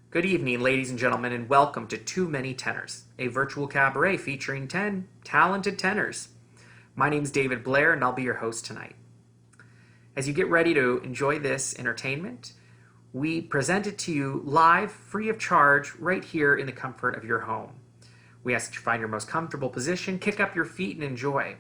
Good evening, ladies and gentlemen, and welcome to Too Many Tenors, a virtual cabaret featuring 10 talented tenors. My name is David Blair, and I'll be your host tonight. As you get ready to enjoy this entertainment, we present it to you live, free of charge, right here in the comfort of your home. We ask that you find your most comfortable position, kick up your feet, and enjoy.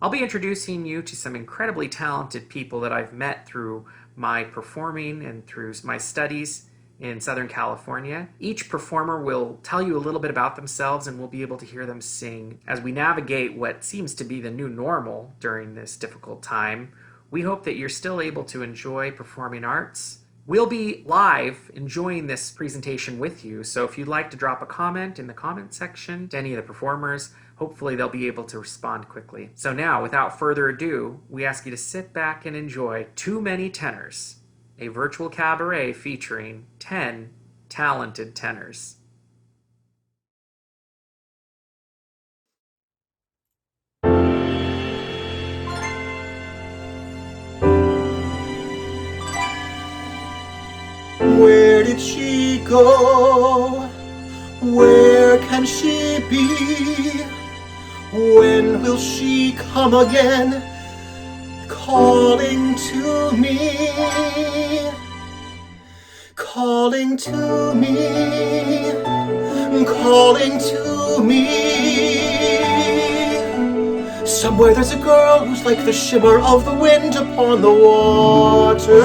I'll be introducing you to some incredibly talented people that I've met through my performing and through my studies in Southern California. Each performer will tell you a little bit about themselves, and we'll be able to hear them sing as we navigate what seems to be the new normal during this difficult time. We hope that you're still able to enjoy performing arts. We'll be live enjoying this presentation with you, so if you'd like to drop a comment in the comment section to any of the performers, hopefully they'll be able to respond quickly. So now, without further ado, we ask you to sit back and enjoy Too Many Tenors, a virtual cabaret featuring 10 talented tenors. Where did she go? Where can she be? When will she come again? Calling to me, calling to me, calling to me. Somewhere there's a girl who's like the shimmer of the wind upon the water.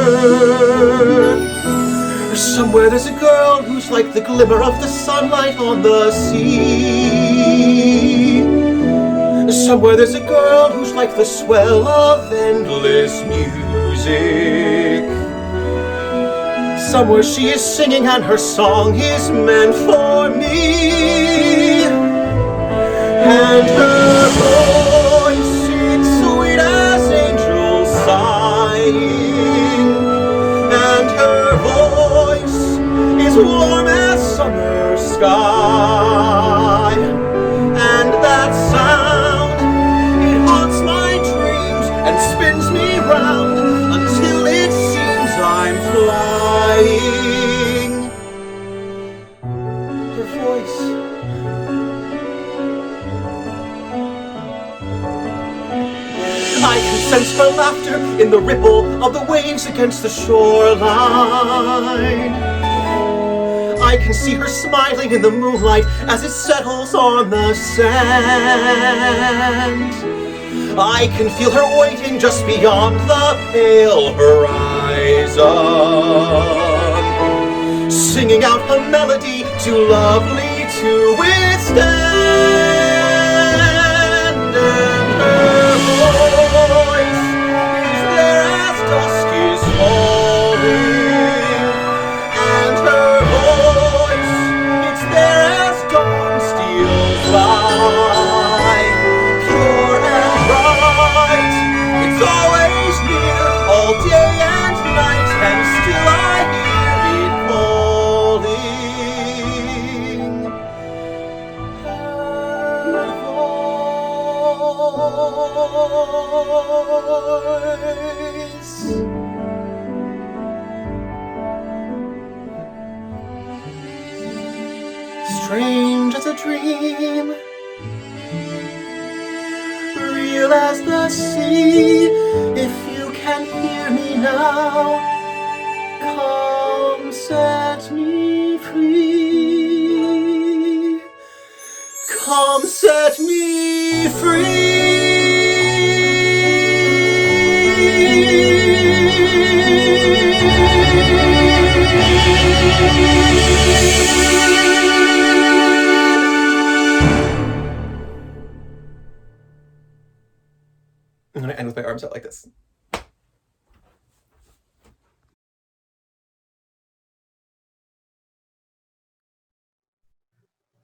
Somewhere there's a girl who's like the glimmer of the sunlight on the sea. Somewhere there's a girl who's like the swell of endless music. Somewhere she is singing and her song is meant for me. And her voice is sweet as angels sighing. And her voice is warm as summer sky. And that sound, it haunts my dreams and spins me round until it seems I'm flying. Her voice, I can sense her laughter in the ripple of the waves against the shoreline. I can see her smiling in the moonlight as it settles on the sand. I can feel her waiting just beyond the pale horizon, singing out a melody too lovely to withstand. And her voice is there as dusk is falling. And her voice, it's there as dawn steals by. Pure and bright, it's always near, all day and night, and still I hear it calling. Her voice. Strange as a dream, real as the sea. If you can hear me now, come set me free. Come set me I'm going to end with my arms out like this.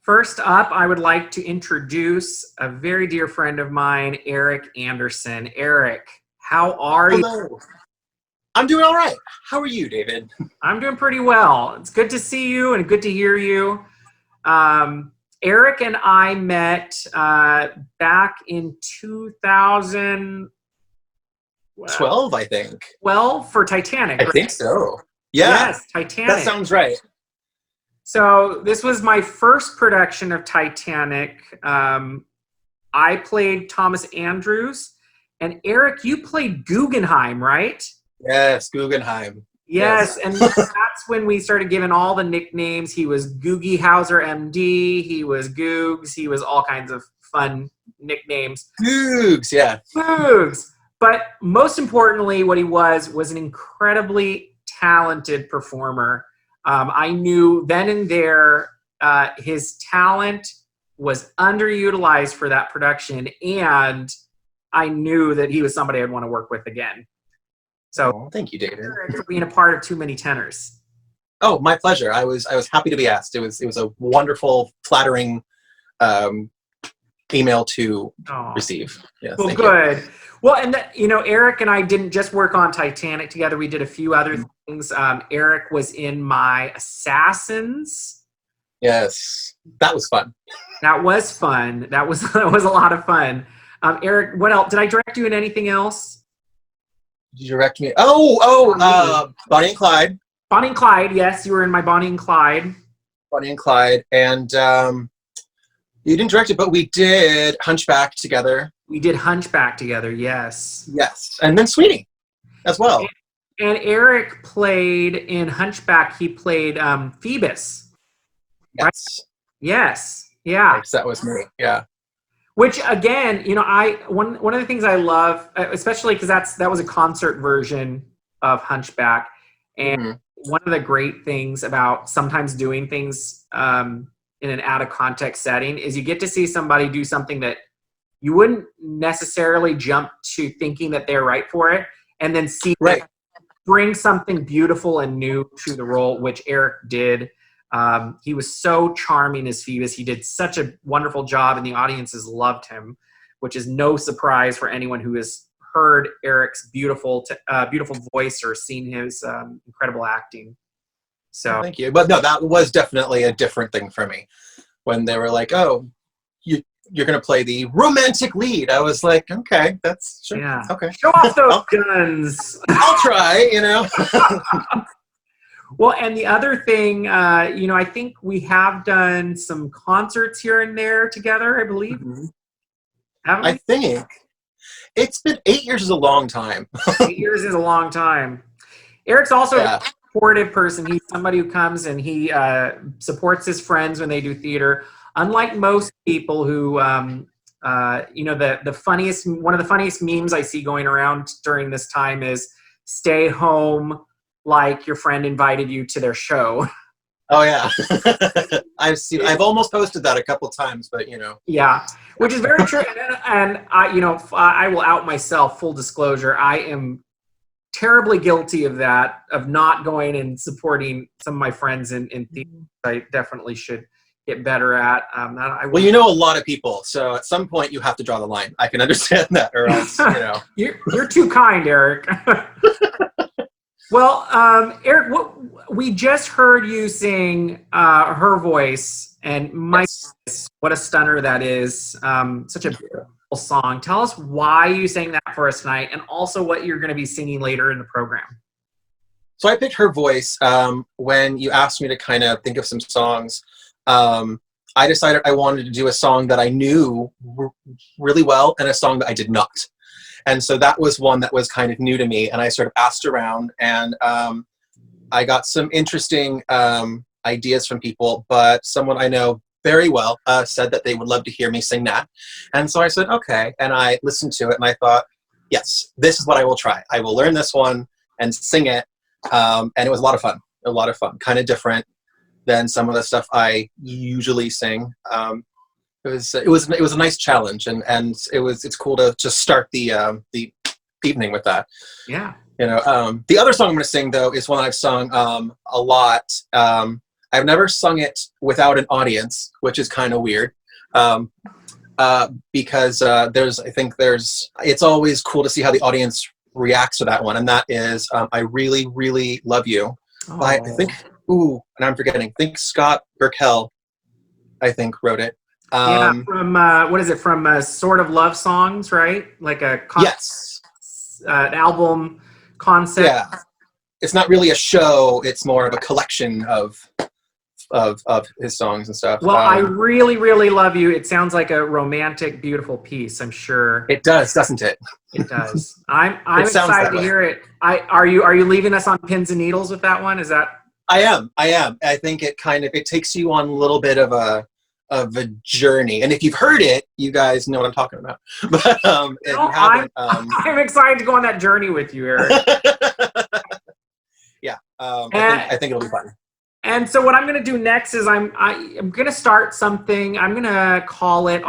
First up, I would like to introduce a very dear friend of mine, Eric Anderson. Eric, how are you? Hello. I'm doing all right. How are you, David? I'm doing pretty well. It's good to see you and good to hear you. Eric and I met back in 2012 12, I think. for Titanic. I Right? think so. Yeah, Yes, Titanic. that sounds right. So this was my first production of Titanic. I played Thomas Andrews, and Eric, you played Guggenheim, right? Yes, Guggenheim. Yes, and that's when we started giving all the nicknames. He was Googie Hauser MD, he was Googs, he was all kinds of fun nicknames. Googs, yeah. Googs. But most importantly, what he was an incredibly talented performer. I knew then and there his talent was underutilized for that production, and I knew that he was somebody I'd want to work with again. So thank you, David, for being a part of Too Many Tenors. Oh, my pleasure. I was happy to be asked. It was a wonderful, flattering email to receive. Yes, well, good. You. Well, and Eric and I didn't just work on Titanic together. We did a few other things. Eric was in my Assassins. Yes, that was fun. That was fun. That was a lot of fun. Eric, what else? Did I direct you in anything else? Did you direct me? Bonnie and Clyde. Bonnie and Clyde, yes, you were in my Bonnie and Clyde. Bonnie and Clyde, and you didn't direct it, but we did Hunchback together. We did Hunchback together, yes. Yes, and then Sweeney as well. And Eric played in Hunchback. He played Phoebus. Yes. Right? Yes. Yeah. Yes, that was me. Yeah. Which again, one of the things I love, especially because that was a concert version of Hunchback, and one of the great things about sometimes doing things in an out of context setting is you get to see somebody do something that you wouldn't necessarily jump to thinking that they're right for it, and then see them bring something beautiful and new to the role, which Eric did. He was so charming as Phoebus. He did such a wonderful job, and the audiences loved him, which is no surprise for anyone who has heard Eric's beautiful voice or seen his incredible acting. So thank you. But no, that was definitely a different thing for me when they were like, "Oh, you're going to play the romantic lead." I was like, "Okay, that's sure. Yeah. Okay, show off those guns." I'll try. Well, and the other thing, I think we have done some concerts here and there together, I believe. Mm-hmm. Haven't we? I think it's been 8 years is a long time. 8 years is a long time. Eric's also a supportive person. He's somebody who comes and he supports his friends when they do theater. Unlike most people who, one of the funniest memes I see going around during this time is stay home like your friend invited you to their show. Oh yeah. I've almost posted that a couple times, but Yeah, which is very true. And I will out myself, full disclosure. I am terribly guilty of that, of not going and supporting some of my friends in theater. I definitely should get better at. Well, a lot of people, so at some point you have to draw the line. I can understand that, or else, You're too kind, Eric. Well, Eric, we just heard you sing Her Voice, and my goodness, what a stunner that is. Such a beautiful song. Tell us why you sang that for us tonight, and also what you're going to be singing later in the program. So I picked Her Voice when you asked me to kind of think of some songs. I decided I wanted to do a song that I knew really well and a song that I did not. And so that was one that was kind of new to me. And I sort of asked around, and I got some interesting ideas from people, but someone I know very well said that they would love to hear me sing that. And so I said, okay. And I listened to it and I thought, yes, this is what I will try. I will learn this one and sing it. And it was a lot of fun, kind of different than some of the stuff I usually sing. It was a nice challenge, and it's cool to just start the evening with that. Yeah. The other song I'm going to sing though is one I've sung a lot. I've never sung it without an audience, which is kind of weird. Because it's always cool to see how the audience reacts to that one, and that is I Really, Really Love You. By, I think, and I'm forgetting. I think Scott Burkell, wrote it. From what is it? From Sort of Love Songs, right? Like a an album concept. Yeah, it's not really a show. It's more of a collection of of his songs and stuff. Well, I really, really love you. It sounds like a romantic, beautiful piece. I'm sure it does, doesn't it? It does. I'm It sounds excited that to way. hear it. Are you leaving us on pins and needles with that one? Is that? I am. I think it takes you on a little bit of a journey, and if you've heard it, you guys know what I'm talking about. But if you haven't, I'm excited to go on that journey with you, Eric. Yeah, I think it'll be fun. And so what I'm going to do next is I'm going to start something. I'm going to call it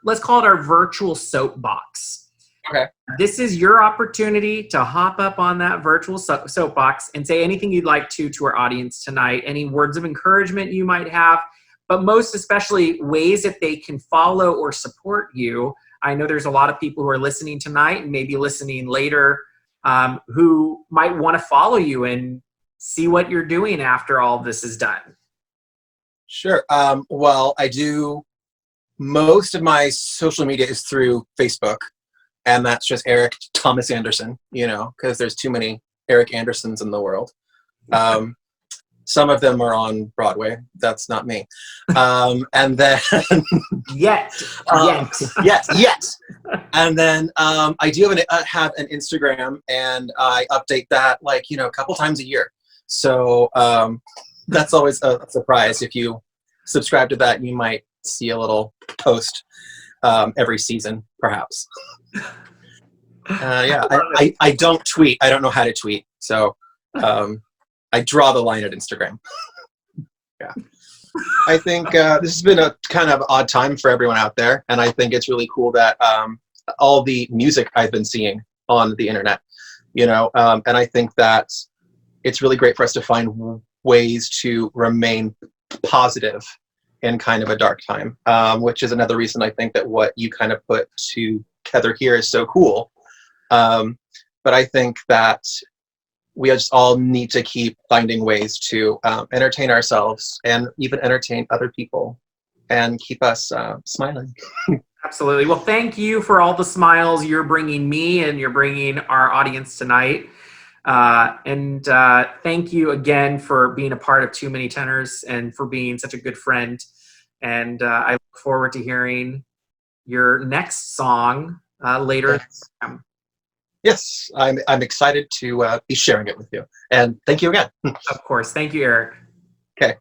let's call it our virtual soapbox. Okay. This is your opportunity to hop up on that virtual soapbox and say anything you'd like to our audience tonight, any words of encouragement you might have, but most especially ways that they can follow or support you. I know there's a lot of people who are listening tonight and maybe listening later who might want to follow you and see what you're doing after all this is done. Sure. Well, I do. Most of my social media is through Facebook, and that's just Eric Thomas Anderson, because there's too many Eric Andersons in the world. Some of them are on Broadway. That's not me. And then yet. And then I do have an Instagram, and I update that a couple times a year. So that's always a surprise. If you subscribe to that, you might see a little post every season, perhaps. I don't tweet. I don't know how to tweet. So I draw the line at Instagram. Yeah. I think this has been a kind of odd time for everyone out there. And I think it's really cool that all the music I've been seeing on the internet, and I think that it's really great for us to find ways to remain positive in kind of a dark time, which is another reason I think that what you kind of put together here is so cool. But I think that we just all need to keep finding ways to entertain ourselves and even entertain other people and keep us smiling. Absolutely. Well, thank you for all the smiles you're bringing me and you're bringing our audience tonight. And thank you again for being a part of Too Many Tenors and for being such a good friend. And I look forward to hearing your next song later. Yes, I'm excited to be sharing it with you. And thank you again. Of course. Thank you, Eric. Okay.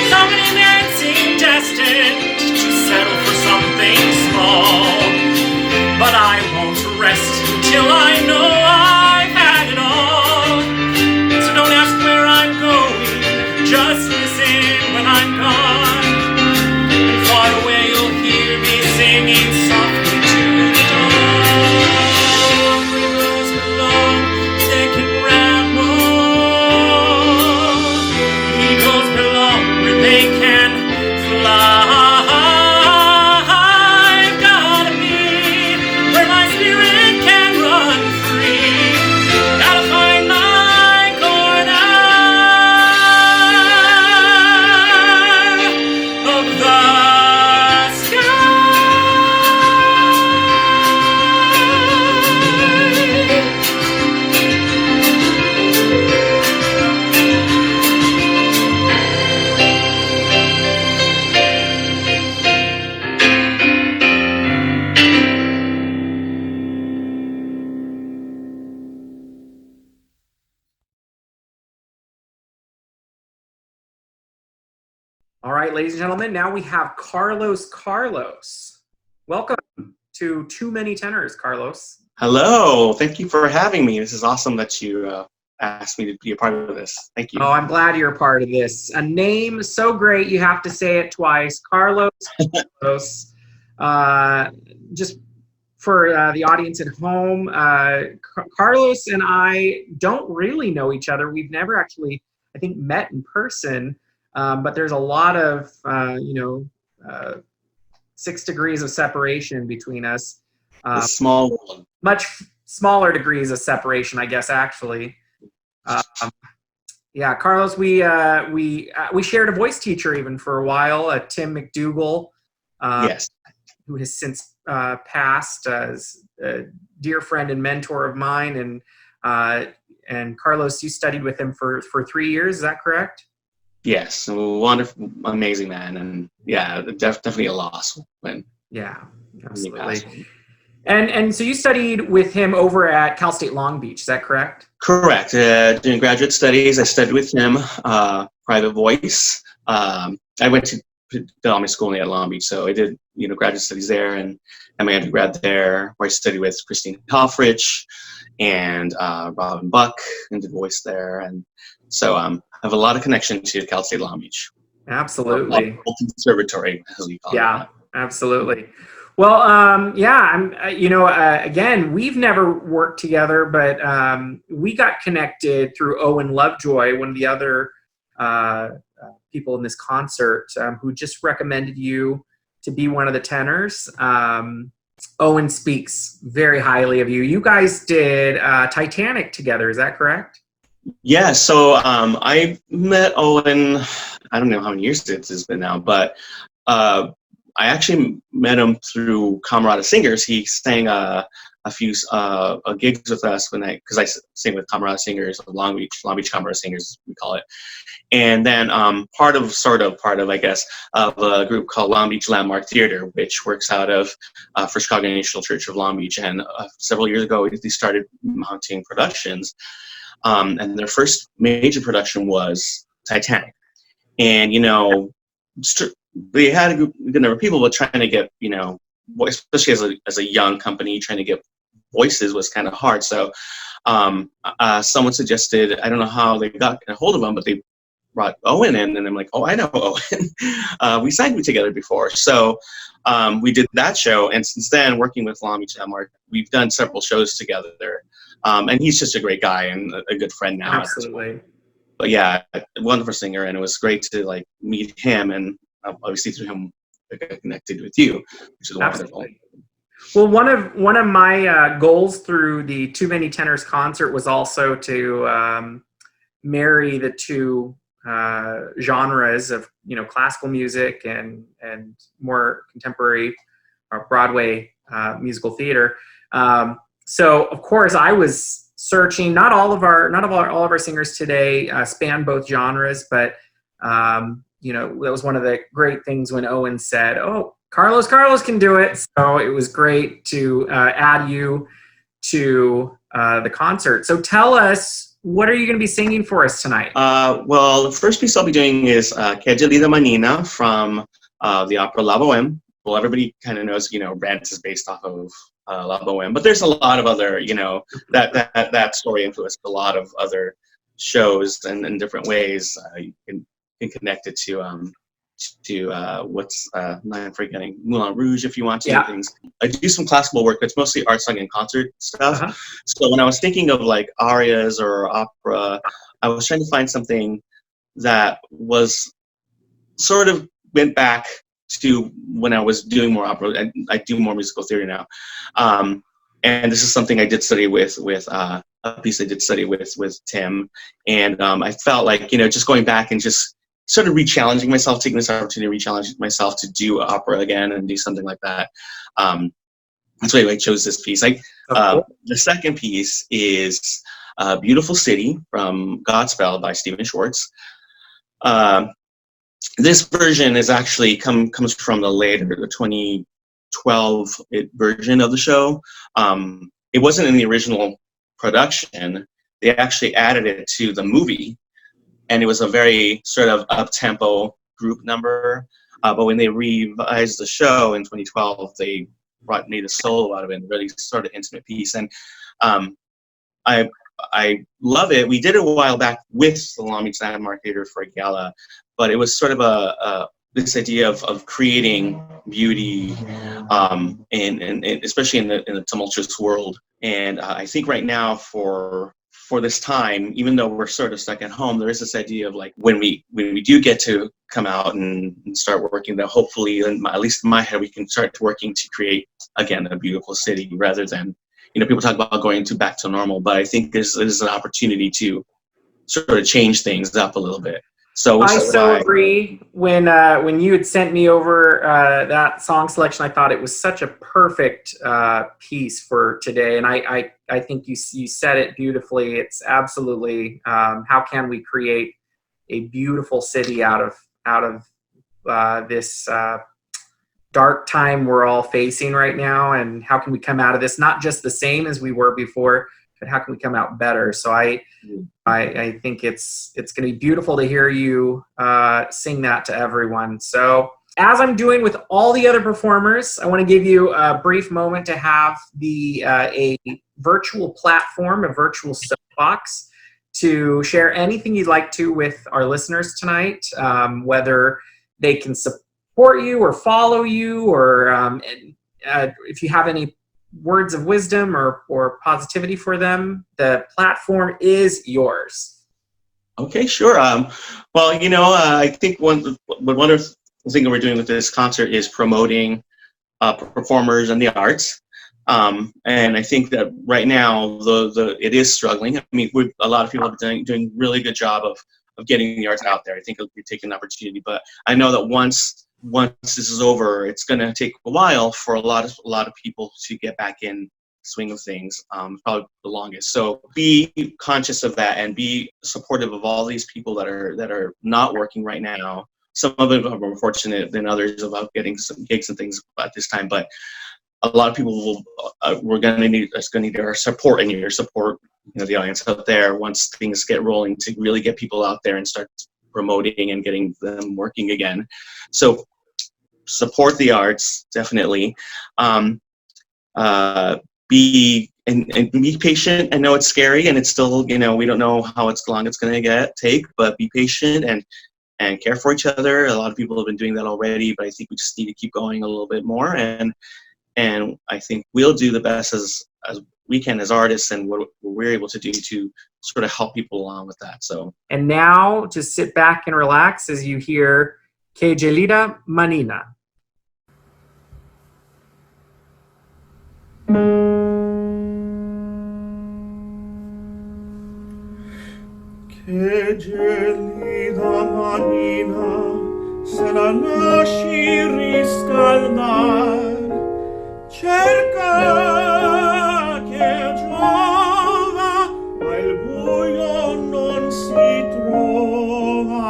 So many men All right, ladies and gentlemen, now we have Carlos. Welcome to Too Many Tenors, Carlos. Hello. Thank you for having me. This is awesome that you asked me to be a part of this. Thank you. Oh, I'm glad you're a part of this. A name so great you have to say it twice. Carlos. Just for the audience at home, Carlos and I don't really know each other. We've never actually, I think, met in person. But there's a lot of, 6 degrees of separation between us. A small world. Much smaller degrees of separation, I guess, actually. Yeah, Carlos, we shared a voice teacher even for a while, Tim McDougall, Yes. who has since passed as a dear friend and mentor of mine. And Carlos, you studied with him for 3 years, is that correct? Yes, wonderful, amazing man, and yeah, definitely a loss when. Yeah, absolutely. And so you studied with him over at Cal State Long Beach, is that correct? Correct. Doing graduate studies, I studied with him, private voice. I went to my schooling at Long Beach, so I did graduate studies there and my undergrad there, where I studied with Christine Hoffrich and Robin Buck and did voice there, and so I have a lot of connection to Cal State Long Beach. Absolutely. Conservatory, as we call it. Yeah, absolutely. Well, again, we've never worked together, but we got connected through Owen Lovejoy, one of the other people in this concert, who just recommended you to be one of the tenors. Owen speaks very highly of you. You guys did Titanic together, is that correct? Yeah, so I met Owen, I don't know how many years it's been now, but I actually met him through Cabaret Singers. He sang a few gigs with us because I sing with Cabaret Singers of Long Beach Cabaret Singers, we call it. And then part of, I guess, of a group called Long Beach Landmark Theater, which works out of First Congregational Church of Long Beach. And several years ago, they started mounting productions. And their first major production was Titanic. And, they had a good number of people, but trying to get, especially as a young company, trying to get voices was kind of hard. So someone suggested, I don't know how they got a hold of him, but they brought Owen in, and I'm like, oh, I know Owen. We sang together before. So we did that show, and since then, working with Long Beach Landmark, we've done several shows together. And he's just a great guy and a good friend now. Absolutely. But yeah, wonderful singer, and it was great to meet him, and obviously through him I got connected with you, which is wonderful. Absolutely. Well, one of my goals through the Too Many Tenors concert was also to marry the two genres of classical music and more contemporary Broadway musical theater. So of course I was searching. Not all of our singers today span both genres, but that was one of the great things when Owen said, "Oh, Carlos can do it." So it was great to add you to the concert. So tell us, what are you going to be singing for us tonight? Well, the first piece I'll be doing is Que Gelida Manina from the opera La Boheme. Well, everybody kind of knows, Rent is based off of La Boheme, but there's a lot of other, that story influenced a lot of other shows and in different ways. You can connect it to I'm forgetting, Moulin Rouge if you want to. Yeah. Things. I do some classical work, but it's mostly art song and concert stuff. Uh-huh. So when I was thinking of arias or opera, I was trying to find something that was sort of went back to when I was doing more opera, and I do more musical theory now. And this is something I did study with a piece I did study with Tim. And I felt like, just going back and just sort of re-challenging myself, taking this opportunity to re-challenge myself to do opera again and do something like that. That's why I chose this piece. The second piece is Beautiful City from Godspell by Stephen Schwartz. This version is actually comes from the 2012 version of the show. It wasn't in the original production. They actually added it to the movie, and it was a very sort of up-tempo group number. But when they revised the show in 2012, they made a solo out of it and really sort of intimate piece. And I love it. We did it a while back with the Long Beach Landmark Theater for a gala, but it was sort of this idea of creating beauty, and especially in the tumultuous world. And I think right now for this time, even though we're sort of stuck at home, there is this idea of like when we do get to come out and start working, that hopefully, at least in my head, we can start working to create again a beautiful city rather than, people talk about going back to normal, but I think there's an opportunity to sort of change things up a little bit. So I so agree. When you had sent me over that song selection, I thought it was such a perfect piece for today, and I think you said it beautifully. It's absolutely how can we create a beautiful city out of this dark time we're all facing right now, and how can we come out of this not just the same as we were before, but how can we come out better? So I think it's going to be beautiful to hear you sing that to everyone. So as I'm doing with all the other performers, I want to give you a brief moment to have a virtual platform, a virtual soapbox, to share anything you'd like to with our listeners tonight, whether they can support you or follow you, or if you have any words of wisdom or positivity for them. The platform is yours. Okay, sure. Well, I think one of the things we're doing with this concert is promoting performers and the arts. And I think that right now it is struggling. I mean, a lot of people are doing really good job of getting the arts out there. I think it'll be taking an opportunity, but I know that once this is over, it's going to take a while for a lot of people to get back in swing of things, probably the longest. So be conscious of that and be supportive of all these people that are not working right now. Some of them are more fortunate than others about getting some gigs and things at this time, but a lot of people we're going to need our support, and your support, the audience out there, once things get rolling, to really get people out there and start promoting and getting them working again. So support the arts, definitely. Be patient. I know it's scary, and it's still, we don't know how long it's going to take, but be patient and care for each other. A lot of people have been doing that already, but I think we just need to keep going a little bit more. And I think we'll do the best as we can as artists, and what we're able to do to sort of help people along with that. So. And now just sit back and relax as you hear Que Gelida Manina. Che gelida manina, se la lasci riscaldar, cerca che giova, ma il buio non si trova.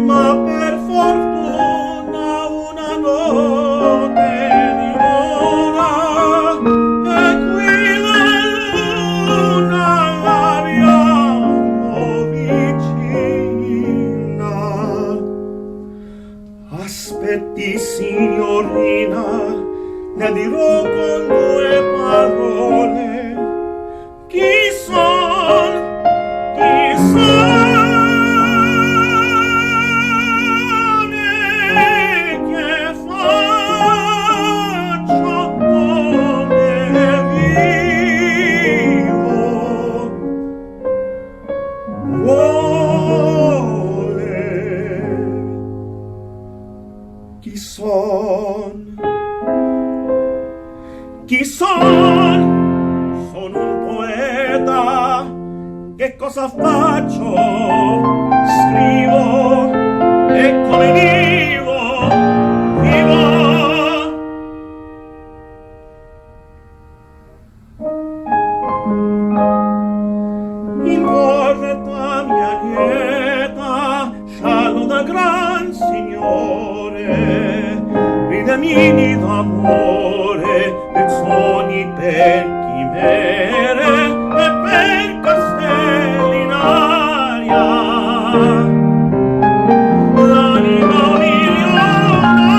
Ma per fortuna una notte di luna, e qui la luna l'abbiamo vicina. Aspetti, signorina, ne dirò con due parole. Chi son? Chi son? Sono un poeta. Che cosa faccio? Scrivo. E come vivo? In porta mia lieta, sciallo da gran signore, Gridamini d'amore, pezzoni per chimere e per castelli in aria. L'anima milionaria.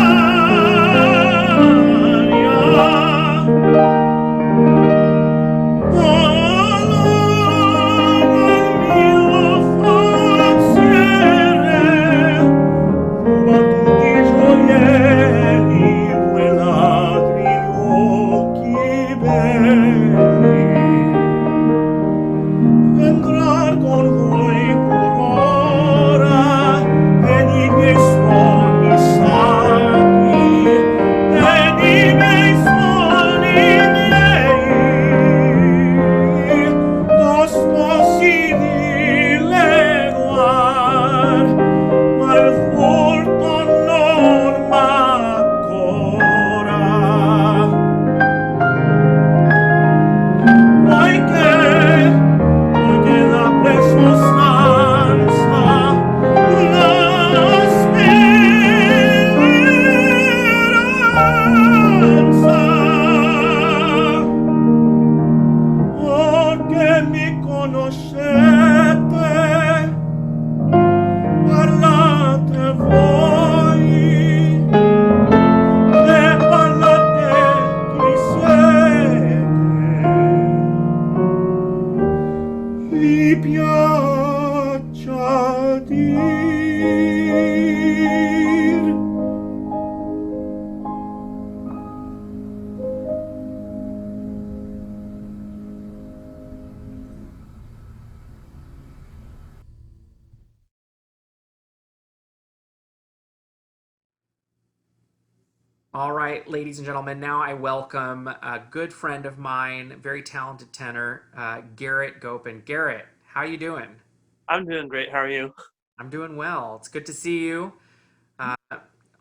Entrar con voi per ora ed i miei sogni sacri ed i miei sogni miei tosto si dileguar ma il volto non m'ancora poiché la presto stanza una speranza oh che mi conoscete parlate voi e parlate chi siete vi piaccia dir. All right, ladies and gentlemen, now I welcome a good friend of mine, very talented tenor, Garrett Gopin. Garrett, how you doing? I'm doing great. How are you? I'm doing well. It's good to see you, uh,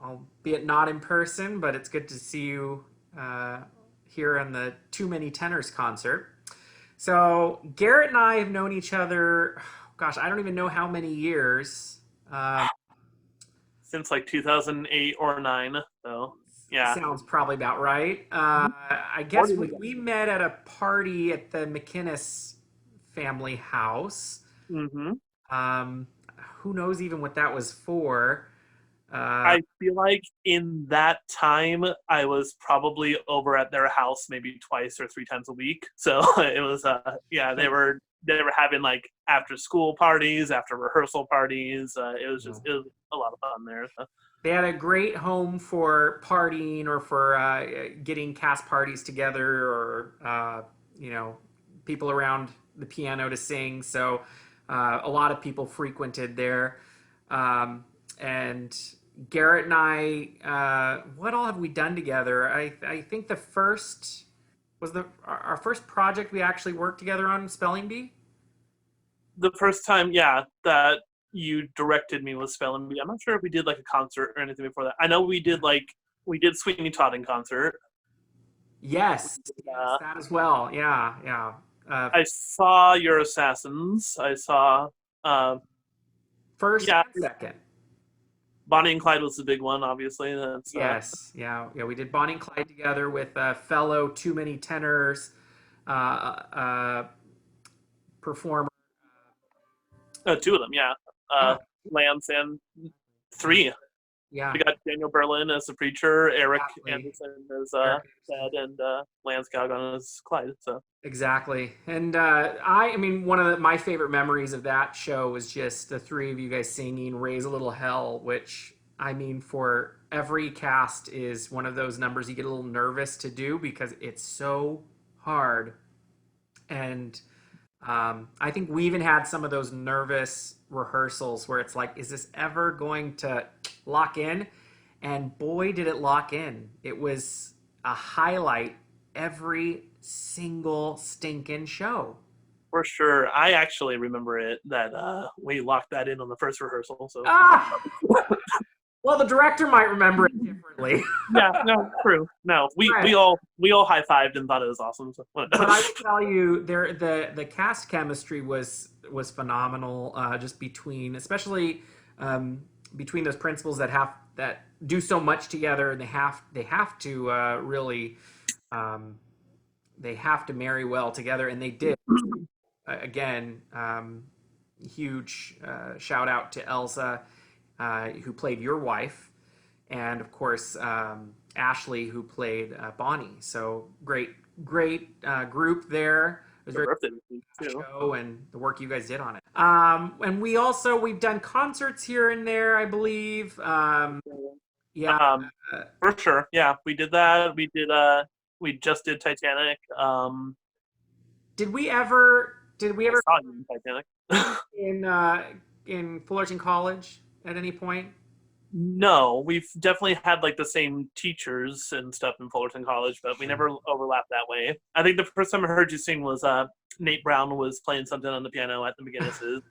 albeit not in person, but it's good to see you uh, here on the Too Many Tenors concert. So Garrett and I have known each other, gosh, I don't even know how many years. Um, Since like 2008 or 9, so yeah. Sounds probably about right. I More guess than we met at a party at the McInnes family house. Mm-hmm. Um, who knows even what that was for? Uh, I feel like in that time I was probably over at their house maybe twice or three times a week. So it was yeah, they were having like after school parties, after rehearsal parties. It was a lot of fun there. So. they had a great home for partying or for getting cast parties together or you know people around the piano to sing. So a lot of people frequented there. And Garrett and I, what all have we done together? I think the first was our first project we actually worked together on Spelling Bee. The first time, yeah, that you directed me was Spelling Bee. I'm not sure if we did like a concert or anything before that. I know we did Sweeney Todd in concert. Yes, yes, Uh, that as well. Yeah, yeah. I saw Your Assassins. I saw, uh, First yeah, and second. Bonnie and Clyde was the big one. Obviously, that's Yes, yeah, yeah. We did Bonnie and Clyde together with fellow Too Many Tenors performer. two of them. Yeah, Yeah, Lance and three. yeah, We got Daniel Berlin as the preacher, Eric exactly. Anderson as Eric Ted, and Lance Calgon as Clyde. So Exactly. And I mean, one of my favorite memories of that show was just the three of you guys singing Raise a Little Hell, which, I mean, for every cast is one of those numbers you get a little nervous to do because it's so hard. And I think we even had some of those nervous rehearsals where it's like, is this ever going to lock in? And boy, did it lock in. It was a highlight every single stinking show. for sure, I actually remember it that we locked that in on the first rehearsal. So Ah! Well, the director might remember it differently. yeah, no, true. No, Right. we all high fived and thought it was awesome. So. But I will tell you, the cast chemistry was phenomenal. Just between, especially between those principals that do so much together, and they have to really they have to marry well together, and they did. Again, huge shout out to Elsa, who played your wife, and of course Ashley, who played Bonnie. So great group there. It was Your very birthday week, too. show and the work you guys did on it. And we've done concerts here and there, I believe. Yeah. For sure. Yeah, we did that. We just did Titanic. Did we ever I saw you in Titanic. in Fullerton College at any point? No, we've definitely had like the same teachers and stuff in Fullerton College, but we never overlapped that way. I think the first time I heard you sing was Nate Brown was playing something on the piano at the McGinnis's.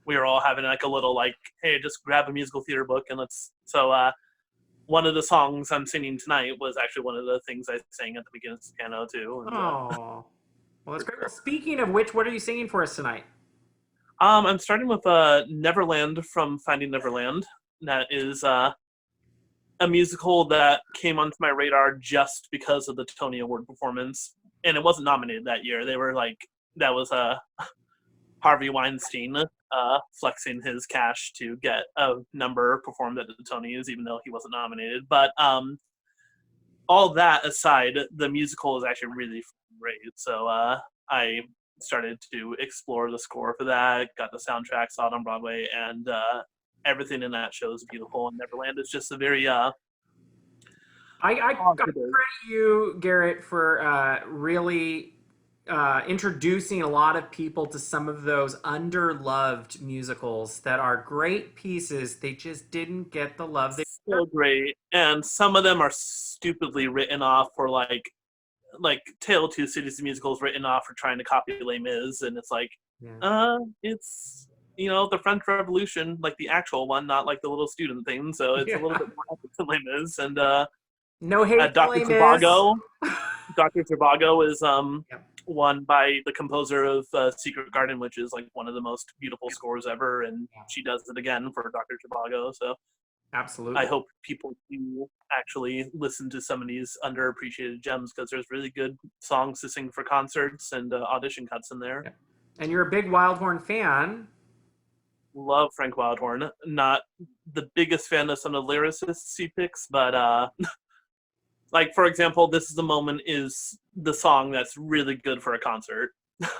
We were all having like a little like, hey, just grab a musical theater book and let's. So one of the songs I'm singing tonight was actually one of the things I sang at the McGinnis piano too. And, Oh, well, that's great. Well, speaking of which, what are you singing for us tonight? I'm starting with Neverland from Finding Neverland. That is a musical that came onto my radar just because of the Tony Award performance, and it wasn't nominated that year. They were like, that was Harvey Weinstein flexing his cash to get a number performed at the Tonys, even though he wasn't nominated. But all that aside, the musical is actually really great. So I started to explore the score for that, got the soundtrack, saw it on Broadway, and everything in that show is beautiful. And Neverland is just a very I credit you, Garrett, for really introducing a lot of people to some of those underloved musicals that are great pieces. They just didn't get the love they so great, and some of them are stupidly written off for like Tale of Two Cities, the musical is written off for trying to copy Les Mis, and it's like, it's the French Revolution, like the actual one, not like the little student thing. So it's a little bit more epic than Les Mis. And no hate Dr. Zhivago. Dr. Zhivago is one by the composer of Secret Garden, which is like one of the most beautiful scores ever, and she does it again for Dr. Zhivago. So absolutely, I hope people do actually listen to some of these underappreciated gems, because there's really good songs to sing for concerts and audition cuts in there. Yeah. And you're a big Wildhorn fan. Love Frank Wildhorn. Not the biggest fan of some of the lyricists he picks, but like, for example, This Is the Moment is the song that's really good for a concert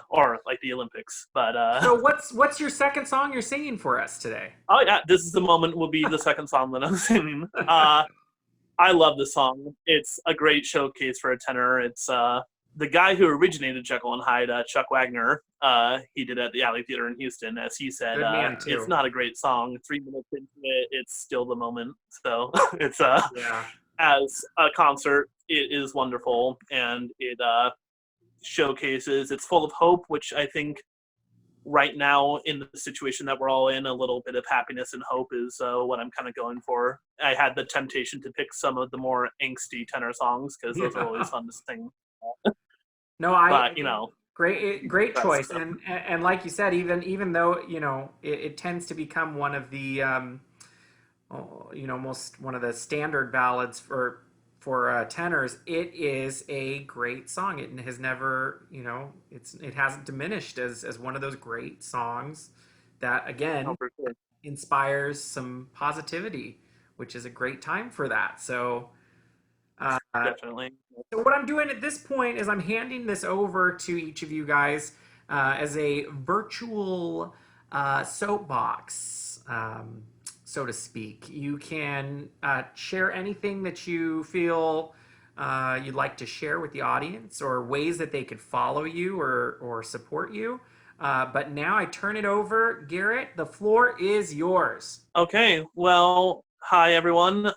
or like the Olympics. But so what's your second song you're singing for us today? Oh yeah, This Is the Moment will be the second song that I'm singing. I love this song. It's a great showcase for a tenor. It's the guy who originated Jekyll and Hyde, Chuck Wagner. He did it at the Alley Theater in Houston. As he said, it's not a great song. 3 minutes into it, it's still the moment. So it's as a concert, it is wonderful, and it showcases. It's full of hope, which I think right now in the situation that we're all in, a little bit of happiness and hope is what I'm kind of going for. I had the temptation to pick some of the more angsty tenor songs because those are always fun to sing. No, great choice, and like you said, even though it tends to become one of the most one of the standard ballads for tenors, it is a great song. It has never it hasn't diminished as one of those great songs that again inspires some positivity, which is a great time for that. So definitely. So what I'm doing at this point is I'm handing this over to each of you guys as a virtual soapbox, so to speak. You can share anything that you feel you'd like to share with the audience, or ways that they could follow you or support you. But now I turn it over. Garrett, the floor is yours. Okay. Well, hi, everyone.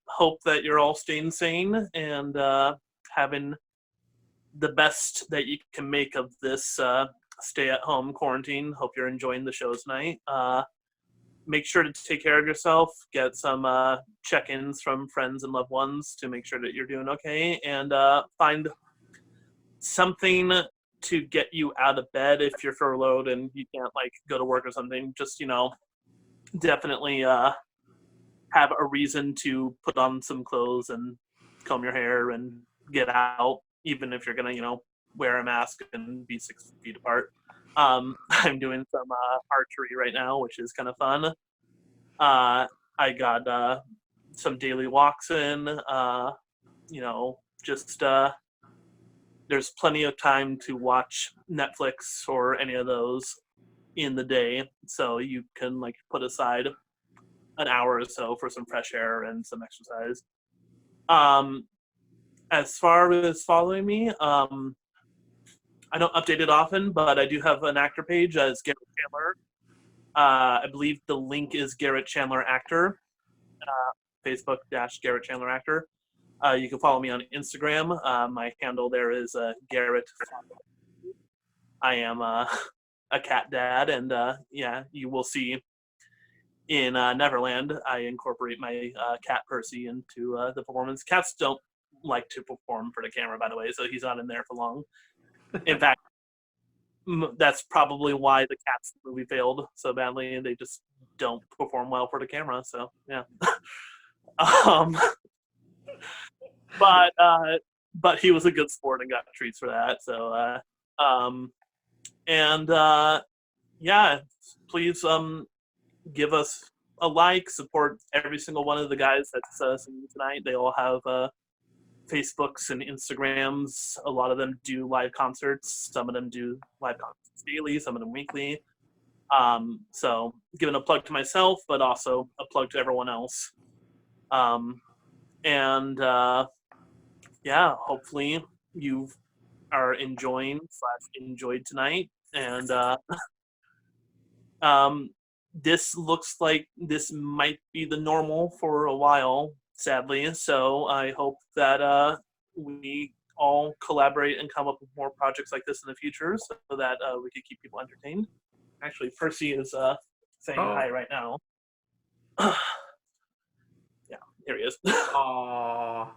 Hope that you're all staying sane and having the best that you can make of this stay-at-home quarantine. Hope you're enjoying the show tonight. Make sure to take care of yourself. Get some check-ins from friends and loved ones to make sure that you're doing okay. And find something to get you out of bed if you're furloughed and you can't, like, go to work or something. Just, definitely have a reason to put on some clothes and comb your hair and get out, even if you're gonna, wear a mask and be 6 feet apart. I'm doing some archery right now, which is kind of fun. I got some daily walks in. Just there's plenty of time to watch Netflix or any of those in the day, so you can put aside an hour or so for some fresh air and some exercise. As far as following me, I don't update it often, but I do have an actor page as Garrett Chandler. I believe the link is Garrett Chandler Actor, Facebook / Garrett Chandler Actor. You can follow me on Instagram. My handle there is Garrett. I am a cat dad, and you will see in Neverland, I incorporate my cat Percy into the performance. Cats don't like to perform for the camera, by the way, so he's not in there for long. In fact, that's probably why the Cats movie failed so badly, and they just don't perform well for the camera. So yeah. But he was a good sport and got treats for that. So please give us a like, support every single one of the guys that's singing tonight. They all have Facebooks and Instagrams. A lot of them do live concerts. Some of them do live concerts daily, some of them weekly. So giving a plug to myself, but also a plug to everyone else. Hopefully you are enjoyed tonight. And this looks like this might be the normal for a while, sadly. So I hope that we all collaborate and come up with more projects like this in the future, so that we can keep people entertained. Actually, Percy is saying hi right now. Yeah, here he is. Aww.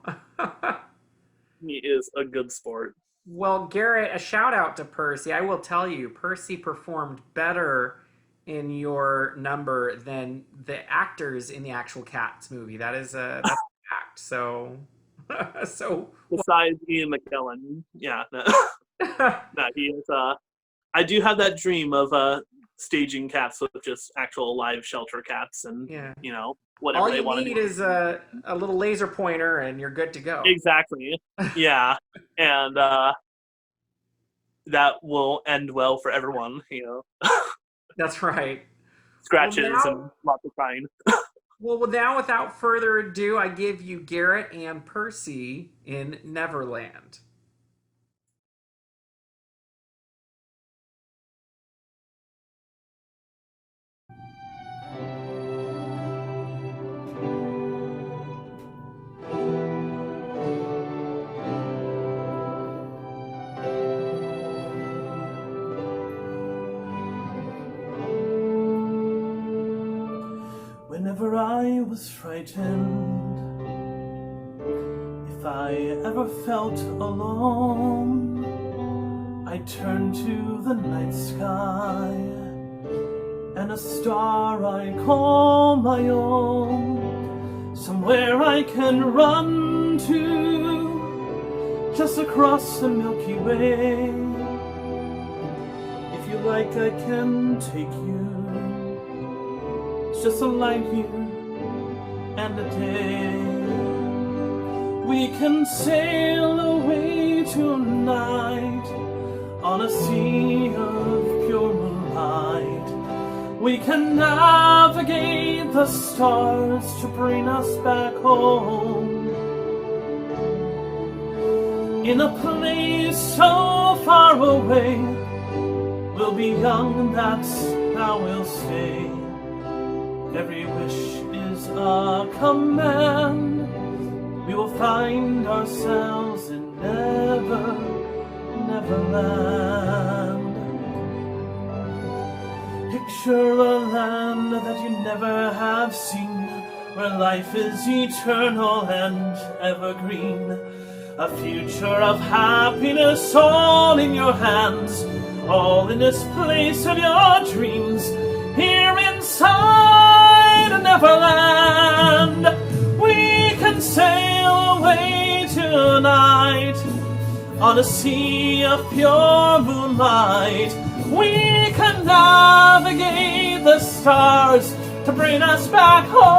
He is a good sport. Well, Garrett, a shout out to Percy. I will tell you, Percy performed better in your number than the actors in the actual Cats movie. That's a fact. So besides Ian McKellen, yeah, no, he is. I do have that dream of staging Cats with just actual live shelter cats, and whatever all they want to do. All you need is a little laser pointer, and you're good to go. Exactly. Yeah, and that will end well for everyone. That's right. Scratches and lots of crying. Well, now, without further ado, I give you Garrett and Percy in Neverland. Whenever I was frightened, if I ever felt alone, I turned to the night sky and a star I call my own. Somewhere I can run to, just across the Milky Way. If you like, I can take you. It's just a light year and a day. We can sail away tonight on a sea of pure moonlight. We can navigate the stars to bring us back home. In a place so far away, we'll be young and that's how we'll stay. Every wish is a command. We will find ourselves in Neverland. Picture a land that you never have seen, where life is eternal and evergreen. A future of happiness all in your hands, all in this place of your dreams, here inside Neverland. On a sea of pure moonlight, we can navigate the stars to bring us back home.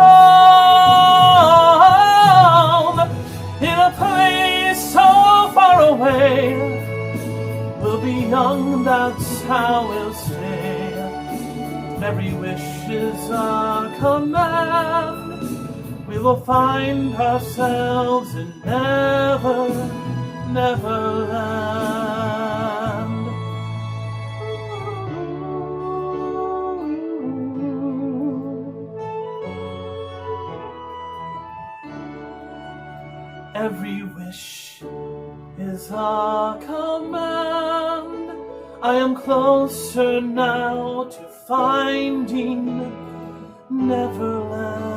In a place so far away, we'll be young, that's how we'll stay. Every wish is a command. We will find ourselves in Neverland. Every wish is a command. I am closer now to finding Neverland.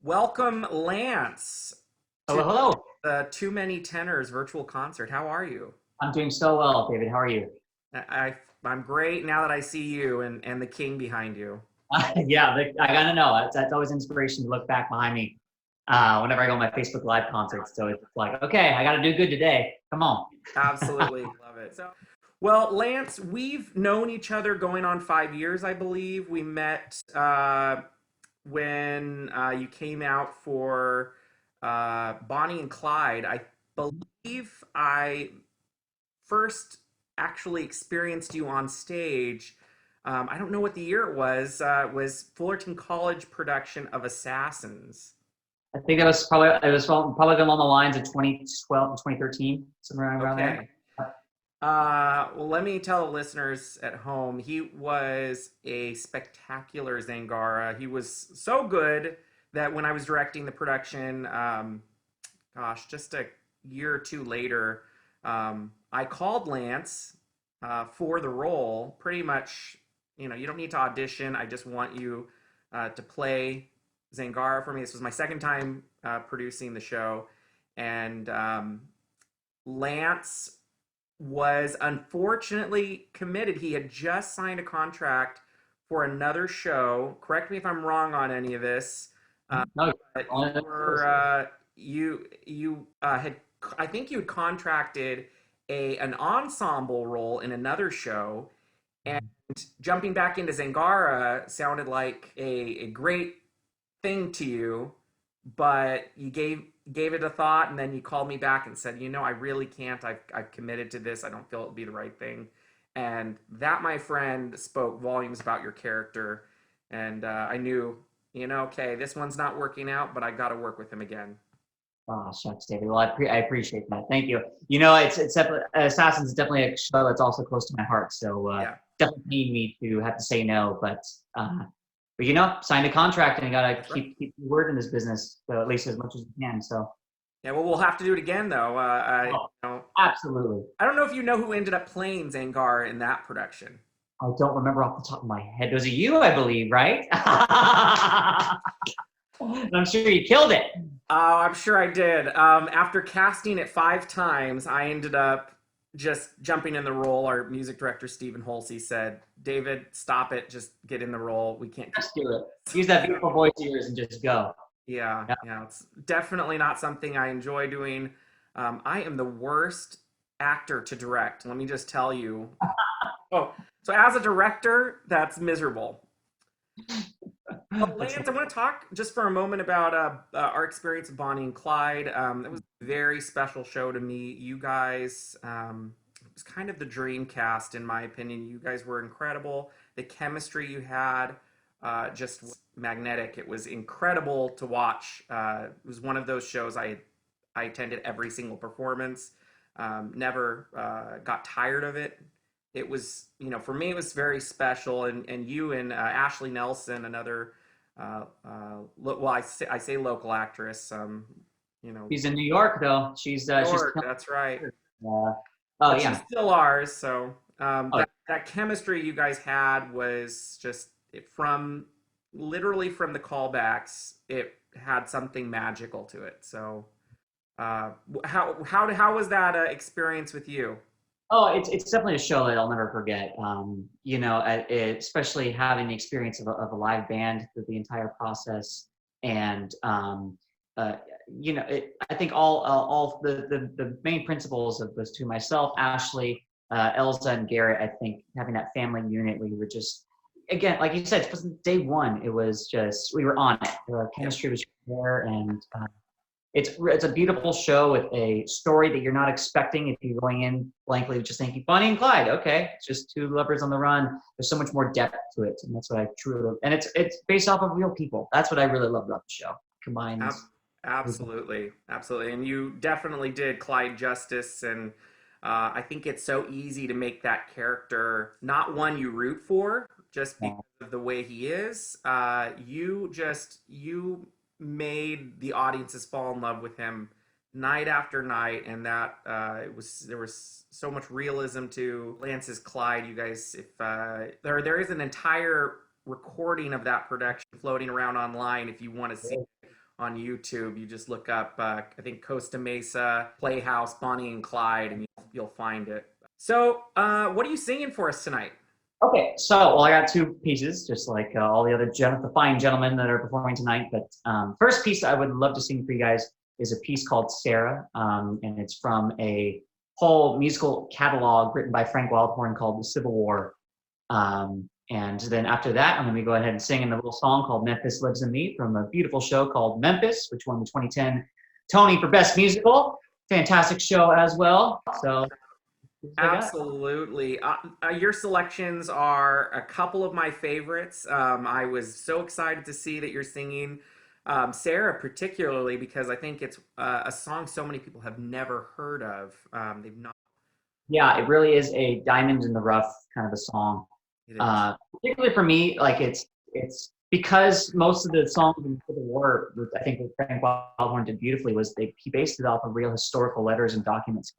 Welcome, Lance, Hello, to hello. the Too Many Tenors virtual concert. How are you? I'm doing so well, David. How are you? I'm great now that I see you and the king behind you. Yeah, I gotta know. That's always inspiration to look back behind me whenever I go to my Facebook Live concerts. So it's like, okay, I gotta do good today. Come on. Absolutely love it. So, well, Lance, we've known each other going on 5 years, I believe. We met when you came out for Bonnie and Clyde. I believe I first actually experienced you on stage. I don't know what the year it was. It was Fullerton College production of Assassins. I think probably along the lines of 2012 and 2013, somewhere around there. Okay. Well, let me tell the listeners at home, he was a spectacular Zangara. He was so good that when I was directing the production, just a year or two later, I called Lance for the role. Pretty much, you don't need to audition. I just want you to play Zangara for me. This was my second time producing the show. And Lance was unfortunately committed. He had just signed a contract for another show. Correct me if I'm wrong on any of this. No, But you were you had, I think you had contracted an ensemble role in another show, and jumping back into Zangara sounded like a great thing to you, but you gave it a thought, and then you called me back and said, I really can't. I've committed to this. I don't feel it'll be the right thing. And that, my friend, spoke volumes about your character. And I knew, okay, this one's not working out, but I got to work with him again. Oh, shucks, David. Well, I appreciate that. Thank you. It's definitely, Assassins is definitely a show that's also close to my heart. So Yeah. definitely need me to have to say no, but signed a contract and you gotta keep your word in this business, at least as much as you can. So Yeah, well, we'll have to do it again, though. absolutely. I don't know if you know who ended up playing Zangar in that production. I don't remember off the top of my head. Was it you, I believe, right? I'm sure you killed it. Oh, I'm sure I did. After casting it 5 times, I ended up just jumping in the role. Our music director, Stephen Holsey, said, David, stop it. Just get in the role. We can't Just do it. Use that beautiful voice of yours and just go. Yeah, it's definitely not something I enjoy doing. I am the worst actor to direct. Let me just tell you. So as a director, that's miserable. Well, Lance, I want to talk just for a moment about our experience with Bonnie and Clyde. It was a very special show to me. You guys, it was kind of the dream cast, in my opinion. You guys were incredible. The chemistry you had just was magnetic. It was incredible to watch. It was one of those shows I attended every single performance. Never got tired of it. It was, for me, it was very special. And you and Ashley Nelson, another, I say local actress. She's in New York, though. She's that's right. Yeah. She's still ours. So that chemistry you guys had was just literally from the callbacks. It had something magical to it. So How was that experience with you? Oh, it's definitely a show that I'll never forget. Especially having the experience of a live band through the entire process, and uh, I think all the main principles of those two, myself, Ashley, Elsa, and Garrett. I think having that family unit, we were just, again, like you said, it wasn't day one. It was just we were on it. The Yep. chemistry was there, and it's a beautiful show with a story that you're not expecting if you're going in blankly just thinking Bonnie and Clyde. Okay, it's just two lovers on the run. There's so much more depth to it, and that's what I truly love. And it's based off of real people. That's what I really love about the show. Ab- Combines. Absolutely, absolutely, and you definitely did Clyde justice, and I think it's so easy to make that character not one you root for just because of the way he is. You made the audiences fall in love with him night after night, and that there was so much realism to Lance's Clyde. You guys, if there is an entire recording of that production floating around online if you want to see on YouTube. You just look up, I think Costa Mesa Playhouse Bonnie and Clyde, and you'll find it. So, what are you singing for us tonight? Okay, so well, I got two pieces, just like all the other the fine gentlemen that are performing tonight. But first piece I would love to sing for you guys is a piece called Sarah, and it's from a whole musical catalog written by Frank Wildhorn called The Civil War. And then after that, I'm going to go ahead and sing in a little song called Memphis Lives in Me from a beautiful show called Memphis, which won the 2010 Tony for Best Musical. Fantastic show as well. So Absolutely. Your selections are a couple of my favorites. I was so excited to see that you're singing Sarah, particularly because I think it's a song so many people have never heard of. They've not. Yeah, it really is a diamond in the rough kind of a song. It is. Particularly for me, like it's because most of the songs in Civil War, I think what Frank Wildhorn did beautifully was he based it off of real historical letters and documents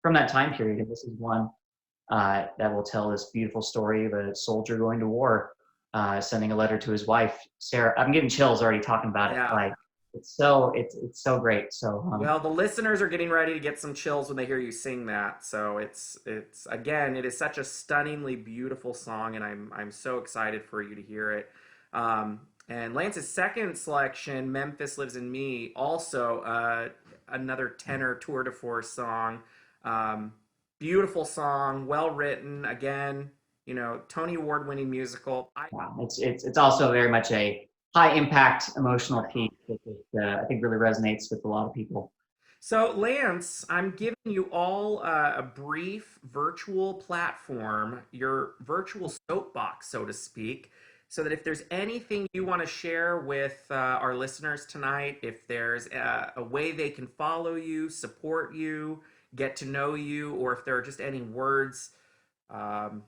from that time period. And this is one that will tell this beautiful story of a soldier going to war, sending a letter to his wife, Sarah. I'm getting chills already talking about it. Yeah. Like it's so great. So Well, the listeners are getting ready to get some chills when they hear you sing that. So it's again, it is such a stunningly beautiful song, and I'm so excited for you to hear it. And Lance's second selection, "Memphis Lives in Me," also another tenor tour de force song. Beautiful song, well written. Again, Tony Award winning musical. wow, it's also very much a high impact emotional piece that I think really resonates with a lot of people. So, Lance, I'm giving you all a brief virtual platform, your virtual soapbox, so to speak, so that if there's anything you want to share with our listeners tonight, if there's a way they can follow you, support you, get to know you, or if there are just any words um,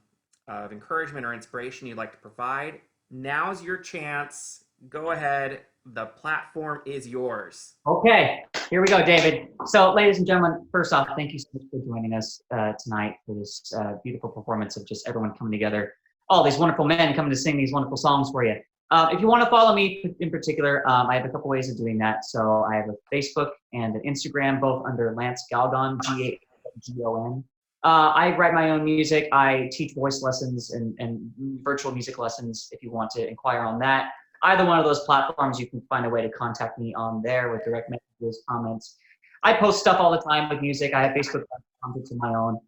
of encouragement or inspiration you'd like to provide, now's your chance. Go ahead. The platform is yours. Okay, here we go, David. So, ladies and gentlemen, first off, thank you so much for joining us tonight for this beautiful performance of just everyone coming together. All these wonderful men coming to sing these wonderful songs for you. If you want to follow me in particular, I have a couple ways of doing that. So, I have a Facebook and an Instagram, both under Lance Galgon, Galgon. I write my own music. I teach voice lessons and virtual music lessons if you want to inquire on that. Either one of those platforms, you can find a way to contact me on there with direct messages, comments. I post stuff all the time with music. I have Facebook comments of my own.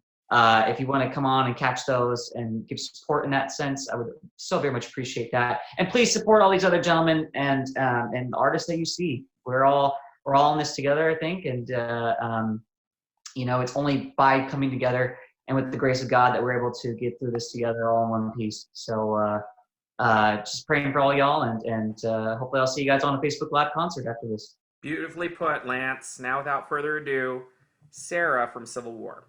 If you want to come on and catch those and give support in that sense, I would so very much appreciate that. And please support all these other gentlemen and artists that you see. We're all in this together, I think, and it's only by coming together and with the grace of God that we're able to get through this together all in one piece. So. Just praying for all y'all, and hopefully I'll see you guys on a Facebook Live concert after this. Beautifully put, Lance. Now, without further ado, Sarah from Civil War.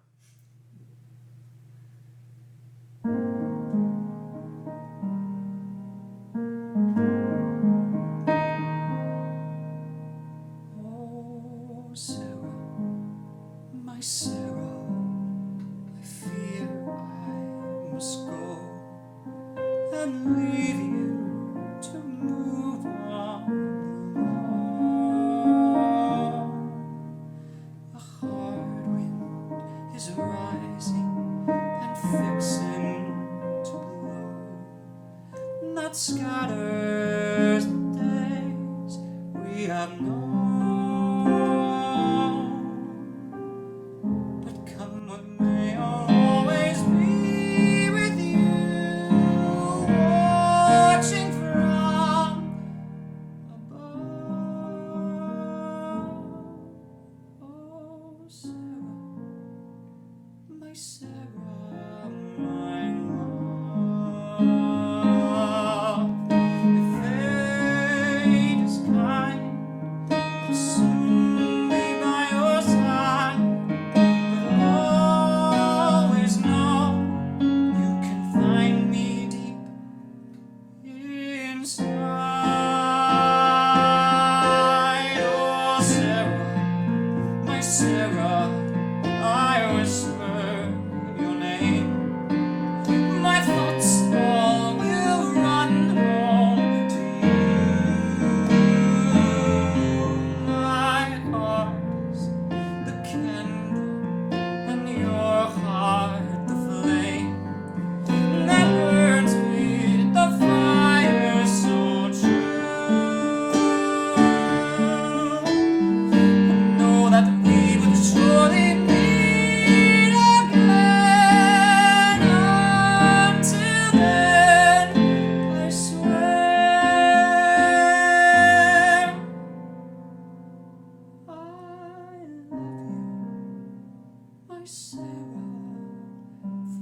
Oh, Sarah, my Sarah, I fear I must go and leave you to move on alone. have known. But come what may, I'll always be with you, watching from above. Oh, Sarah, my Sarah, my love. If fate is kind, I'll soon be by your side. But always know you can find me deep inside. Oh, Sarah, my Sarah, I whisper your name. My thoughts all will run home to you. My heart's the candle and your heart the flame that burns with the fire so true. Know that we will surely meet again. Until then, I swear I love you, my Sarah,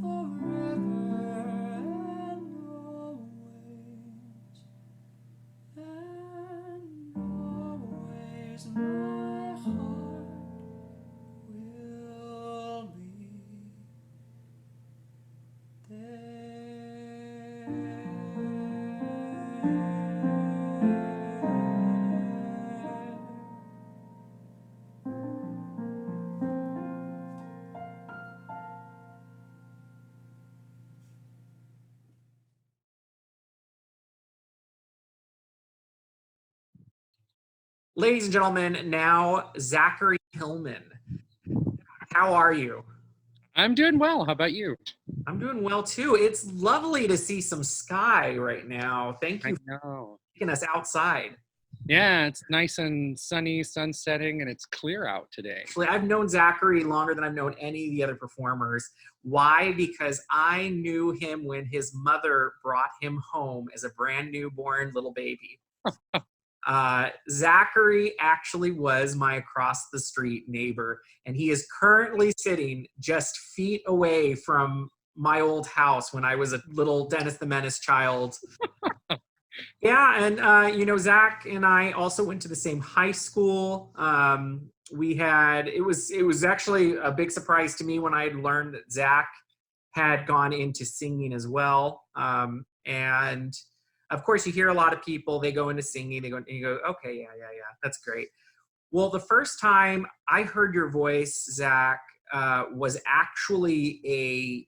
forever and always, my heart will be there. Ladies and gentlemen, now Zachary Hillman. How are you? I'm doing well. How about you? I'm doing well too. It's lovely to see some sky right now. Thank I you know. for taking us outside. Yeah, it's nice and sunny, sun setting, and it's clear out today. Actually, I've known Zachary longer than I've known any of the other performers. Why? Because I knew him when his mother brought him home as a brand newborn little baby. Zachary actually was my across the street neighbor, and he is currently sitting just feet away from my old house when I was a little Dennis the Menace child. Yeah, and Zach and I also went to the same high school. It was actually a big surprise to me when I had learned that Zach had gone into singing as well. And of course, you hear a lot of people, they go into singing, and you go, okay, yeah, that's great. Well, the first time I heard your voice, Zach, was actually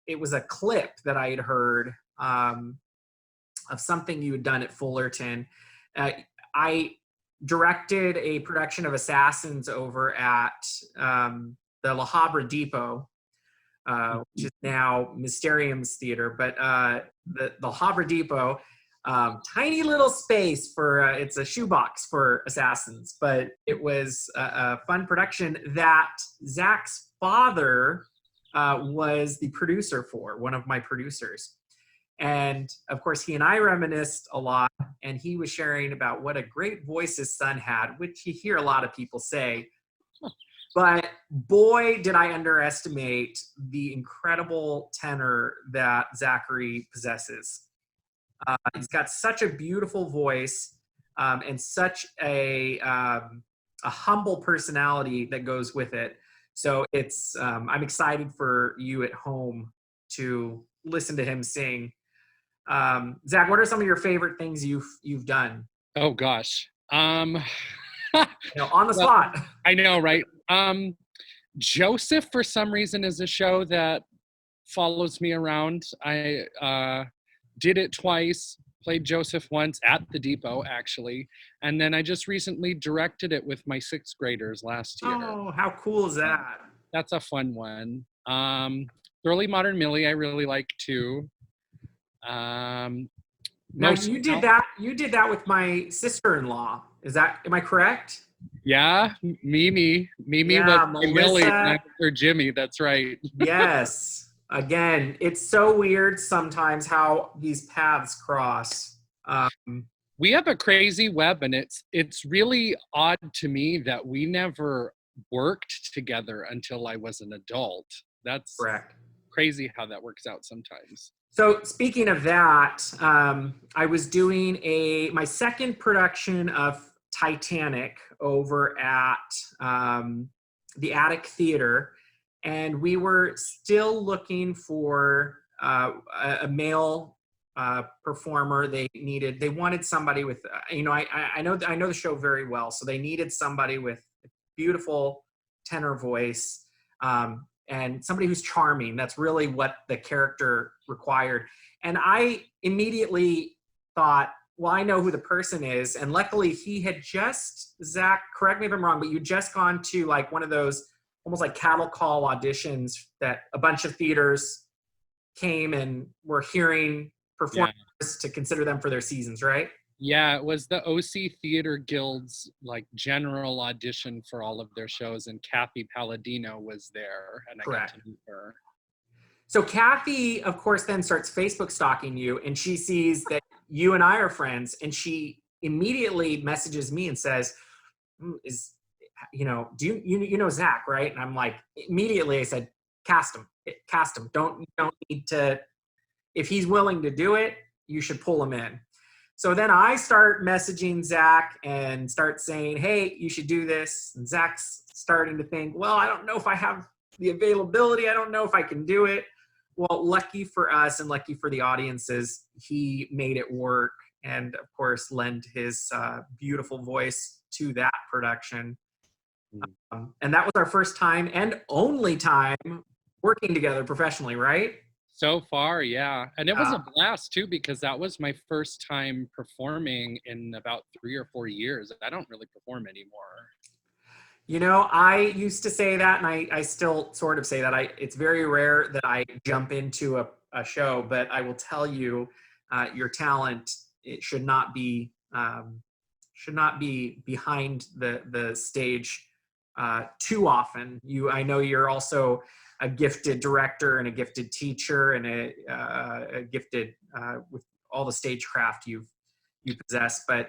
it was a clip that I had heard of something you had done at Fullerton. I directed a production of Assassins over at the La Habra Depot, which is now Mysterium's theater, but the La Habra Depot, tiny little space for, it's a shoebox for Assassins, but it was a fun production that Zach's father was the producer for, one of my producers. And of course, he and I reminisced a lot, and he was sharing about what a great voice his son had, which you hear a lot of people say. But boy, did I underestimate the incredible tenor that Zachary possesses. He's got such a beautiful voice and such a humble personality that goes with it. So it's I'm excited for you at home to listen to him sing. Zach, what are some of your favorite things you've done? Oh gosh. On the spot. I know, right? Joseph, for some reason, is a show that follows me around. I did it twice, played Joseph once at the Depot, actually. And then I just recently directed it with my sixth graders last year. Oh, how cool is that? That's a fun one. Thoroughly Modern Millie, I really like too. Now Most you did that. You did that with my sister-in-law. Am I correct? Yeah, Mimi. Mimi was Yeah, my Millie and I Melissa. was her Jimmy. That's right. Yes. Again, it's so weird sometimes how these paths cross. We have a crazy web, and it's really odd to me that we never worked together until I was an adult. That's Correct. crazy how that works out sometimes. So speaking of that, I was doing my second production of Titanic over at the Attic Theater, and we were still looking for a male performer. They wanted somebody with, I know the show very well, so they needed somebody with a beautiful tenor voice. And somebody who's charming. That's really what the character required. And I immediately thought, well, I know who the person is. And luckily he had Zach, correct me if I'm wrong, but you just gone to like one of those almost like cattle call auditions that a bunch of theaters came and were hearing performers to consider them for their seasons, right? Yeah, it was the OC Theater Guild's like general audition for all of their shows, and Kathy Palladino was there, and Correct. I got to meet her. So Kathy, of course, then starts Facebook stalking you, and she sees that you and I are friends, and she immediately messages me and says, do you know Zach, right? And I'm like, immediately I said, cast him. Don't need to, if he's willing to do it, you should pull him in. So then I start messaging Zach and start saying, hey, you should do this. And Zach's starting to think, well, I don't know if I have the availability. I don't know if I can do it. Well, lucky for us and lucky for the audiences, he made it work. And of course, lend his beautiful voice to that production. And that was our first time and only time working together professionally, right? So far, yeah. And it was a blast too, because that was my first time performing in about 3 or 4 years. I don't really perform anymore. You know, I used to say that, and I still sort of say that. It's very rare that I jump into a show, but I will tell you, your talent, it should not be behind the stage too often. I know you're also a gifted director and a gifted teacher and a gifted with all the stagecraft you possess, but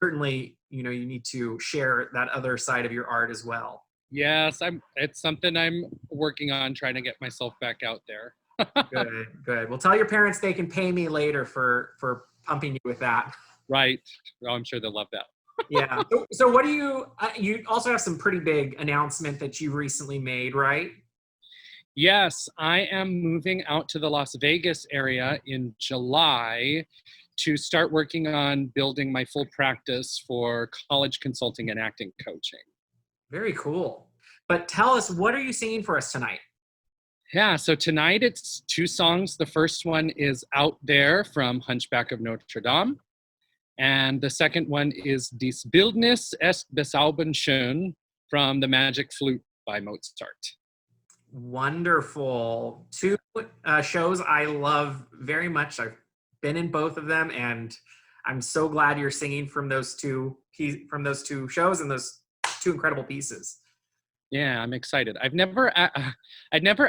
certainly, you need to share that other side of your art as well. Yes, it's something I'm working on, trying to get myself back out there. Good. Well, tell your parents they can pay me later for pumping you with that. Right. Oh, I'm sure they'll love that. Yeah. So what do you also have some pretty big announcement that you recently made, right? Yes, I am moving out to the Las Vegas area in July to start working on building my full practice for college consulting and acting coaching. Very cool. But tell us, what are you singing for us tonight? Yeah, so tonight it's 2 songs. The first one is Out There from Hunchback of Notre Dame. And the second one is Dies Bildnis est besauben schön from The Magic Flute by Mozart. Wonderful. 2 shows I love very much. I've been in both of them, and I'm so glad you're singing from those two shows and those 2 incredible pieces. Yeah, I'm excited. I'd never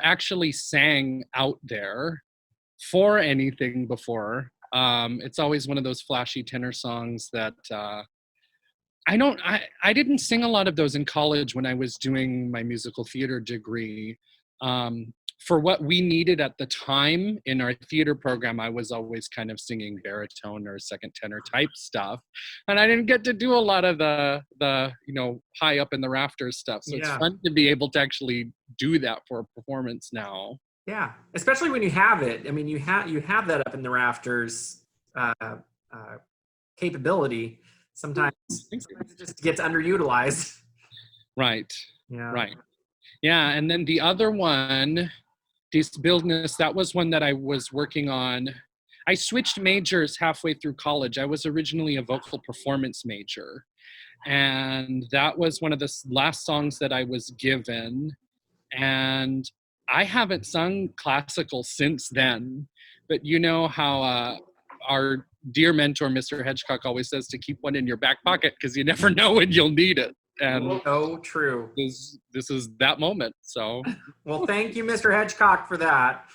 actually sang out there for anything before. It's always one of those flashy tenor songs that I didn't sing a lot of those in college when I was doing my musical theater degree. For what we needed at the time in our theater program, I was always kind of singing baritone or second tenor type stuff. And I didn't get to do a lot of the high up in the rafters stuff. So It's fun to be able to actually do that for a performance now. Yeah, especially when you have it. I mean, you have that up in the rafters capability. Sometimes it just gets underutilized. Right. Yeah. Right. Yeah, and then the other one, Dies Bildnis, that was one that I was working on. I switched majors halfway through college. I was originally a vocal performance major. And that was one of the last songs that I was given. And I haven't sung classical since then. But you know how our dear mentor, Mr. Hedgecock, always says to keep one in your back pocket because you never know when you'll need it. And So true. this is that moment. So, Well, thank you, Mr. Hedgecock, for that.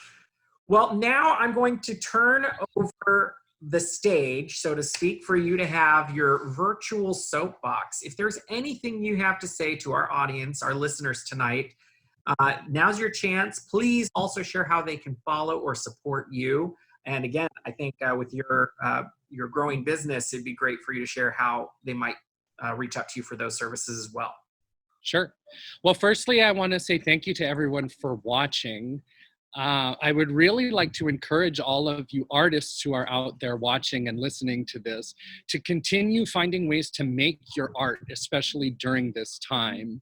Well, now I'm going to turn over the stage, so to speak, for you to have your virtual soapbox. If there's anything you have to say to our audience, our listeners tonight, now's your chance. Please also share how they can follow or support you. And again, I think with your growing business, it'd be great for you to share how they might reach out to you for those services as well. sure. Well, firstly, I want to say thank you to everyone for watching. I would really like to encourage all of you artists who are out there watching and listening to this to continue finding ways to make your art, especially during this time.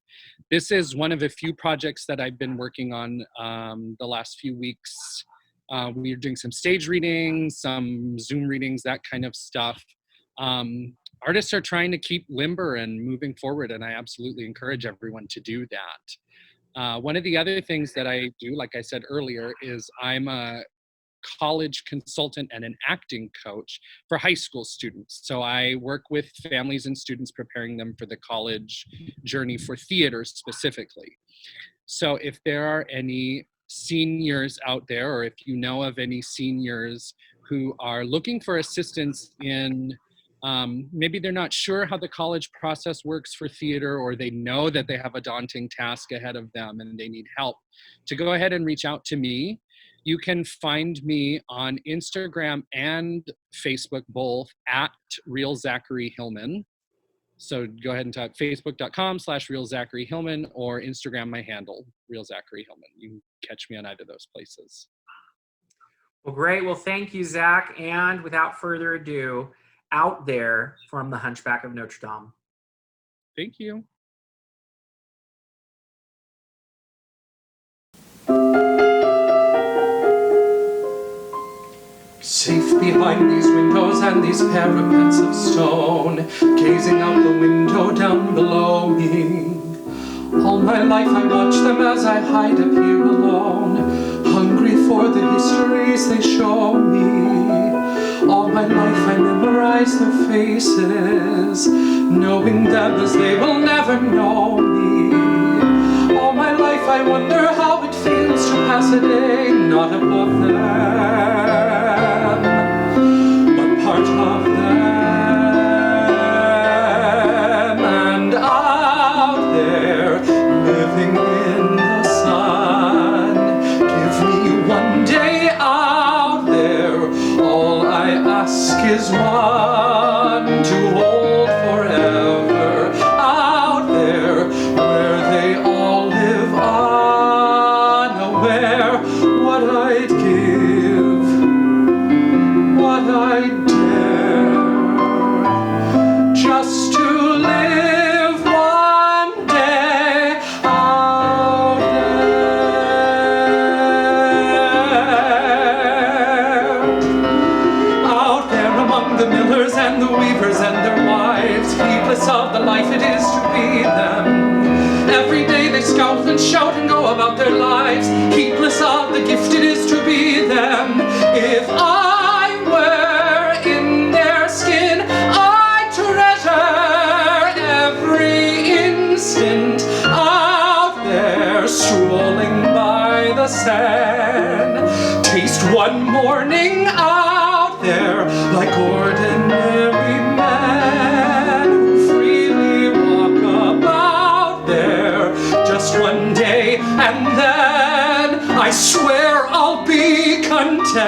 This is one of a few projects that I've been working on the last few weeks. We're doing some stage readings, some Zoom readings, that kind of stuff. Artists are trying to keep limber and moving forward, and I absolutely encourage everyone to do that. One of the other things that I do, like I said earlier, is I'm a college consultant and an acting coach for high school students. So I work with families and students preparing them for the college journey for theater specifically. So if there are any seniors out there, or if you know of any seniors who are looking for assistance in maybe they're not sure how the college process works for theater, or they know that they have a daunting task ahead of them and they need help, to go ahead and reach out to me. You can find me on Instagram and Facebook, both at Real Zachary Hillman. So go ahead and type facebook.com/RealZacharyHillman or Instagram, my handle, Real Zachary Hillman. You can catch me on either of those places. Well, great. Well, thank you, Zach. And without further ado, Out There from The Hunchback of Notre Dame. Thank you. Safe behind these windows and these parapets of stone, gazing out the window down below me. All my life I watch them as I hide up here alone, hungry for the histories they show me. All my life I memorize their faces, knowing them as they will never know me. All my life I wonder how it feels to pass a day not above them, but part of them. And out there, living in the sun, give me one day out there. All I ask is one to hold forever. Out there, where they all live unaware. What I'd give, what I'd dare, just to live one day out there among the millers and the weavers and their wives, heedless of the life it is to be them. Every day they scout and shout and go about their lives, heedless of the gift it is to be them. If I were in their skin, I'd treasure every instant out there, strolling by the sand. Taste one morning out there, like ordinary men who freely walk about there. Just one day, and then I swear I'll be content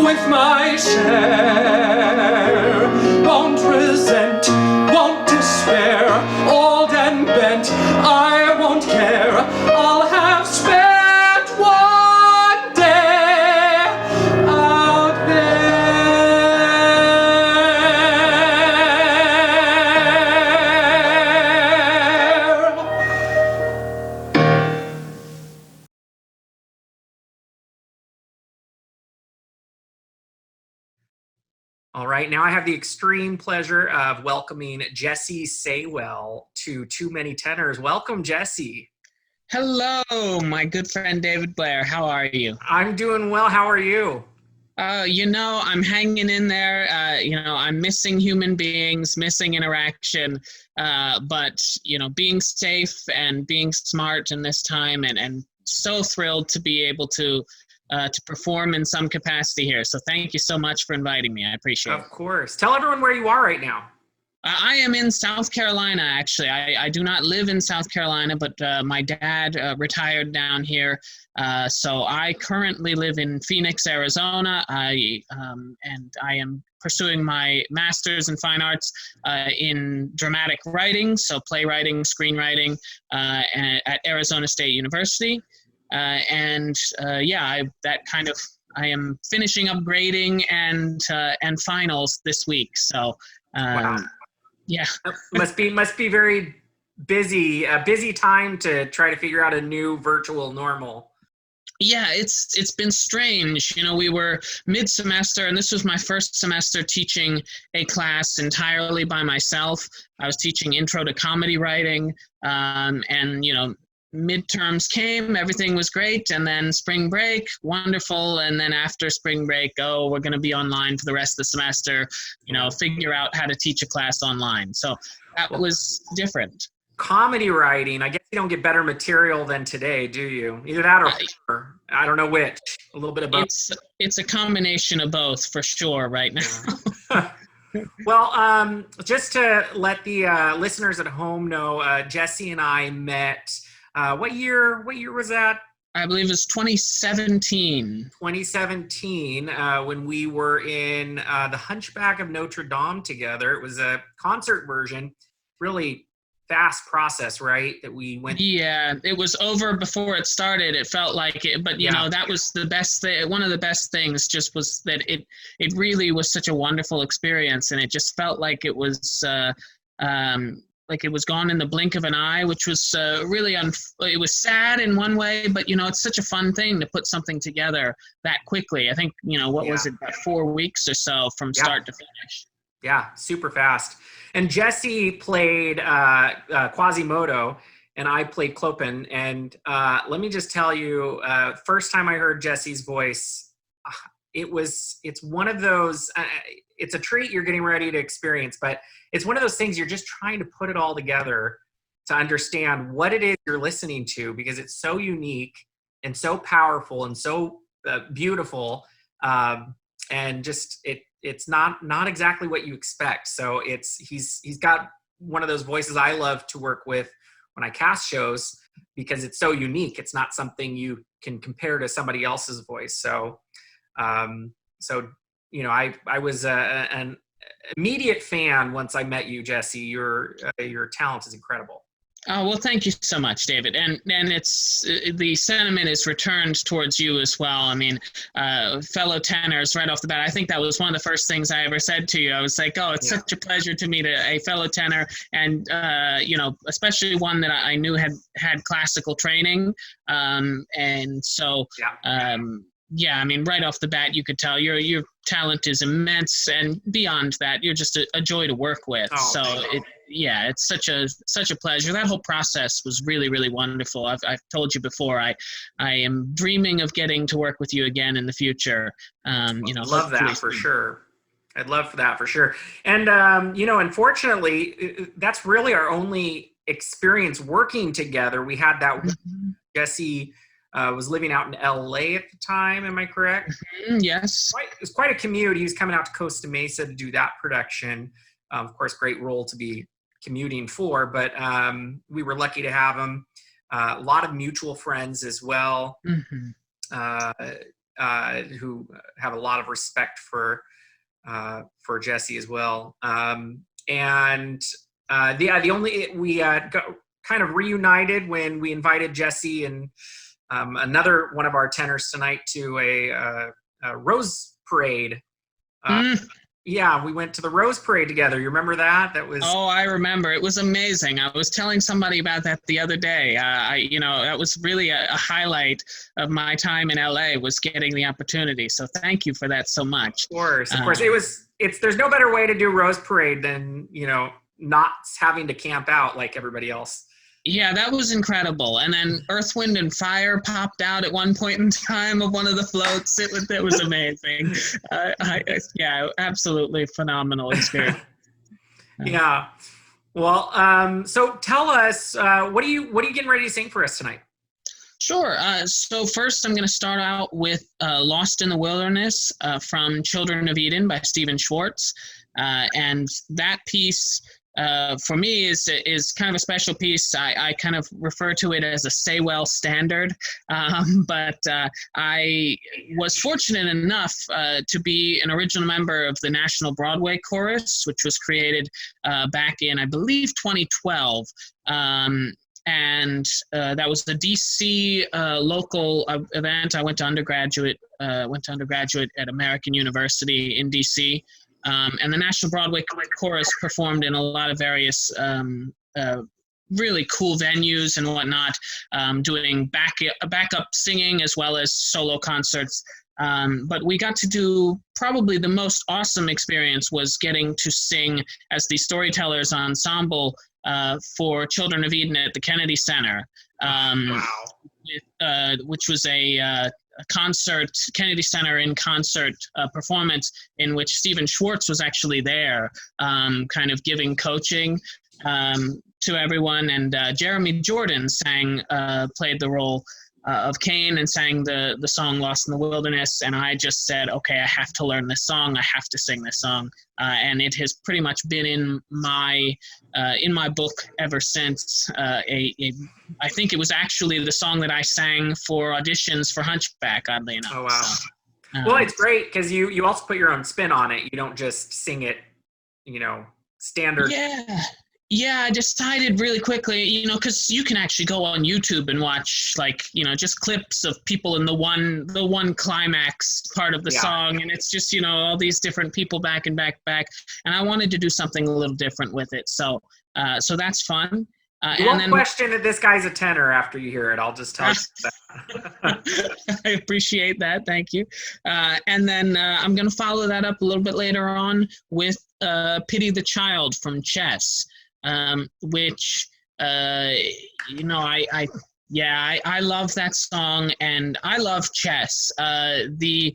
with my share. Won't resent, won't despair, old and bent, I won't care. I'll have spent one day out there. All right, now I have the extreme pleasure of welcoming Jesse Saywell to Too Many Tenors. Welcome, Jesse. Hello, my good friend David Blair. How are you? I'm doing well. How are you? I'm hanging in there. I'm missing human beings, missing interaction, but being safe and being smart in this time, and so thrilled to be able to perform in some capacity here. So thank you so much for inviting me. I appreciate it. Of course. Tell everyone where you are right now. I am in South Carolina, actually. I do not live in South Carolina, but my dad retired down here. So I currently live in Phoenix, Arizona. And I am pursuing my master's in fine arts in dramatic writing, so playwriting, screenwriting, at Arizona State University. I am finishing up grading and finals this week. So. Wow. Yeah. must be very busy, a busy time to try to figure out a new virtual normal. Yeah, it's been strange. We were mid-semester, and this was my first semester teaching a class entirely by myself. I was teaching intro to comedy writing, and midterms came, everything was great, and then spring break, wonderful, and then after spring break, we're going to be online for the rest of the semester, figure out how to teach a class online. So that was different. Comedy writing, I guess you don't get better material than today, do you? Either that or I don't know which, a little bit of both. It's a combination of both for sure right now. Well, just to let the listeners at home know, Jesse and I met. What year was that? I believe it was 2017. 2017, when we were in the Hunchback of Notre Dame together. It was a concert version, really fast process, right? That we went. Yeah, it was over before it started. It felt like it, but that was the best thing. One of the best things just was that it really was such a wonderful experience, and it just felt like it was. Like it was gone in the blink of an eye, which was really, it was sad in one way, but, it's such a fun thing to put something together that quickly. I think, was it, about 4 weeks or so from start to finish. Yeah, super fast. And Jesse played Quasimodo, and I played Clopin. And let me just tell you, first time I heard Jesse's voice, it's one of those, it's a treat you're getting ready to experience, but it's one of those things you're just trying to put it all together to understand what it is you're listening to, because it's so unique and so powerful and so beautiful. And just, it's not exactly what you expect. So he's got one of those voices I love to work with when I cast shows, because it's so unique. It's not something you can compare to somebody else's voice. So, I was an immediate fan once I met you, Jesse. Your talent is incredible. Oh, well, thank you so much, David. And it's the sentiment is returned towards you as well. I mean, fellow tenors right off the bat. I think that was one of the first things I ever said to you. I was like, oh, it's such a pleasure to meet a fellow tenor, and especially one that I knew had classical training. And so. I mean, right off the bat, you could tell your talent is immense, and beyond that, you're just a joy to work with. It's such a pleasure. That whole process was really, really wonderful. I've told you before, I am dreaming of getting to work with you again in the future. Love that for sure. I'd love for that for sure. And unfortunately, that's really our only experience working together. We had that Jesse. Was living out in LA at the time. Am I correct? Yes. It was quite a commute. He was coming out to Costa Mesa to do that production. Of course, great role to be commuting for, but we were lucky to have him. A lot of mutual friends as well, who have a lot of respect for Jesse as well. We got kind of reunited when we invited Jesse and another one of our tenors tonight to a Rose Parade. Yeah, we went to the Rose Parade together. You remember that? That was. Oh, I remember. It was amazing. I was telling somebody about that the other day. That was really a highlight of my time in LA, was getting the opportunity. So thank you for that so much. Of course. There's no better way to do Rose Parade than, not having to camp out like everybody else. Yeah, that was incredible. And then Earth, Wind, and Fire popped out at one point in time of one of the floats. It was amazing. Yeah, absolutely phenomenal experience. Yeah. Well, so tell us, what are you getting ready to sing for us tonight? Sure. So first, I'm going to start out with "Lost in the Wilderness" from "Children of Eden" by Stephen Schwartz, and that piece for me is kind of a special piece. I kind of refer to it as a say well standard, but I was fortunate enough to be an original member of the National Broadway Chorus, which was created back in, I believe, 2012. And that was the DC local event. I went to undergraduate at American University in DC, and the National Broadway Chorus performed in a lot of various really cool venues and whatnot, doing backup singing as well as solo concerts. But we got to do probably the most awesome experience was getting to sing as the Storytellers Ensemble for Children of Eden at the Kennedy Center, which was a concert, Kennedy Center in concert performance in which Stephen Schwartz was actually there, kind of giving coaching to everyone. And Jeremy Jordan played the role of Cain and sang the song "Lost in the Wilderness," and I just said, okay, I have to learn this song. I have to sing this song, and it has pretty much been in my book ever since. I think it was actually the song that I sang for auditions for Hunchback, oddly enough. Oh wow! So, well, it's great because you also put your own spin on it. You don't just sing it, standard. Yeah, I decided really quickly, because you can actually go on YouTube and watch, just clips of people in the one climax part of the song, and it's just, all these different people back and back, and I wanted to do something a little different with it, so that's fun. You won't question that this guy's a tenor after you hear it. I'll just tell you that. I appreciate that. Thank you. And then I'm going to follow that up a little bit later on with "Pity the Child" from Chess. Which I love that song, and I love Chess. The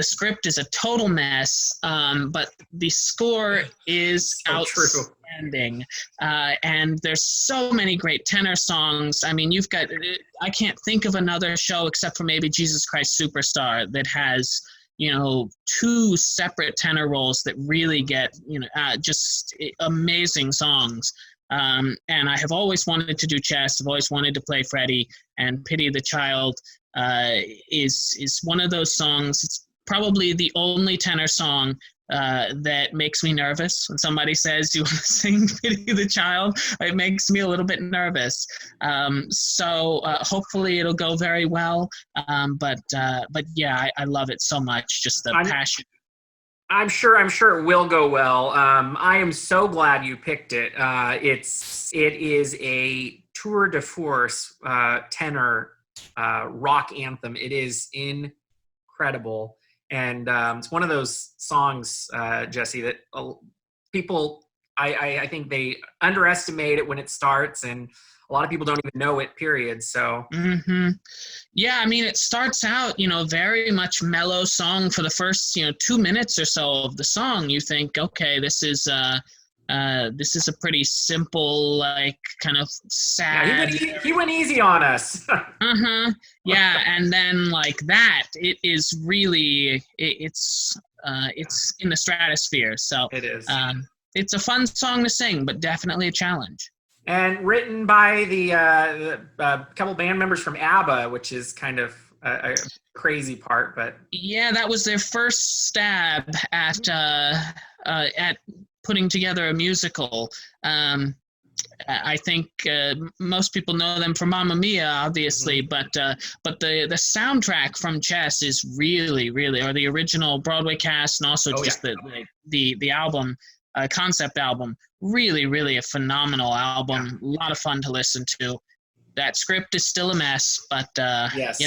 script is a total mess, but the score is outstanding. And there's so many great tenor songs. I mean, I can't think of another show except for maybe Jesus Christ Superstar that has two separate tenor roles that really get, just amazing songs. And I have always wanted to do Chess. I've always wanted to play Freddie, and "Pity the Child" is one of those songs. It's probably the only tenor song that makes me nervous. When somebody says you want to sing "Pity the Child," it makes me a little bit nervous. So hopefully it'll go very well. But yeah, I love it so much. Just the passion. I'm sure it will go well. I am so glad you picked it. It is a tour de force tenor rock anthem. It is incredible. And it's one of those songs, Jesse, that people, I think they underestimate it when it starts, and a lot of people don't even know it, period. So, yeah, I mean, it starts out, very much mellow song for the first, 2 minutes or so of the song. You think, okay, this is a pretty simple, kind of sad. Yeah, he went easy on us. Yeah, and then that, it is really, it's in the stratosphere. So it is. It's a fun song to sing, but definitely a challenge. And written by the couple band members from ABBA, which is kind of a crazy part, but yeah, that was their first stab at putting together a musical. I think most people know them from Mamma Mia, obviously, but the soundtrack from Chess is really, really, or the original Broadway cast, and also the album, concept album, really, really a phenomenal album. A lot of fun to listen to. That script is still a mess, but yes.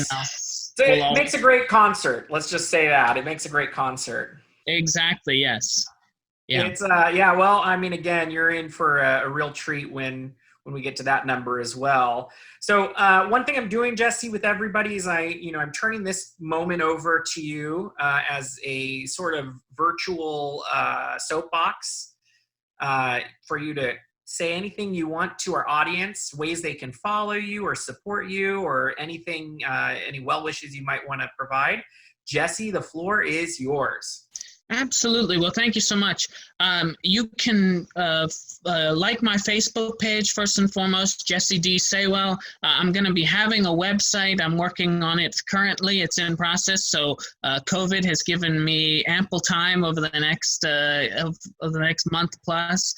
So it makes a great concert. Let's just say that it makes a great concert. Exactly. Yes. Yeah. It's well, I mean, again, you're in for a real treat when when we get to that number as well. So one thing I'm doing, Jesse, with everybody is I'm turning this moment over to you as a sort of virtual soapbox for you to say anything you want to our audience, ways they can follow you or support you, or anything, any well wishes you might want to provide. Jesse, the floor is yours. Absolutely. Well, thank you so much. You can like my Facebook page, first and foremost, Jesse D. Saywell. I'm going to be having a website. I'm working on it currently. It's in process. So COVID has given me ample time over the next month plus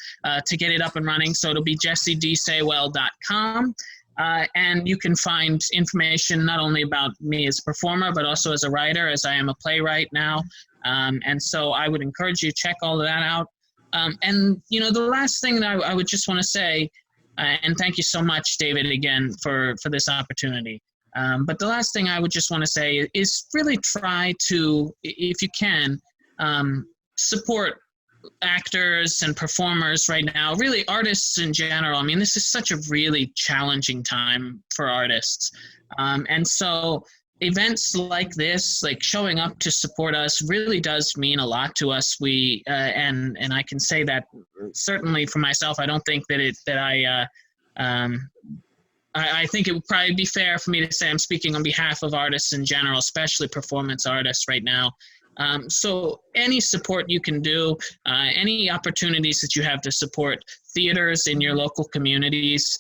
to get it up and running. So it'll be jessedsaywell.com. And you can find information not only about me as a performer, but also as a writer, as I am a playwright now. And so I would encourage you to check all of that out. And, the last thing that I would just want to say, and thank you so much, David, again, for this opportunity. But the last thing I would just want to say is really try to, if you can, support actors and performers right now, really artists in general. I mean, this is such a really challenging time for artists. And so events like this, like showing up to support us, really does mean a lot to us. We and I can say that certainly for myself. I don't think I think it would probably be fair for me to say I'm speaking on behalf of artists in general, especially performance artists right now. So any support you can do, any opportunities that you have to support theaters in your local communities,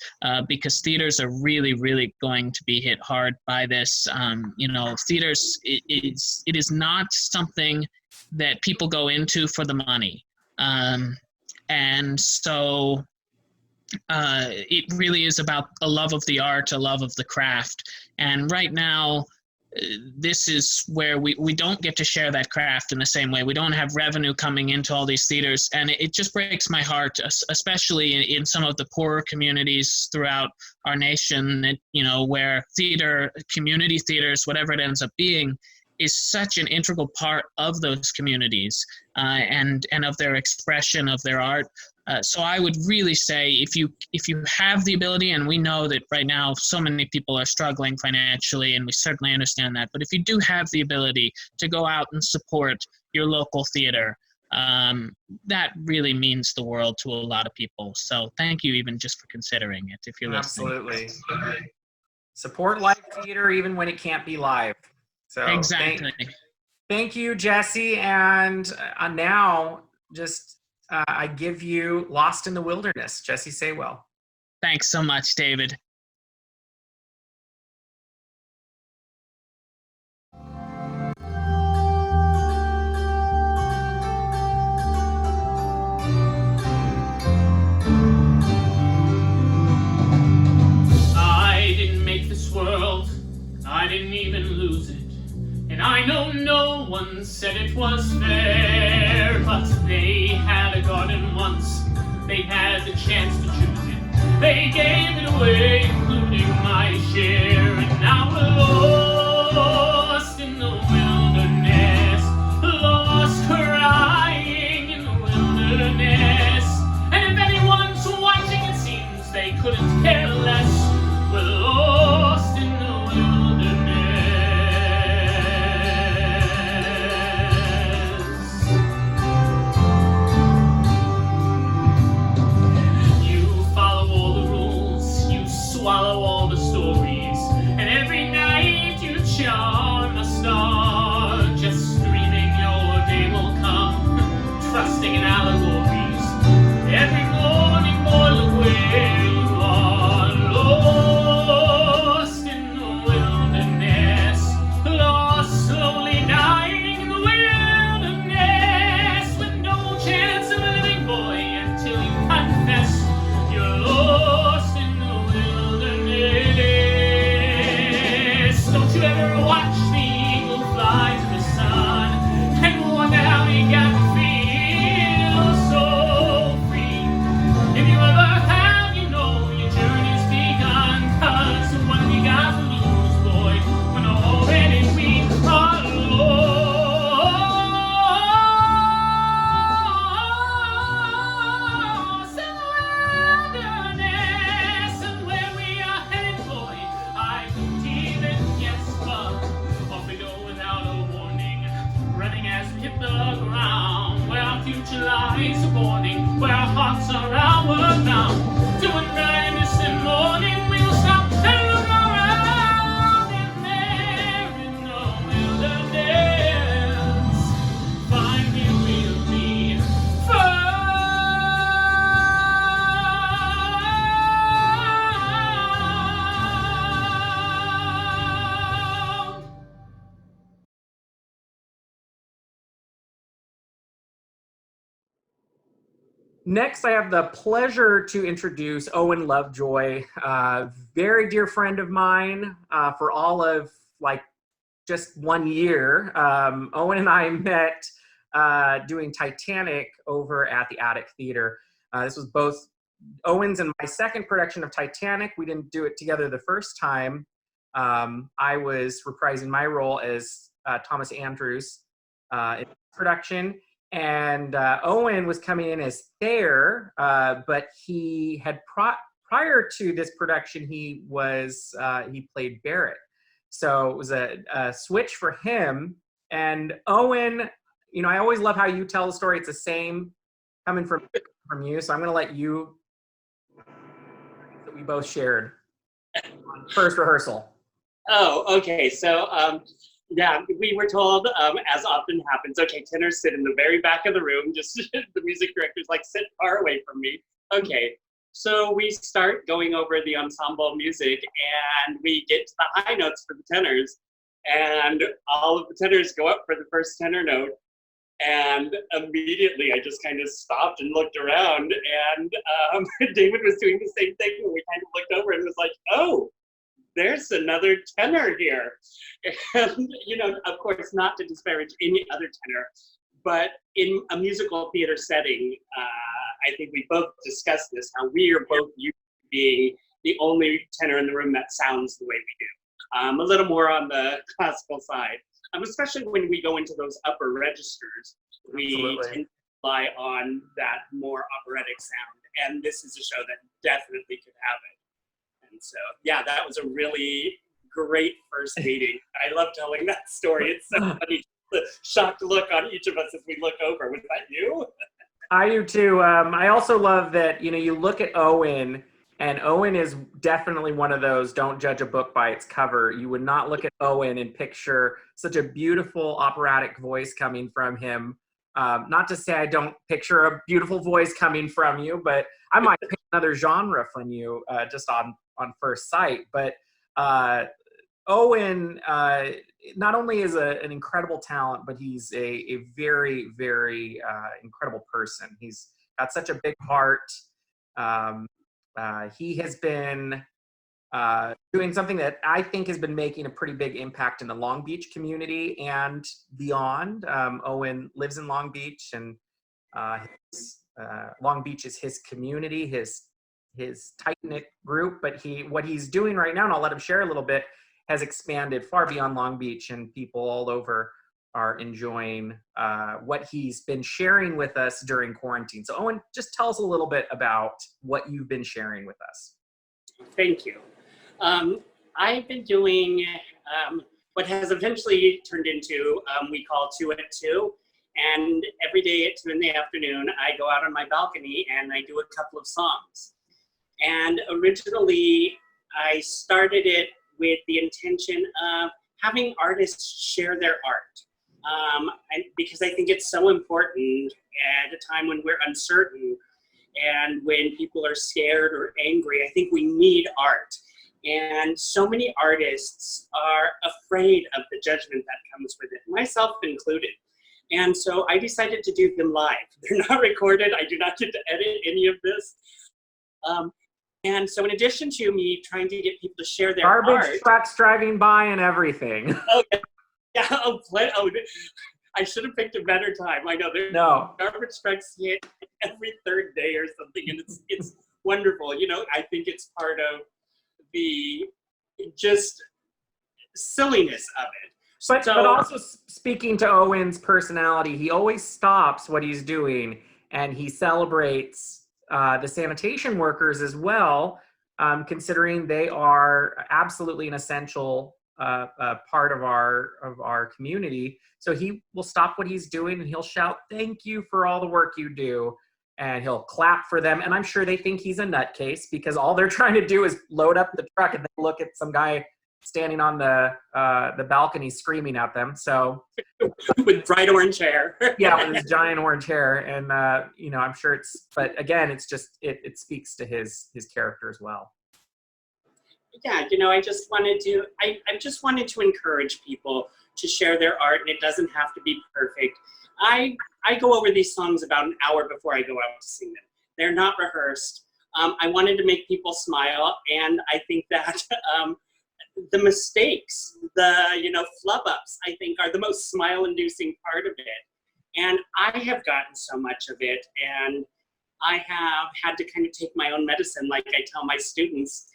because theaters are really, really going to be hit hard by this. Theaters, it is not something that people go into for the money. And so it really is about a love of the art, a love of the craft. And right now, this is where we don't get to share that craft in the same way. We don't have revenue coming into all these theaters, and it just breaks my heart, especially in some of the poorer communities throughout our nation, that, where theater, community theaters, whatever it ends up being, is such an integral part of those communities and of their expression of their art. So I would really say if you have the ability, and we know that right now so many people are struggling financially, and we certainly understand that, but if you do have the ability to go out and support your local theater, that really means the world to a lot of people. So thank you even just for considering it, if you're listening. Absolutely. Support live theater even when it can't be live. So exactly. Thank you, Jesse. And now just I give you Lost in the Wilderness, Jesse Saywell. Thanks so much, David. I didn't make this world, I didn't even lose it. And I know no one said it was fair, but they had a garden once, they had the chance to choose it. They gave it away, including my share, and now we're lost in the wilderness, lost crying in the wilderness. And if anyone's watching, it seems they couldn't care less. We're lost in the swallow all the stories, Next, I have the pleasure to introduce Owen Lovejoy, very dear friend of mine for all of just 1 year. Owen and I met doing Titanic over at the Attic Theater. This was both Owen's and my second production of Titanic. We didn't do it together the first time. I was reprising my role as Thomas Andrews in production. And Owen was coming in as Thayer, but he had prior to this production, he played Barrett. So it was a switch for him. And Owen, I always love how you tell the story. It's the same coming from you. So I'm going to let you that we both shared on first rehearsal. Oh, okay. So, yeah, we were told, as often happens, okay, tenors sit in the very back of the room, just the music director's like, sit far away from me. Okay, so we start going over the ensemble music and we get to the high notes for the tenors, and all of the tenors go up for the first tenor note, and immediately I just kind of stopped and looked around, and David was doing the same thing, and we kind of looked over and was like, oh, there's another tenor here. And, of course, not to disparage any other tenor, but in a musical theater setting, I think we both discussed this, how we are both used to being the only tenor in the room that sounds the way we do. A little more on the classical side, especially when we go into those upper registers, we tend to rely on that more operatic sound. And this is a show that definitely could have it. And so, yeah, that was a really great first meeting. I love telling that story. It's so funny, the shocked look on each of us as we look over. Was that you? I do too. I also love that, you look at Owen, and Owen is definitely one of those, don't judge a book by its cover. You would not look at Owen and picture such a beautiful operatic voice coming from him. Not to say I don't picture a beautiful voice coming from you, but I might pick another genre from you just on first sight. But Owen not only is an incredible talent, but he's a very, very incredible person. He's got such a big heart. He has been doing something that I think has been making a pretty big impact in the Long Beach community and beyond. Owen lives in Long Beach, and Long Beach is his community, his tight-knit group. But what he's doing right now, and I'll let him share a little bit, has expanded far beyond Long Beach, and people all over are enjoying what he's been sharing with us during quarantine. So Owen, just tell us a little bit about what you've been sharing with us. Thank you. I've been doing what has eventually turned into, we call 2 at 2. And every day at 2 in the afternoon, I go out on my balcony and I do a couple of songs. And originally, I started it with the intention of having artists share their art. Because I think it's so important at a time when we're uncertain and when people are scared or angry. I think we need art. And so many artists are afraid of the judgment that comes with it, myself included. And so I decided to do them live. They're not recorded. I do not get to edit any of this. And so in addition to me trying to get people to share their art. Garbage trucks driving by and everything. Yeah, I should have picked a better time. I know there's garbage trucks hit every third day or something, and it's wonderful. I think it's part of the just silliness of it. But also speaking to Owen's personality, he always stops what he's doing and he celebrates the sanitation workers as well, considering they are absolutely an essential part of our community. So he will stop what he's doing and he'll shout, "Thank you for all the work you do." And he'll clap for them. And I'm sure they think he's a nutcase because all they're trying to do is load up the truck and then look at some guy standing on the balcony screaming at them. So with bright orange hair. Yeah, with his giant orange hair. And I'm sure but again, it's just it speaks to his character as well. Yeah, I just wanted to encourage people to share their art, and it doesn't have to be perfect. I go over these songs about an hour before I go out to sing them. They're not rehearsed. I wanted to make people smile, and I think that the mistakes, the flub ups, I think are the most smile-inducing part of it. And I have gotten so much of it, and I have had to kind of take my own medicine. Like I tell my students,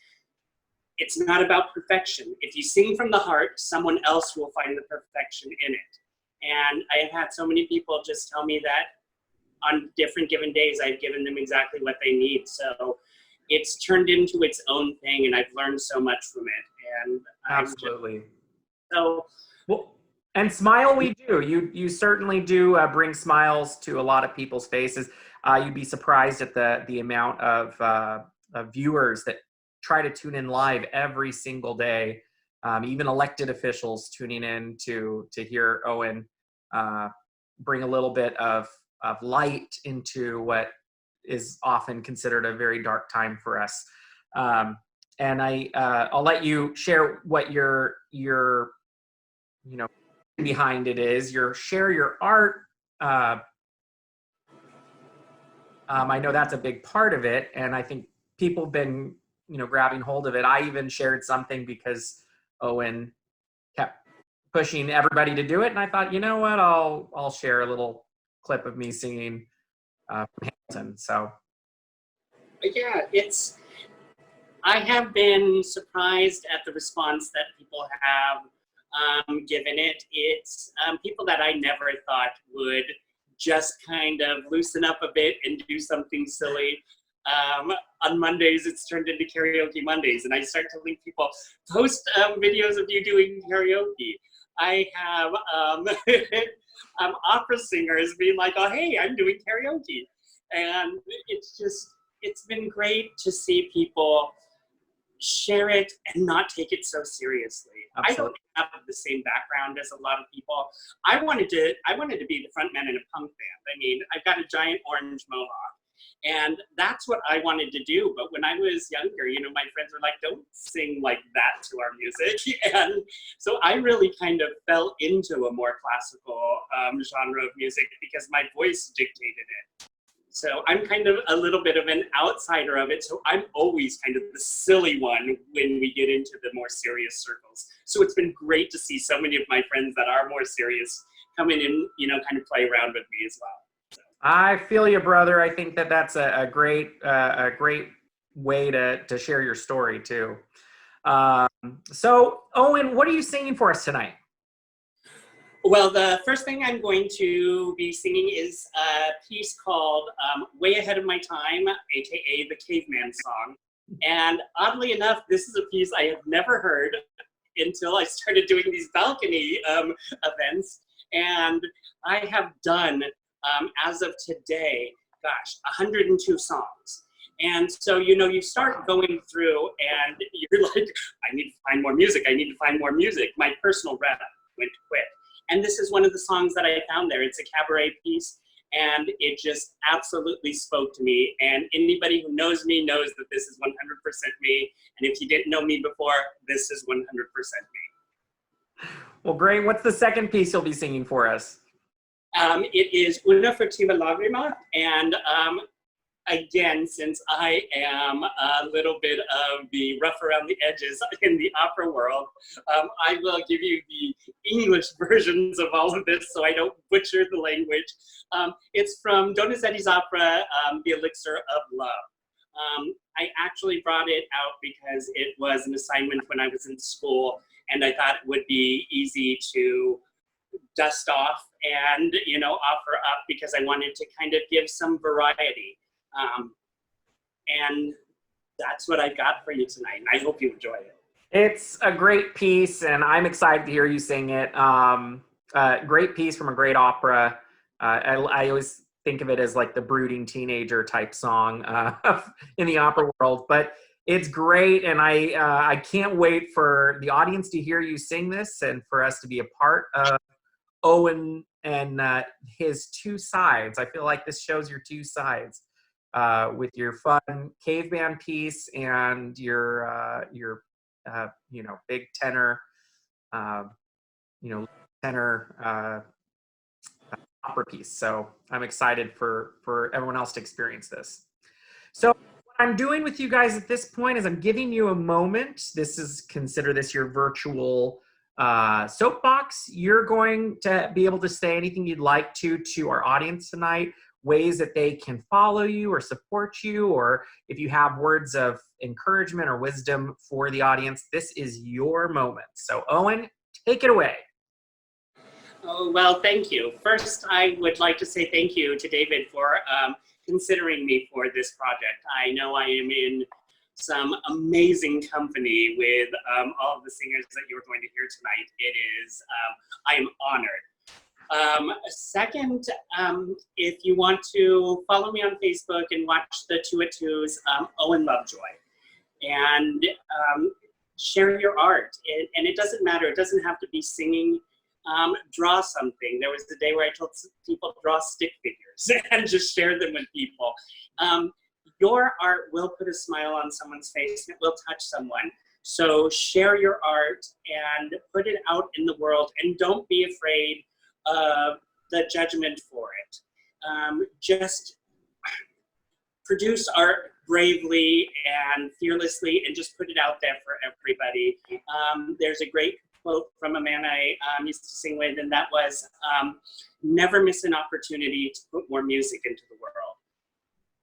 it's not about perfection. If you sing from the heart, someone else will find the perfection in it. And I have had so many people just tell me that on different given days, I've given them exactly what they need. So it's turned into its own thing, and I've learned so much from it. And Absolutely. So well, and smile we do. You certainly do bring smiles to a lot of people's faces. You'd be surprised at the amount of viewers that try to tune in live every single day. Even elected officials tuning in to hear Owen bring a little bit of light into what is often considered a very dark time for us. And I'll let you share what your behind it is. Share your art. I know that's a big part of it, and I think people have been grabbing hold of it. I even shared something because Owen kept pushing everybody to do it, and I thought, you know what, I'll share a little clip of me singing from Hamilton. So yeah, I have been surprised at the response that people have given it. It's people that I never thought would just kind of loosen up a bit and do something silly. On Mondays, it's turned into Karaoke Mondays, and I start telling people, post videos of you doing karaoke. I have opera singers being like, oh, hey, I'm doing karaoke. And it's been great to see people share it and not take it so seriously. Absolutely. I don't have the same background as a lot of people. I wanted to be the front man in a punk band. I mean, I've got a giant orange mohawk, and that's what I wanted to do. But when I was younger, my friends were like, don't sing like that to our music. And so I really kind of fell into a more classical genre of music because my voice dictated it. So I'm kind of a little bit of an outsider of it. So I'm always kind of the silly one when we get into the more serious circles. So it's been great to see so many of my friends that are more serious come in and, kind of play around with me as well. So. I feel you, brother. I think that's a great way to share your story too. So Owen, what are you singing for us tonight? Well, the first thing I'm going to be singing is a piece called Way Ahead of My Time, aka the Caveman Song. And oddly enough, this is a piece I have never heard until I started doing these balcony events. And I have done, as of today, 102 songs. And so, you start going through and you're like, I need to find more music. I need to find more music. My personal rep went to quit. And this is one of the songs that I found there. It's a cabaret piece, and it just absolutely spoke to me. And anybody who knows me knows that this is 100% me. And if you didn't know me before, this is 100% me. Well, great. What's the second piece you'll be singing for us? It is Una furtiva lagrima, and again, since I am a little bit of the rough around the edges in the opera world, I will give you the English versions of all of this so I don't butcher the language. It's from Donizetti's opera, The Elixir of Love. I actually brought it out because it was an assignment when I was in school, and I thought it would be easy to dust off and, offer up because I wanted to kind of give some variety. And that's what I got for you tonight. And I hope you enjoy it. It's a great piece, and I'm excited to hear you sing it. Great piece from a great opera. I always think of it as like the brooding teenager type song in the opera world, but it's great, and I can't wait for the audience to hear you sing this and for us to be a part of Owen and his two sides. I feel like this shows your two sides. With your fun caveman piece and your big tenor, opera piece. So I'm excited for everyone else to experience this. So what I'm doing with you guys at this point is I'm giving you a moment. Consider this your virtual soapbox. You're going to be able to say anything you'd like to our audience tonight, ways that they can follow you or support you, or if you have words of encouragement or wisdom for the audience. This is your moment. So Owen, take it away. Oh, well, thank you. First, I would like to say thank you to David for considering me for this project. I know I am in some amazing company with all of the singers that you're going to hear tonight. I am honored. Second, if you want to follow me on Facebook and watch the 2 at 2s, Owen Lovejoy, and share your art. And it doesn't matter, it doesn't have to be singing. Draw something. There was the day where I told people draw stick figures and just share them with people. Your art will put a smile on someone's face and it will touch someone. So share your art and put it out in the world, and don't be afraid of the judgment for it. Just produce art bravely and fearlessly and just put it out there for everybody. There's a great quote from a man I used to sing with, and that was, never miss an opportunity to put more music into the world.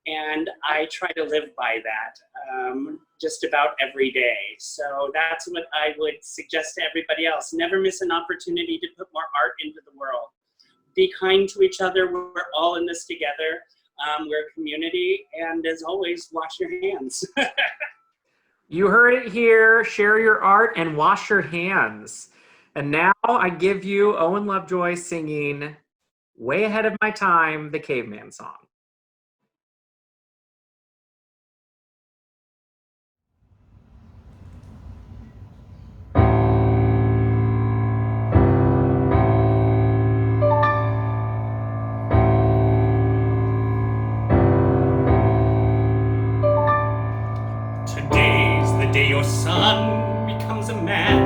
And I try to live by that just about every day. So that's what I would suggest to everybody else. Never miss an opportunity to put more art into the world. Be kind to each other. We're all in this together. We're a community. And as always, wash your hands. You heard it here. Share your art and wash your hands. And now I give you Owen Lovejoy singing Way Ahead of My Time, the Caveman song. Today's the day your son becomes a man,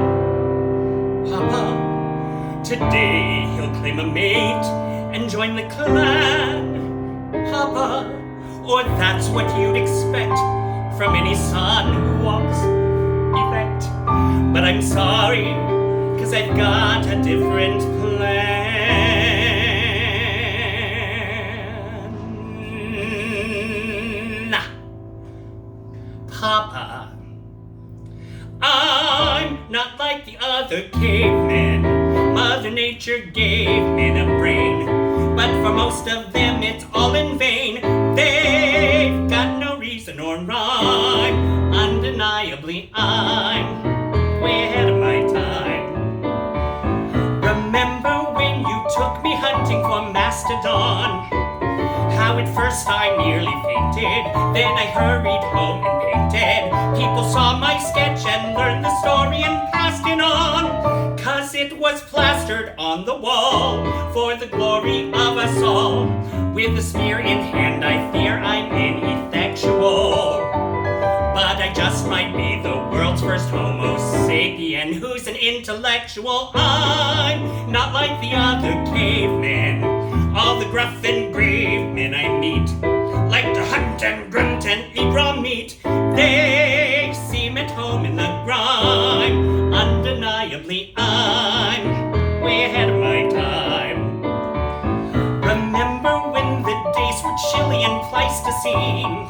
Papa. Today he'll claim a mate and join the clan, Papa. Or that's what you'd expect from any son who walks erect. But I'm sorry, 'cause I've got a different plan. Papa, I'm not like the other cavemen. Mother Nature gave men a brain, but for most of them it's all in vain. They've got no reason or rhyme. Undeniably, I'm way ahead of my time. Remember when you took me hunting for mastodon? How at first I nearly fainted, then I hurried home and painted. People saw my sketch and learned the story and passed it on, 'cause it was plastered on the wall for the glory of us all. With a spear in hand, I fear I'm ineffectual, but I just might be the world's first Homo sapien who's an intellectual. I'm not like the other cavemen. All the gruff and grave men I meet like to hunt and grunt and eat raw meat. They seem at home in the grime. Undeniably, I'm way ahead of my time. Remember when the days were chilly and Pleistocene?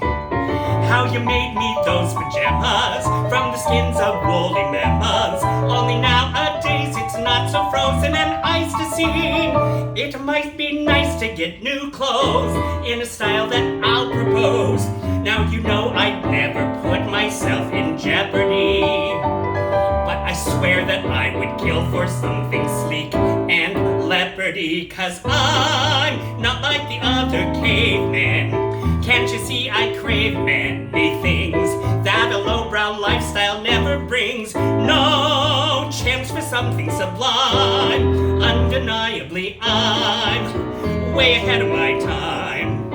How you made me those pajamas from the skins of woolly mammoths. Only nowadays it's not so frozen and iced-a-scene. It might be nice to get new clothes in a style that I'll propose. Now you know I'd never put myself in jeopardy, but I swear that I would kill for something sleek and leopardy. 'Cause I'm not like the other cavemen. Can't you see I crave many things that a lowbrow lifestyle never brings? No chance for something sublime. Undeniably, I'm way ahead of my time.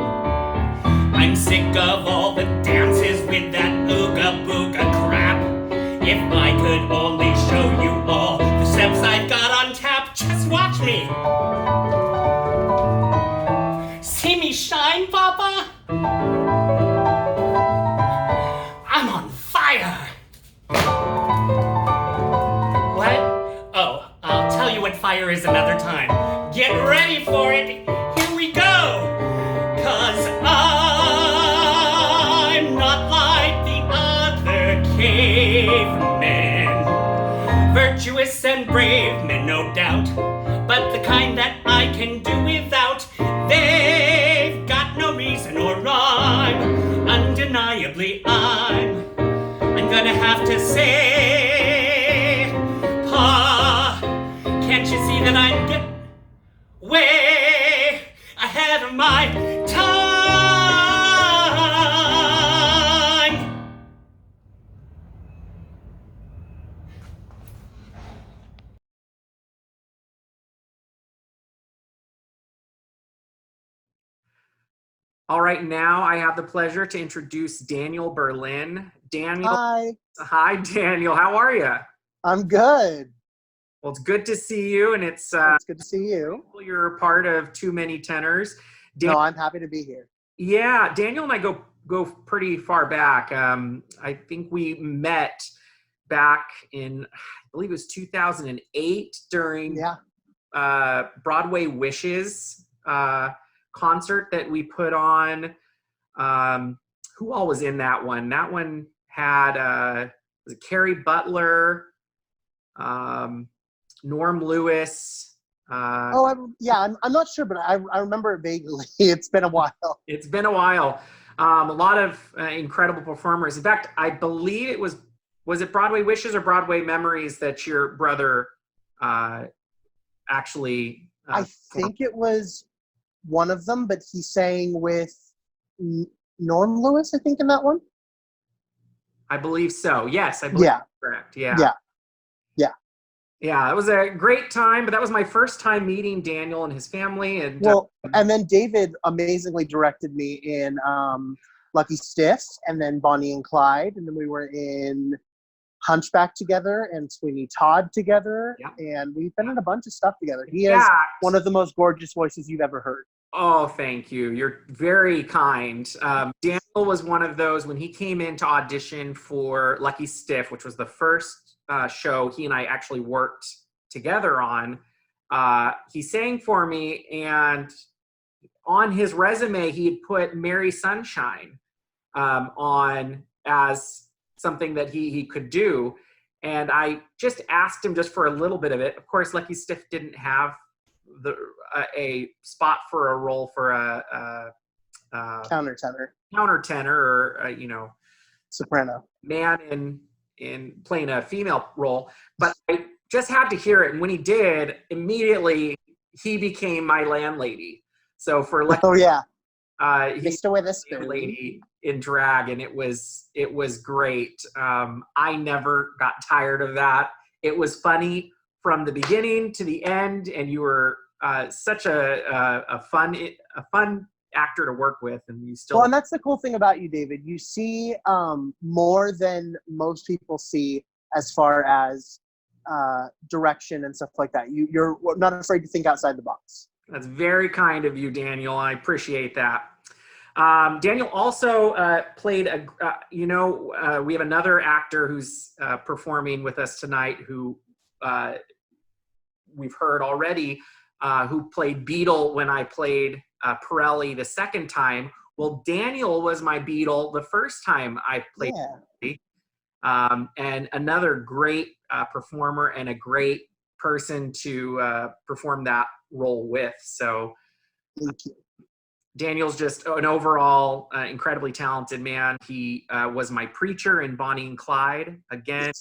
I'm sick of all the dances with that ooga booga crap. If I could only show you all the steps I've got on tap, just watch me. See me shine, Papa? brave men. Virtuous and brave men, no doubt, but the kind that I can do without. They've got no reason or rhyme. Undeniably, I'm gonna have to say, Pa, can't you see that I'm getting way ahead of my time? All right, now I have the pleasure to introduce Daniel Berlin. Daniel, Hi, Daniel. How are you? I'm good. Well, it's good to see you, and it's good to see you. you're a part of Too Many Tenors. No, I'm happy to be here. Yeah, Daniel and I go pretty far back. I think we met back in, I believe it was 2008 during Broadway Wishes concert that we put on. Who all was in that one? That one had was it Carrie Butler, Norm Lewis. I'm not sure, but I remember it vaguely. It's been a while. It's been a while. A lot of incredible performers. In fact, I believe it was it Broadway Wishes or Broadway Memories that your brother actually I think it was one of them, but he sang with Norm Lewis, I think, in that one. I believe so. Yes, I believe that's correct. Yeah. Yeah, it was a great time, but that was my first time meeting Daniel and his family. And and then David amazingly directed me in Lucky Stiff, and then Bonnie and Clyde, and then we were in Hunchback together and Sweeney Todd together, and we've been in a bunch of stuff together. He is one of the most gorgeous voices you've ever heard. Oh, thank you. You're very kind. Daniel was one of those when he came in to audition for Lucky Stiff, which was the first show he and I actually worked together on. He sang for me, and on his resume, he had put Mary Sunshine on as something that he could do. And I just asked him just for a little bit of it. Of course, Lucky Stiff didn't have a spot for a role for a countertenor or soprano man in playing a female role, but I just had to hear it. And when he did, immediately he became my landlady. So for like, Mr. Witherspoon, lady in drag, and it was great. I never got tired of that. It was funny from the beginning to the end, and you were such a fun actor to work with, and you still. Well, and that's the cool thing about you, David. You see more than most people see as far as direction and stuff like that. You're not afraid to think outside the box. That's very kind of you, Daniel. I appreciate that. Daniel also played we have another actor who's performing with us tonight who we've heard already, who played Beetle when I played Pirelli the second time. Well, Daniel was my Beetle the first time I played Pirelli. And another great performer and a great person to perform that role with. So thank you. Daniel's just an overall incredibly talented man. He was my preacher in Bonnie and Clyde. Again,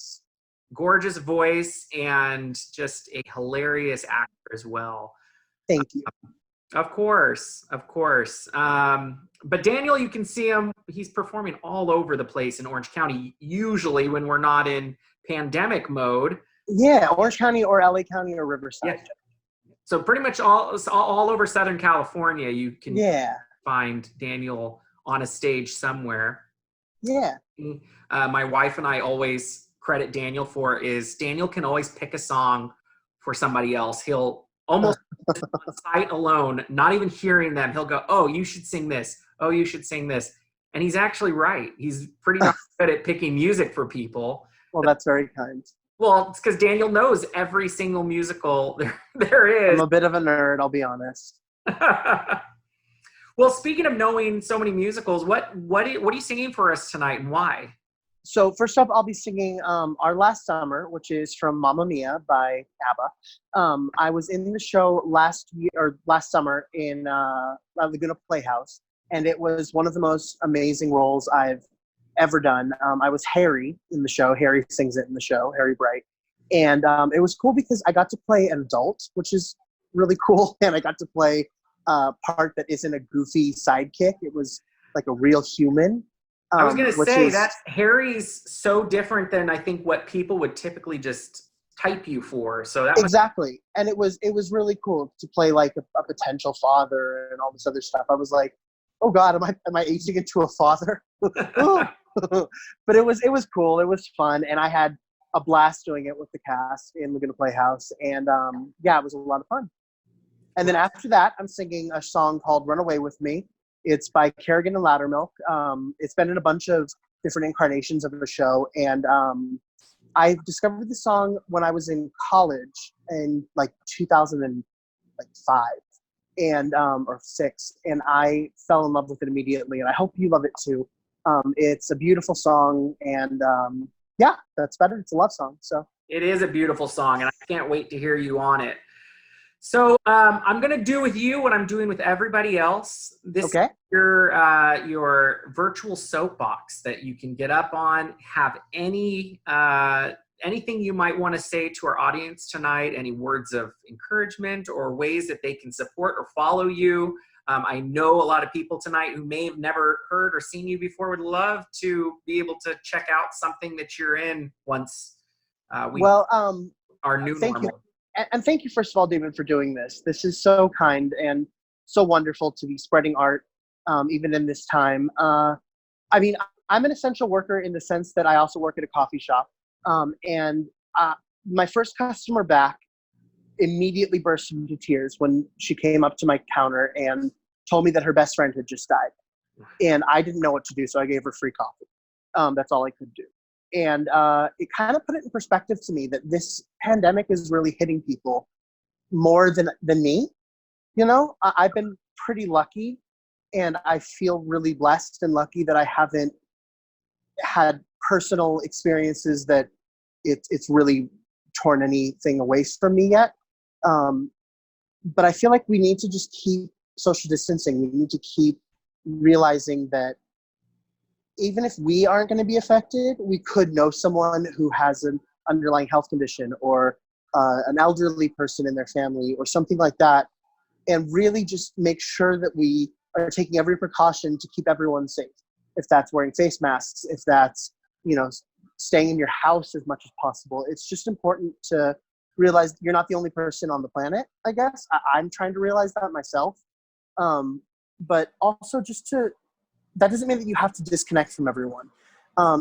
gorgeous voice and just a hilarious actor as well. Thank you. Of course. But Daniel, you can see him. He's performing all over the place in Orange County, usually when we're not in pandemic mode. Yeah, Orange County or LA County or Riverside. Yeah. So pretty much all over Southern California, you can find Daniel on a stage somewhere. Yeah. My wife and I always credit Daniel for is Daniel can always pick a song for somebody else. He'll almost on sight alone, not even hearing them, he'll go, "Oh, you should sing this. Oh, you should sing this." And he's actually right. He's pretty good at picking music for people. Well, that's very kind. Well, it's because Daniel knows every single musical there is. I'm a bit of a nerd, I'll be honest. Well, speaking of knowing so many musicals, what are you singing for us tonight, and why? So first up, I'll be singing Our Last Summer, which is from Mamma Mia by ABBA. I was in the show last summer in Laguna Playhouse, and it was one of the most amazing roles I've ever done. I was Harry in the show. Harry sings it in the show, Harry Bright. And it was cool because I got to play an adult, which is really cool, and I got to play a part that isn't a goofy sidekick. It was like a real human. I was going to say that Harry's so different than I think what people would typically just type you for. So that exactly. And it was really cool to play like a potential father and all this other stuff. I was like, oh God, am I aging into a father? But it was cool. It was fun. And I had a blast doing it with the cast in Laguna Playhouse. And it was a lot of fun. And then after that, I'm singing a song called Run Away With Me. It's by Kerrigan and Loudermilk. It's been in a bunch of different incarnations of the show. And I discovered the song when I was in college in like 2005 and or 6. And I fell in love with it immediately. And I hope you love it too. It's a beautiful song. And that's better. It's a love song. So it is a beautiful song. And I can't wait to hear you on it. So I'm going to do with you what I'm doing with everybody else. This is your virtual soapbox that you can get up on, have anything you might want to say to our audience tonight, any words of encouragement or ways that they can support or follow you. I know a lot of people tonight who may have never heard or seen you before would love to be able to check out something that you're in once our new normal. You. And thank you, first of all, David, for doing this. This is so kind and so wonderful to be spreading art, even in this time. I'm an essential worker in the sense that I also work at a coffee shop. And my first customer back immediately burst into tears when she came up to my counter and told me that her best friend had just died. And I didn't know what to do, so I gave her free coffee. That's all I could do. And it kind of put it in perspective to me that this pandemic is really hitting people more than me. You know, I've been pretty lucky, and I feel really blessed and lucky that I haven't had personal experiences that it's really torn anything away from me yet. But I feel like we need to just keep social distancing. We need to keep realizing that even if we aren't going to be affected, we could know someone who has an underlying health condition or an elderly person in their family or something like that, and really just make sure that we are taking every precaution to keep everyone safe. If that's wearing face masks, if that's, staying in your house as much as possible. It's just important to realize you're not the only person on the planet, I guess. I'm trying to realize that myself. But also that doesn't mean that you have to disconnect from everyone.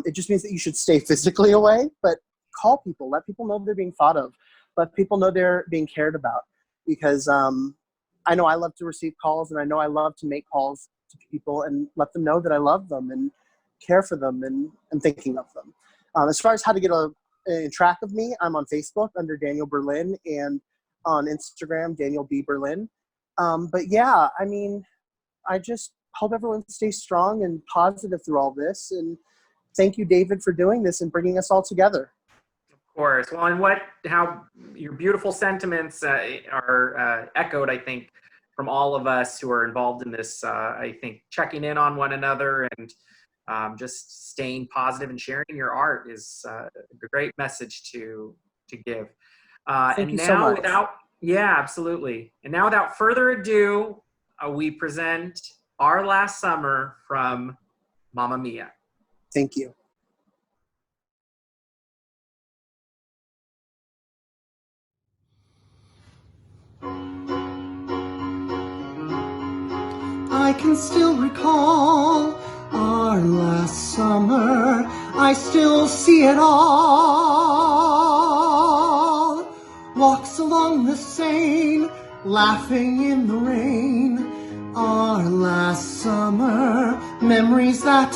It just means that you should stay physically away, but call people, let people know they're being thought of, let people know they're being cared about. Because I know I love to receive calls, and I know I love to make calls to people and let them know that I love them and care for them and I'm thinking of them. As far as how to get a track of me, I'm on Facebook under Daniel Berlin and on Instagram, Daniel B. Berlin. But yeah, I just hope everyone stays strong and positive through all this. And thank you, David, for doing this and bringing us all together. Of course. Well, and how your beautiful sentiments are echoed, I think, from all of us who are involved in this. I think checking in on one another and just staying positive and sharing your art is a great message to give. Thank you so much. Absolutely. And now, without further ado, we present Our Last Summer from Mamma Mia. Thank you. I can still recall our last summer. I still see it all. Walks along the Seine, laughing in the rain. Our last summer, memories that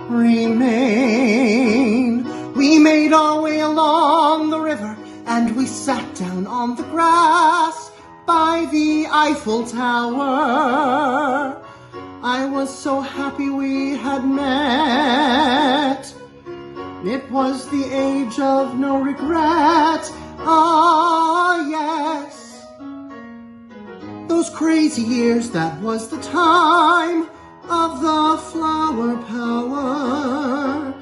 remain. We made our way along the river, and we sat down on the grass by the Eiffel Tower. I was so happy we had met. It was the age of no regret. Ah, yes. Those crazy years, that was the time of the flower power.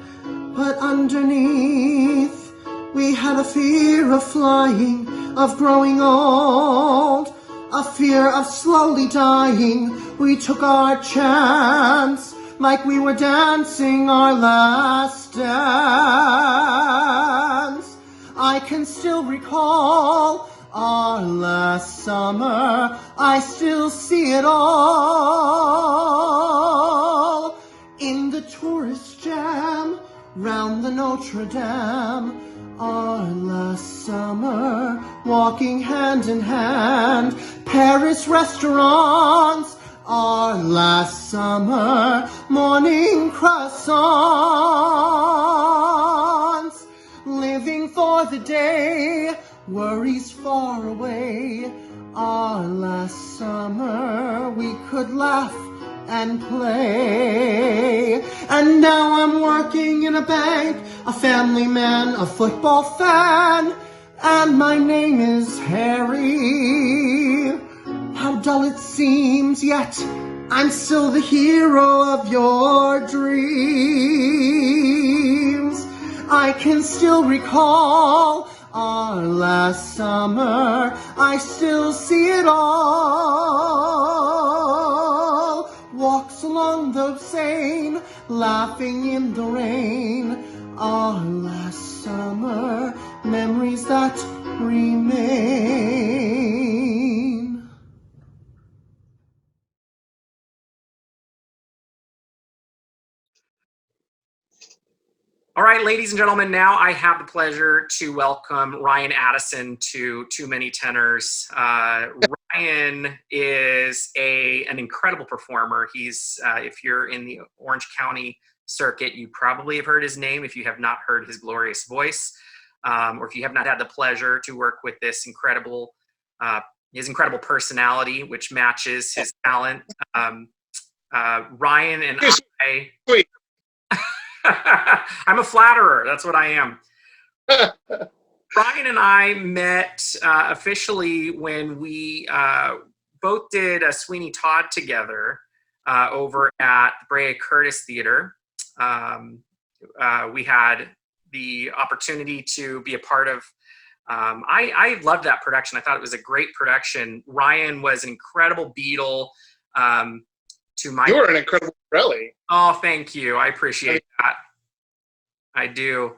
But underneath, we had a fear of flying, of growing old, a fear of slowly dying. We took our chance like we were dancing our last dance. I can still recall our last summer. I still see it all in the tourist jam round the Notre Dame. Our last summer, walking hand in hand, Paris restaurants. Our last summer, morning croissants. Living for the day, worries far away. Our last summer, we could laugh and play. And now I'm working in a bank, a family man, a football fan, and my name is Harry. How dull it seems, yet I'm still the hero of your dreams. I can still recall our last summer. I still see it all. Walks along the Seine, laughing in the rain. Our last summer, memories that remain. All right, ladies and gentlemen, now I have the pleasure to welcome Ryan Addison to Too Many Tenors. Ryan is an incredible performer. He's, if you're in the Orange County circuit, you probably have heard his name if you have not heard his glorious voice, or if you have not had the pleasure to work with this incredible, his incredible personality, which matches his talent. Ryan and I... Wait. I'm a flatterer. That's what I am. Ryan and I met officially when we both did a Sweeney Todd together over at the Brea Curtis Theater. We had the opportunity to be a part of. I loved that production. I thought it was a great production. Ryan was an incredible Beatle. You were an incredible Relly. Oh, thank you. I appreciate that. I do.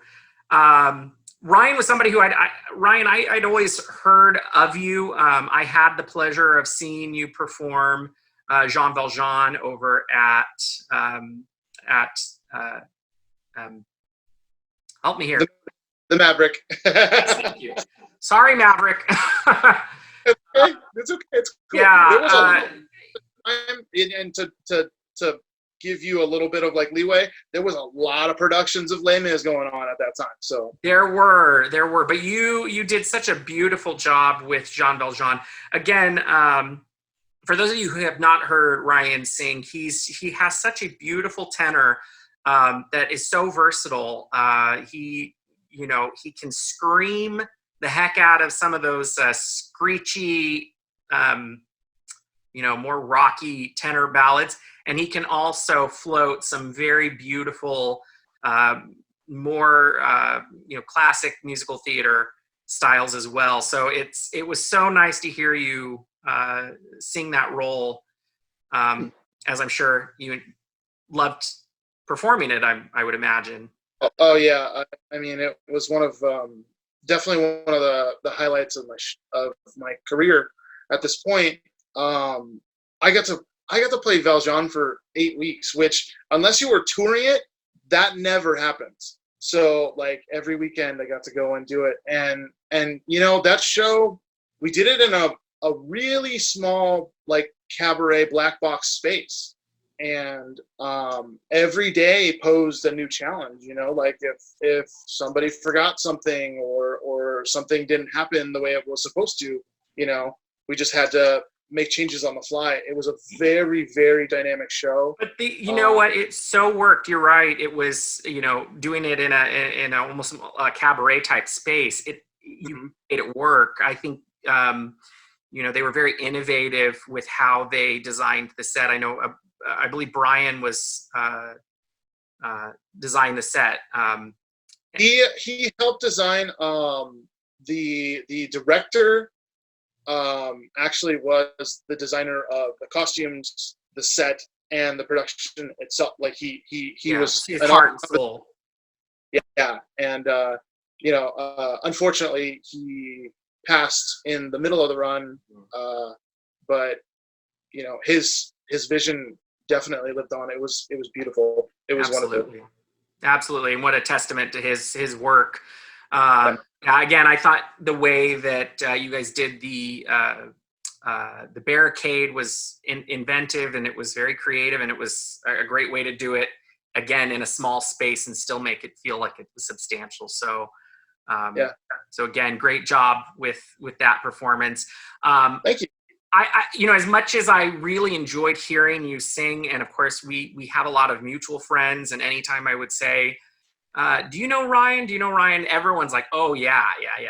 Ryan was somebody who I'd always heard of you. I had the pleasure of seeing you perform Jean Valjean over at help me here. The Maverick. Thank you. Sorry, Maverick. It's okay. It's okay. It's cool. Yeah. There was a lot of time, and to give you a little bit of like leeway, there was a lot of productions of Les Mis going on at that time. So there were, but you did such a beautiful job with Jean Valjean. Again, for those of you who have not heard Ryan sing, he has such a beautiful tenor that is so versatile. He can scream the heck out of some of those screechy, more rocky tenor ballads. And he can also float some very beautiful, more classic musical theater styles as well. So it was so nice to hear you sing that role, as I'm sure you loved performing it. I would imagine. Oh yeah, I mean it was one of definitely one of the highlights of my career at this point. I got to play Valjean for 8 weeks, which unless you were touring it, that never happens. So like every weekend I got to go and do it. And that show, we did it in a really small like cabaret black box space. And every day posed a new challenge, like if somebody forgot something or something didn't happen the way it was supposed to, we just had to make changes on the fly. It was a very, very dynamic show. But you know what? It so worked. You're right. It was, doing it in a almost a cabaret type space. It made it work. I think, they were very innovative with how they designed the set. I know, I believe Brian was designing the set. He helped design. The director actually was the designer of the costumes, the set, and the production itself. Like he was his heart and soul. Yeah, and unfortunately he passed in the middle of the run, but his vision definitely lived on. It was beautiful. It was wonderful. Absolutely, and what a testament to his work. Again, I thought the way that you guys did the barricade was inventive, and it was very creative, and it was a great way to do it, again, in a small space and still make it feel like it was substantial. So, so again, great job with that performance. Thank you. I as much as I really enjoyed hearing you sing, and of course we have a lot of mutual friends, and anytime I would say, do you know Ryan? Do you know Ryan? Everyone's like, oh yeah,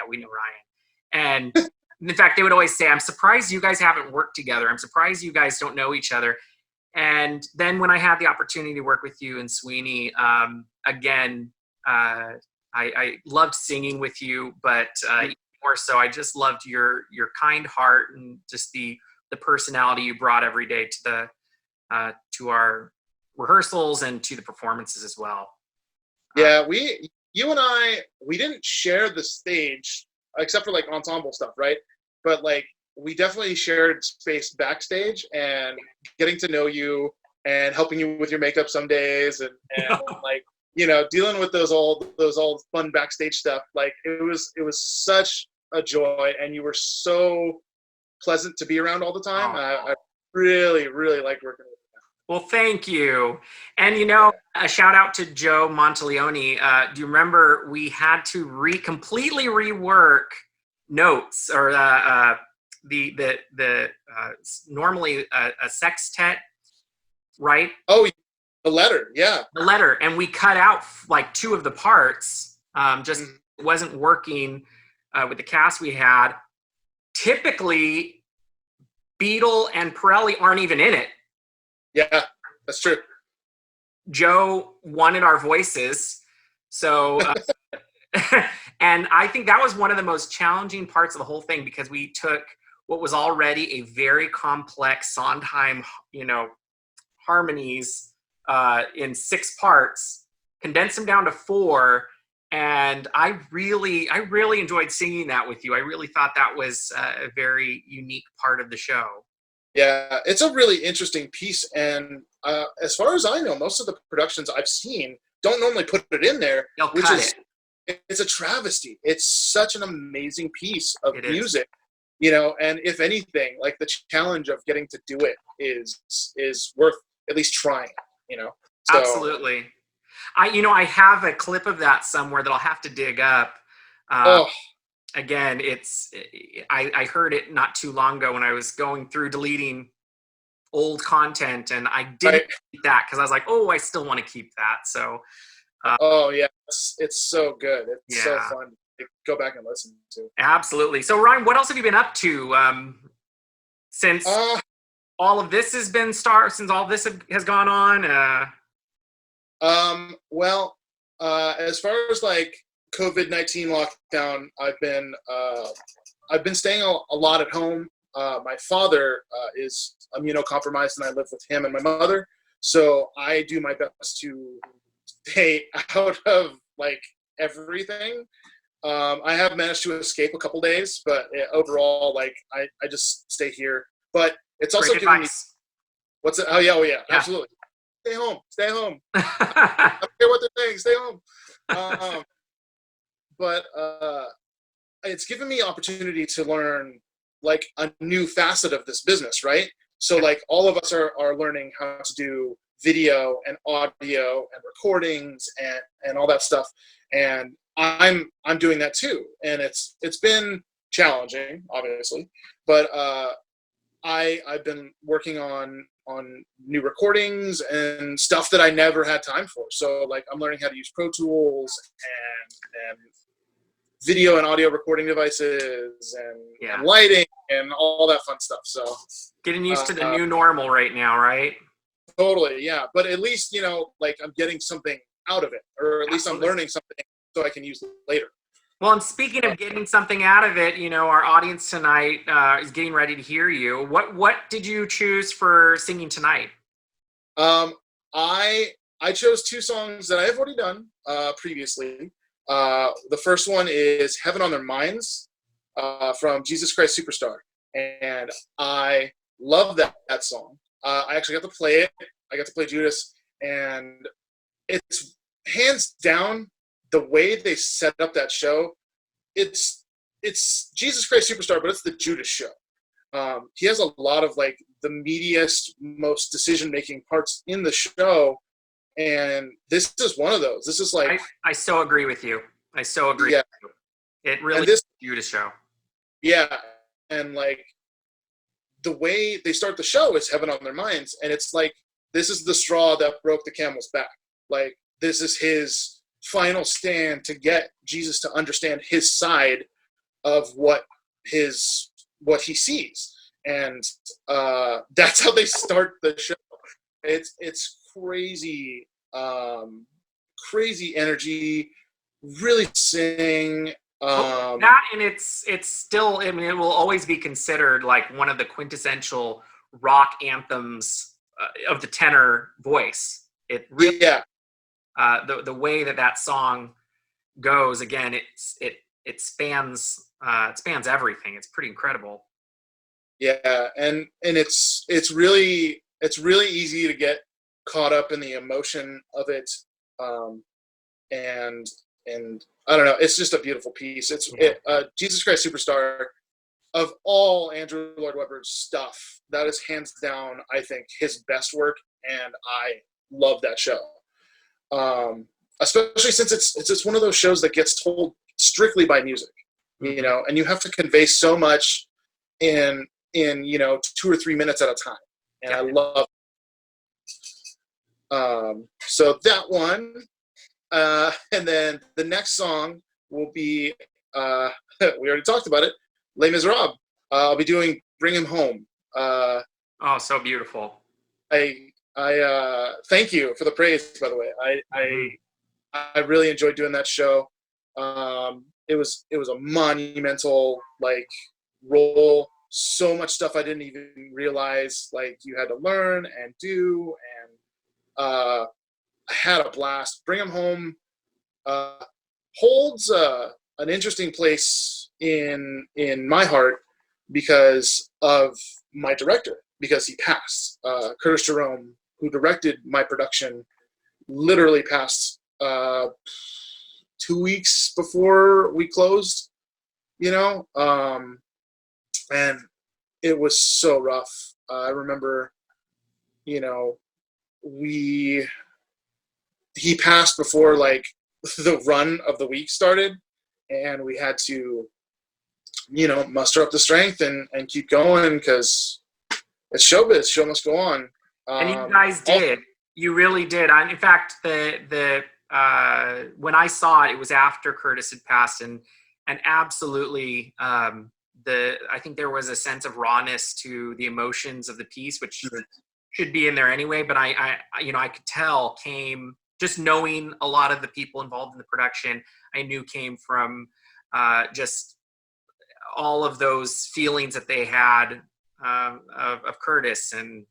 we know Ryan. And in fact, they would always say, I'm surprised you guys haven't worked together. I'm surprised you guys don't know each other. And then when I had the opportunity to work with you and Sweeney, again, I loved singing with you, but more so, I just loved your kind heart and just the personality you brought every day to our rehearsals and to the performances as well. Yeah, you and I, we didn't share the stage except for like ensemble stuff, right? But like we definitely shared space backstage, and getting to know you and helping you with your makeup some days, and like dealing with those old fun backstage stuff. Like it was such a joy, and you were so pleasant to be around all the time. I really, really liked working with you. Well, thank you. And a shout out to Joe Monteleone. Do you remember we had to completely rework notes, or the normally a sextet, right? Oh, the letter, yeah. The letter, and we cut out like two of the parts. Just it wasn't working with the cast we had. Typically, Beadle and Pirelli aren't even in it. Yeah, that's true. Joe wanted our voices, so and I think that was one of the most challenging parts of the whole thing, because we took what was already a very complex Sondheim, harmonies in 6 parts, condensed them down to 4, and I really enjoyed singing that with you. I really thought that was a very unique part of the show. Yeah, it's a really interesting piece, and as far as I know, most of the productions I've seen don't normally put it in there, it's a travesty. It's such an amazing piece of music, and if anything, like the challenge of getting to do it is worth at least trying, So, absolutely. I have a clip of that somewhere that I'll have to dig up. Again, I heard it not too long ago when I was going through deleting old content, and I didn't keep that because I was like, oh, I still want to keep that. So, yeah, it's so good. It's so fun to go back and listen to. Absolutely. So, Ryan, what else have you been up to since all of this has been since all this has gone on? Well, as far as like COVID-19 lockdown, I've been staying a lot at home. My father is immunocompromised, and I live with him and my mother. So I do my best to stay out of like everything. I have managed to escape a couple days, but overall, like I just stay here. But it's also giving me what's it? Oh yeah, absolutely. Stay home. I don't care what they're saying. Stay home. But it's given me opportunity to learn like a new facet of this business, right? So like all of us are learning how to do video and audio and recordings and all that stuff, and I'm doing that too, and it's been challenging, obviously, but I've been working on new recordings and stuff that I never had time for. So like I'm learning how to use Pro Tools and video and audio recording devices and lighting and all that fun stuff. So getting used to the new normal right now, right? Totally, yeah. But at least, like I'm getting something out of it, or at least I'm learning something so I can use later. Well, and speaking of getting something out of it, our audience tonight is getting ready to hear you. What did you choose for singing tonight? I chose 2 songs that I have already done previously. The first one is "Heaven on Their Minds" from Jesus Christ Superstar, and I love that song. I actually got to play it. I got to play Judas, and it's hands down the way they set up that show. It's Jesus Christ Superstar, but it's the Judas show. He has a lot of like the meatiest, most decision-making parts in the show, and this is one of those. This is like I so agree with you. I so agree. Yeah. With you. It really is the Judas show. Yeah, and like the way they start the show is "Heaven on Their Minds," and it's like this is the straw that broke the camel's back. Like this is his final stand to get Jesus to understand his side of what he sees, and that's how they start the show. It's crazy, crazy energy. Really sing. That, and it's still. I mean, it will always be considered like one of the quintessential rock anthems of the tenor voice. It really, the way that song goes, again, it spans everything. It's pretty incredible. Yeah, and it's really easy to get caught up in the emotion of it, and I don't know. It's just a beautiful piece. Jesus Christ Superstar, of all Andrew Lloyd Webber's stuff, that is hands down, I think, his best work, and I love that show. Especially since it's one of those shows that gets told strictly by music, and you have to convey so much in 2 or 3 minutes at a time, and I love it. So that one. And then the next song will be, we already talked about it, Les Miserables. I'll be doing Bring Him Home. Oh, so beautiful. I thank you for the praise, by the way. I really enjoyed doing that show. It was a monumental role. So much stuff I didn't even realize you had to learn and do, and I had a blast. Bring 'Em Home holds an interesting place in my heart because of my director, because he passed. Curtis Jerome, who directed my production, literally passed 2 weeks before we closed, and it was so rough. I remember, he passed before the run of the week started, and we had to muster up the strength and keep going because it's showbiz. Show must go on. And you guys did. You really did. In fact, the when I saw it, it was after Curtis had passed, and absolutely I think there was a sense of rawness to the emotions of the piece, which should be in there anyway. But I could tell came. Just knowing a lot of the people involved in the production, I knew came from just all of those feelings that they had of Curtis, and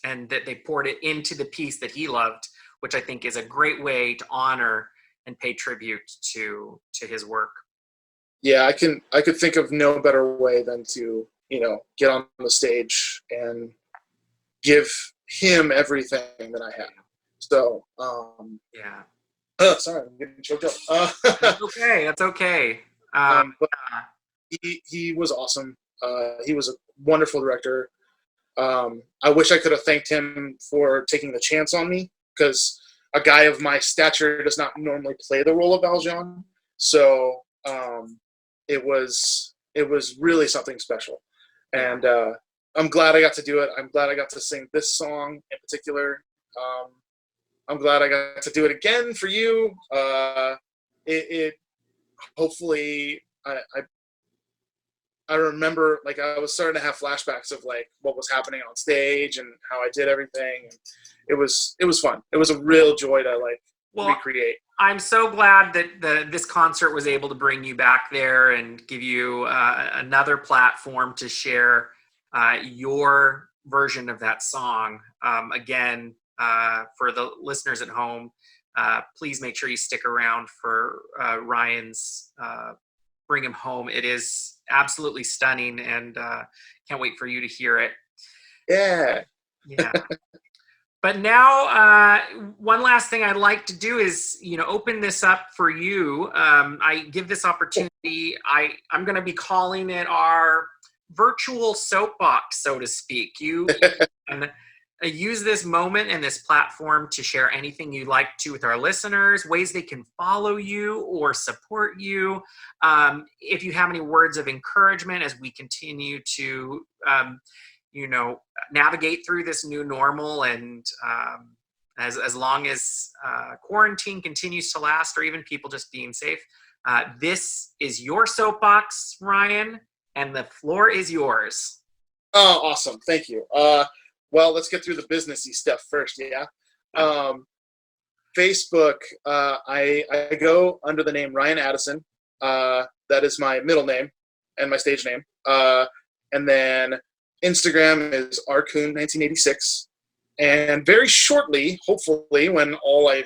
that they poured it into the piece that he loved, which I think is a great way to honor and pay tribute to his work. Yeah, I could think of no better way than to get on the stage and give him everything that I have. So, yeah. Sorry, I'm getting choked up. That's okay. That's okay. But he was awesome. He was a wonderful director. I wish I could have thanked him for taking the chance on me, because a guy of my stature does not normally play the role of Valjean. So it was really something special. And I'm glad I got to do it. I'm glad I got to sing this song in particular. I'm glad I got to do it again for you. It hopefully I remember, like, I was starting to have flashbacks of like what was happening on stage and how I did everything. And it was fun. It was a real joy to like recreate. I'm so glad that this concert was able to bring you back there and give you another platform to share your version of that song. Again, for the listeners at home, please make sure you stick around for Ryan's Bring Him Home. It is absolutely stunning, and can't wait for you to hear it. Yeah. But now, one last thing I'd like to do is, open this up for you. I give this opportunity. I'm going to be calling it our virtual soapbox, so to speak. You can use this moment and this platform to share anything you'd like to with our listeners, ways they can follow you or support you. If you have any words of encouragement as we continue to navigate through this new normal, and as long as quarantine continues to last, or even people just being safe. This is your soapbox, Ryan, and the floor is yours. Oh, awesome. Thank you. Well, let's get through the businessy stuff first, yeah? Facebook, I go under the name Ryan Addison. That is my middle name and my stage name. And then Instagram is rcoon1986, and very shortly, hopefully, when I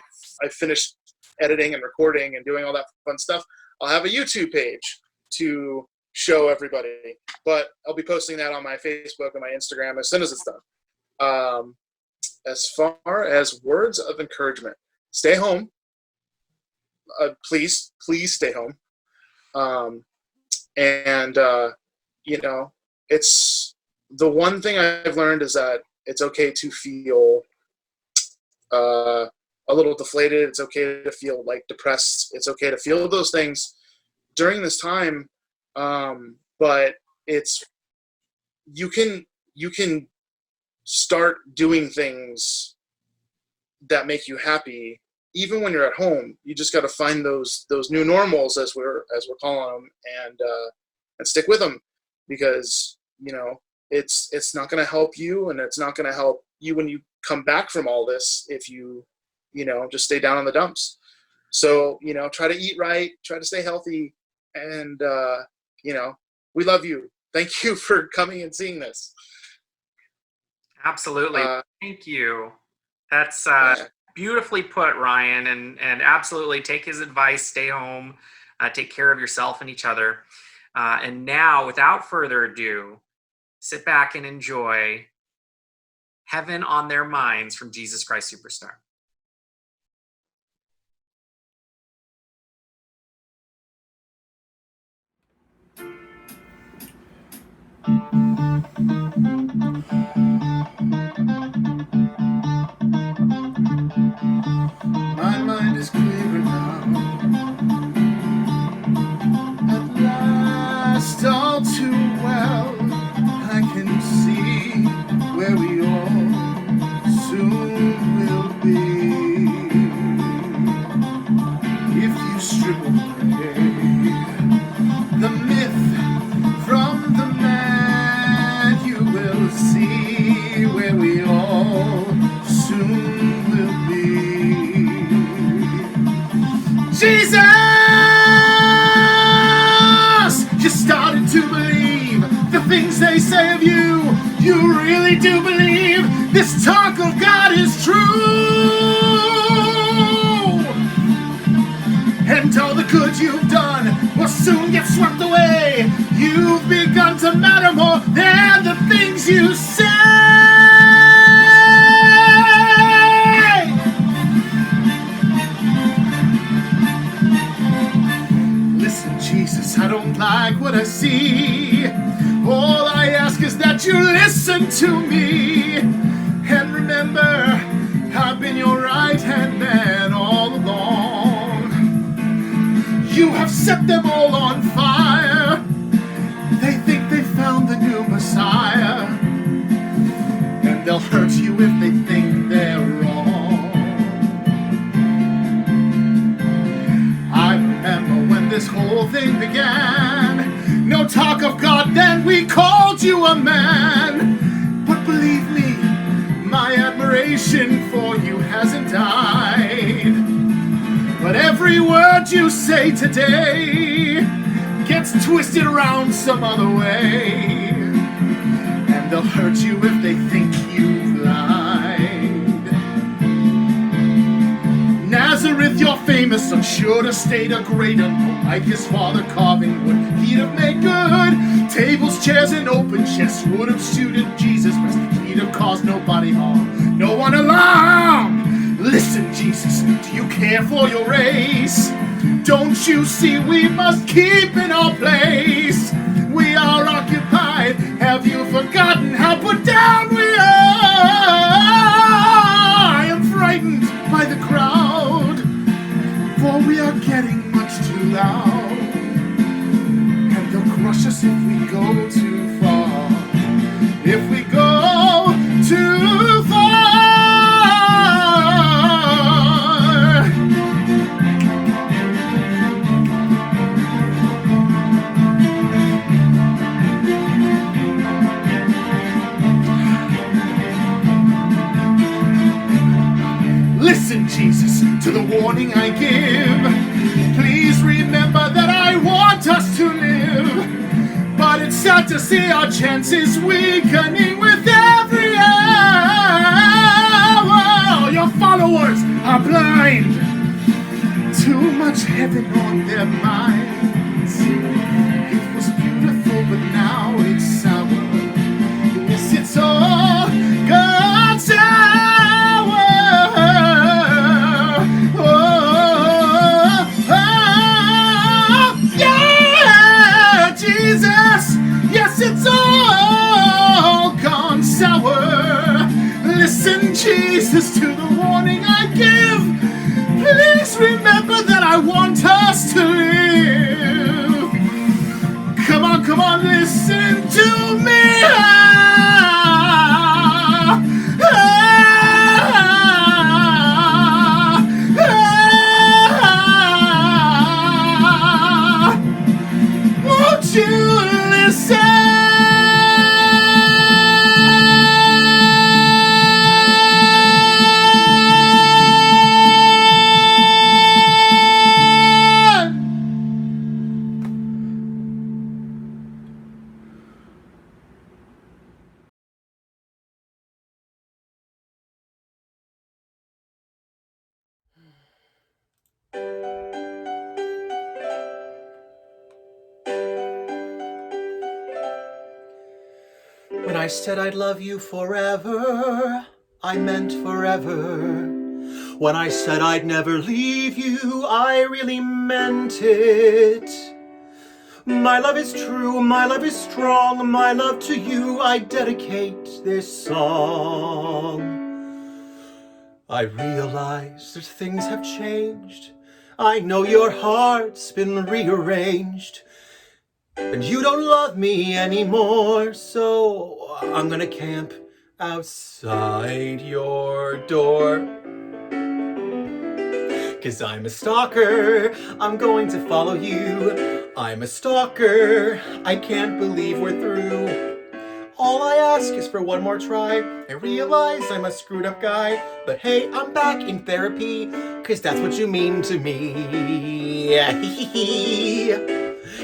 finish editing and recording and doing all that fun stuff, I'll have a YouTube page to show everybody. But I'll be posting that on my Facebook and my Instagram as soon as it's done. As far as words of encouragement, stay home. Please stay home. It's the one thing I've learned is that it's okay to feel a little deflated. It's okay to feel like depressed. It's okay to feel those things during this time. But you can start doing things that make you happy even when you're at home. You just got to find those new normals, as we're calling them, and stick with them, because it's not going to help you, and it's not going to help you when you come back from all this if you just stay down in the dumps. So try to eat right, try to stay healthy, and we love you. Thank you for coming and seeing this. Absolutely. Thank you. That's beautifully put, Ryan, and absolutely take his advice. Stay home, take care of yourself and each other. And now, without further ado, sit back and enjoy Heaven on Their Minds from Jesus Christ Superstar. My mind is clearer now. At last, all too well, I can see where we all soon will be. If you strip away the myth from the man, you will see where we all soon will be. Jesus! You started to believe the things they say of you. You really do believe this talk of God is true. And all the good you've done will soon get swept away. You've begun to matter more than the things you say. Listen, Jesus, I don't like what I see. All I ask is that you listen to me. And remember, I've been your right-hand man all along. You have set them all on fire. They think they found the new Messiah. hurt you if they think they're wrong. I remember when this whole thing began. No talk of God, then we called you a man. But believe me, my admiration for you hasn't died. But every word you say today gets twisted around some other way. And they'll hurt you if they think you've lied. Nazareth, you're famous, I'm sure to state a greater. Like his father carving wood, he'd have made good. Tables, chairs, and open chests would have suited Jesus' breast. He'd have caused nobody harm, no one alarm. Listen, Jesus, do you care for your race? Don't you see we must keep in our place? We are occupied. Have you forgotten how put down we are? I am frightened by the crowd, for we are getting much too loud. And they'll crush us if we go too far. If we go too far. Listen, Jesus, to the warning I give. Please remember that I want us to live. But it's sad to see our chances weakening with every hour. Your followers are blind. Too much heaven on their minds. It was beautiful, but now it's sour. Yes, it's all God's hour. Yeah, Jesus. Yes, it's all gone sour. Listen, Jesus, to the warning I give. Please remember that I want us to live. Come on, listen to me. Won't you listen? When I said I'd love you forever, I meant forever. When I said I'd never leave you, I really meant it. My love is true, my love is strong, my love to you I dedicate this song. I realize that things have changed. I know your heart's been rearranged. And you don't love me anymore, so I'm gonna camp outside your door. 'Cause I'm a stalker, I'm going to follow you. I'm a stalker, I can't believe we're through. All I ask is for one more try. I realize I'm a screwed up guy, but hey, I'm back in therapy, 'cause that's what you mean to me.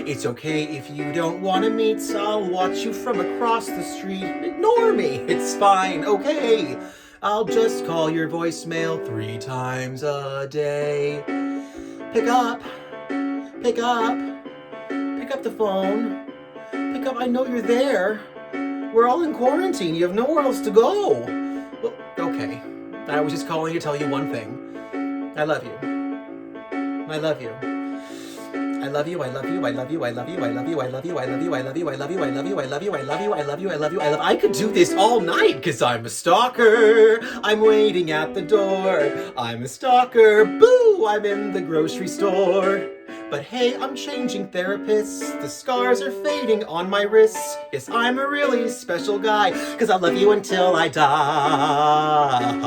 It's okay if you don't want to meet, I'll watch you from across the street. Ignore me, it's fine, okay? I'll just call your voicemail 3 times a day. Pick up, pick up, pick up the phone. Pick up, I know you're there. We're all in quarantine, you have nowhere else to go. Well, okay, I was just calling to tell you one thing. I love you. I love you. I love you, I love you, I love you, I love you, I love you, I love you, I love you, I love you, I love you, I love you, I love you, I love you, I love you, I love you, I love. I could do this all night, 'cause I'm a stalker. I'm waiting at the door. I'm a stalker. Boo! I'm in the grocery store. But hey, I'm changing therapists. The scars are fading on my wrists. Yes, I'm a really special guy, 'cause I love you until I die.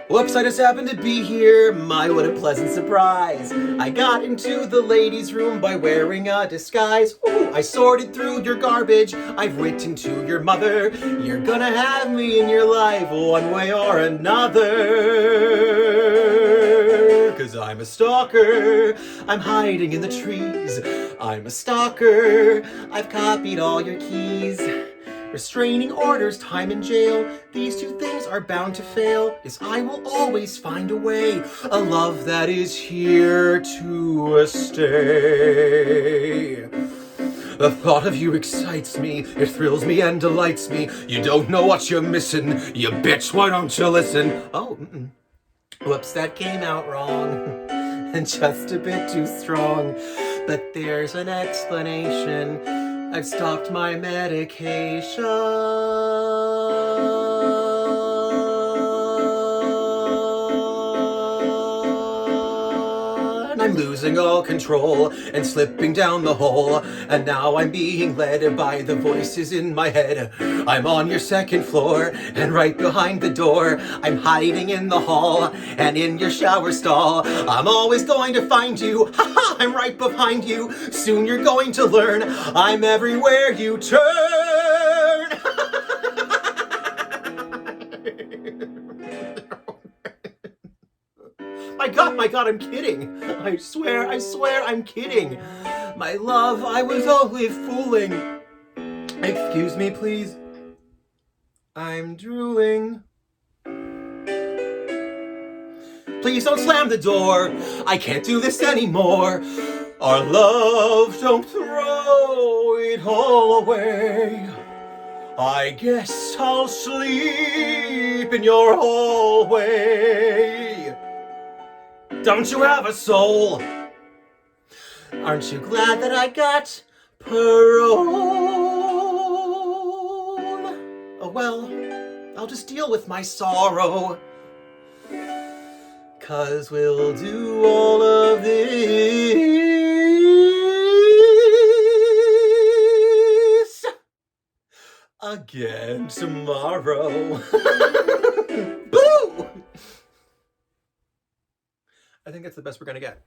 Whoops, I just happened to be here. My, what a pleasant surprise. I got into the ladies' room by wearing a disguise. Ooh, I sorted through your garbage. I've written to your mother. You're gonna have me in your life one way or another. 'Cause I'm a stalker. I'm hiding in the trees. I'm a stalker. I've copied all your keys. Restraining orders, time in jail. These two things are bound to fail. Yes, I will always find a way. A love that is here to stay. The thought of you excites me. It thrills me and delights me. You don't know what you're missing. You bitch, why don't you listen? Oh, whoops, that came out wrong. And just a bit too strong. But there's an explanation. I've stopped my medication. I'm losing all control and slipping down the hole. And now I'm being led by the voices in my head. I'm on your second floor and right behind the door. I'm hiding in the hall and in your shower stall. I'm always going to find you. Haha, I'm right behind you. Soon you're going to learn I'm everywhere you turn. My God, I'm kidding. I swear, I'm kidding. My love, I was only fooling. Excuse me, please. I'm drooling. Please don't slam the door. I can't do this anymore. Our love, don't throw it all away. I guess I'll sleep in your hallway. Don't you have a soul? Aren't you glad that I got parole? Oh well, I'll just deal with my sorrow. 'Cause we'll do all of this again tomorrow. Boo! I think that's the best we're gonna get.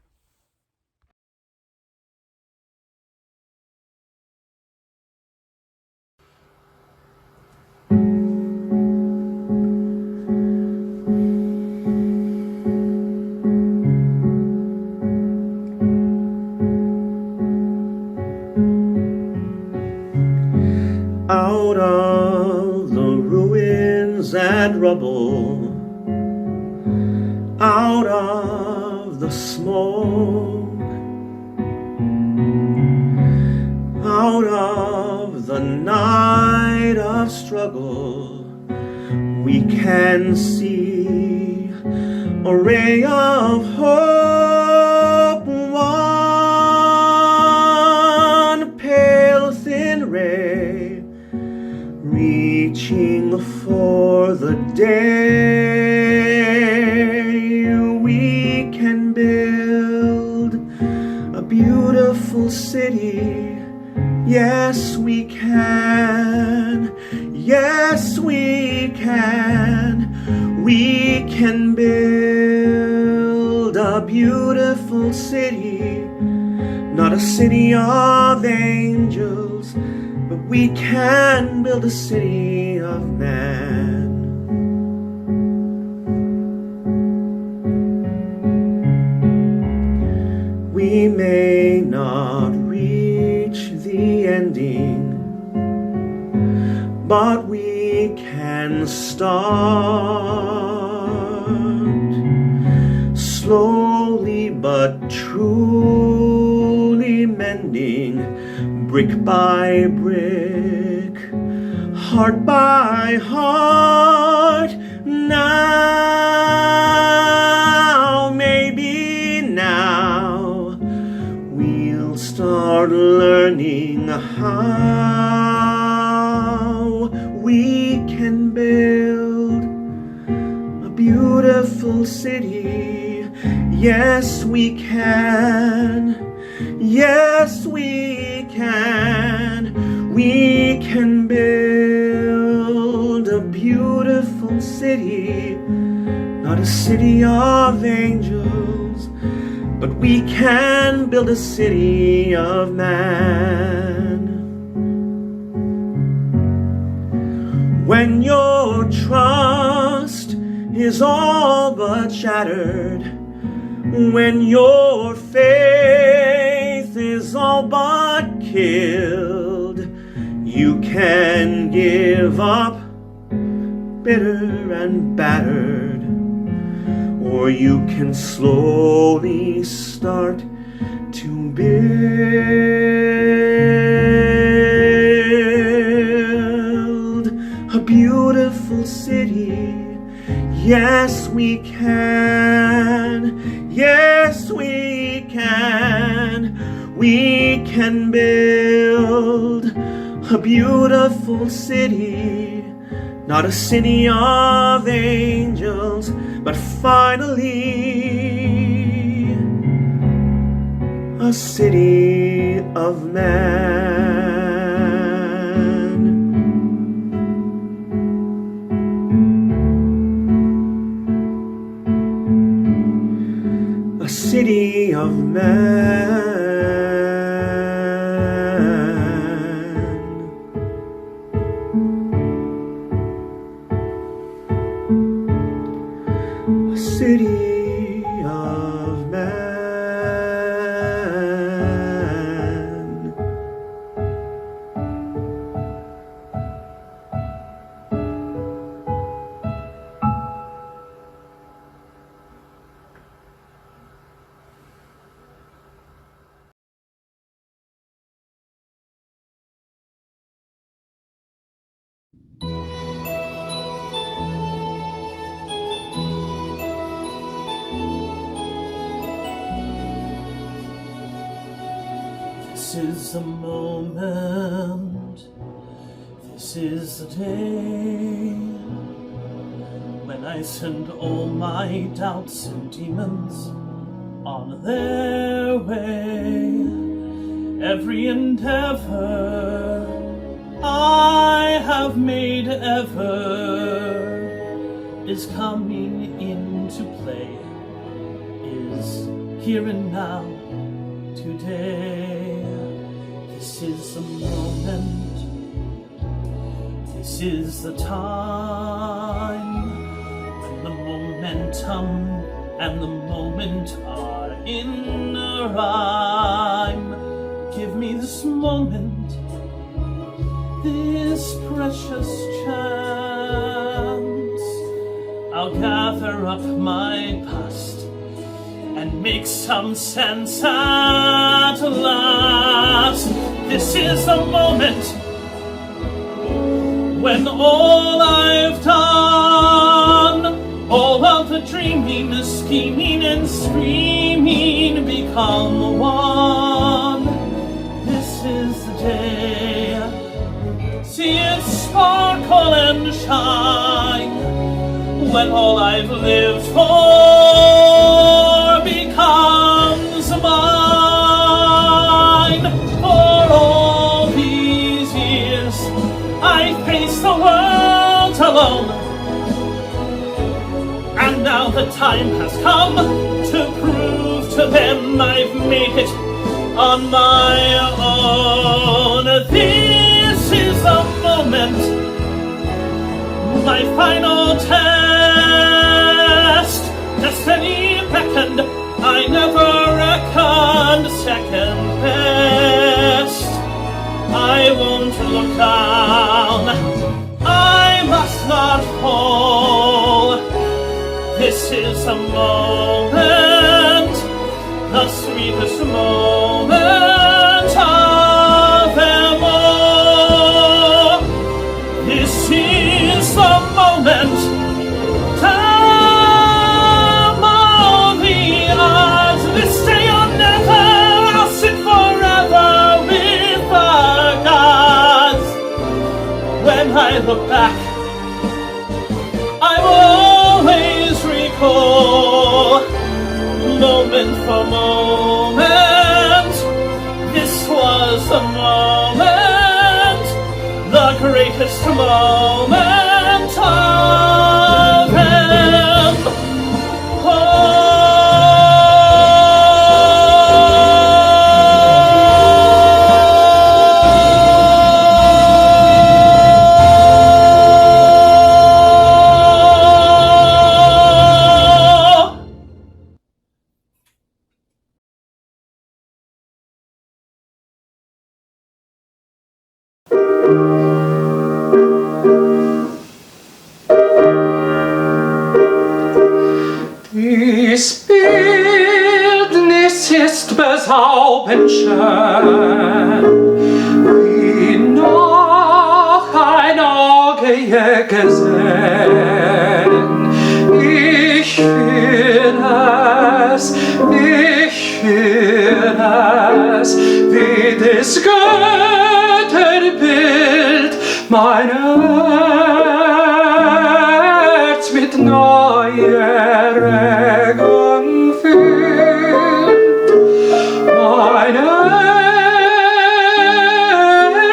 Out of the ruins and rubble, out of the smoke, out of the night of struggle, we can see a ray of hope. One pale thin ray reaching for the day. We can build a beautiful city. Yes, we can. Yes, we can. We can build a beautiful city. Not a city of angels, but we can build a city of man. We may not reach the ending, but we can start. Slowly but truly mending, brick by brick, heart by heart. Now, maybe now, we'll start learning how we can build a beautiful city. Yes, we can. Yes, we can. We can build a beautiful city, not a city of angels, but we can build a city of man. When your trust is all but shattered, when your faith is all but killed, you can give up bitter and battered, or you can slowly start to build a beautiful city. Yes, we can. Yes, we can. We can build a beautiful city, not a city of angels, but finally a city of man. A city of man. A city of man. This is the moment, this is the day when I send all my doubts and demons on their way. Every endeavor I have made ever is coming into play, is here and now, today. This is the moment, this is the time, when the momentum and the moment are in a rhyme. Give me this moment, this precious chance. I'll gather up my past and make some sense at last. This is the moment when all I've done, all of the dreaming, scheming and screaming become one. This is the day. See it sparkle and shine when all I've lived for becomes mine. For all these years I faced the world alone, and now the time has come to prove to them I've made it on my own. This is the moment, my final test. Destiny beckoned, I never reckoned second best. I won't look down, I must not fall. This is the moment, the sweetest moment of them all. This is the moment, time of the odds. This day or never, I'll sit forever with the gods. When I look back, I will always recall moment for moment, this was the moment, the greatest moment of them. Dies Bildnis ist bezaubend schön, wie noch ein Auge je gesehen. Ich fühle es, wie das Götterbild mein Herz mit neuer Regung füllt. Mein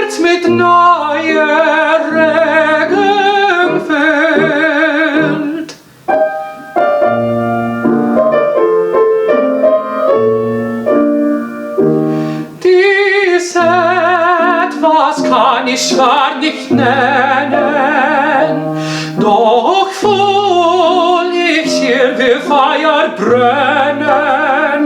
Herz mit neuer Regung füllt. Dies etwas kann ich gar nicht nennen, doch voll ich hier wie Feuer brennen,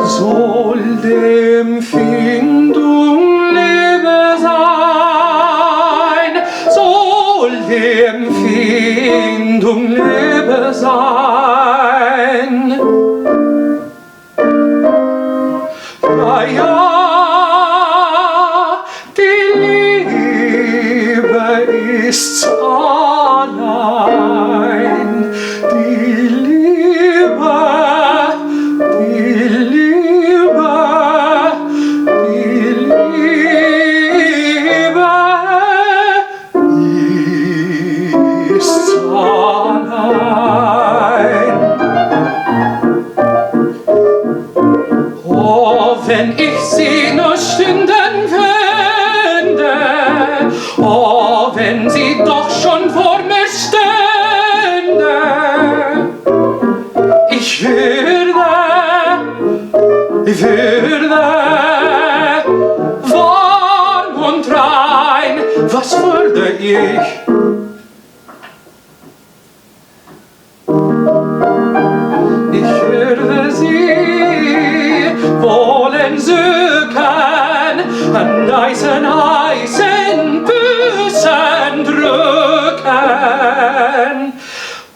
soll die Empfindung Liebe sein, soll die Empfindung Liebe sein. Ja, die Liebe ist allein, die Liebe, die Liebe, die Liebe ist allein. Oh, wenn ich sie nur stünden könnte, oh, wenn sie doch schon vor mir stünde, ich würde warm und rein, was würde ich? Ich würde sie wollen suchen, an heißen Büßen drücken,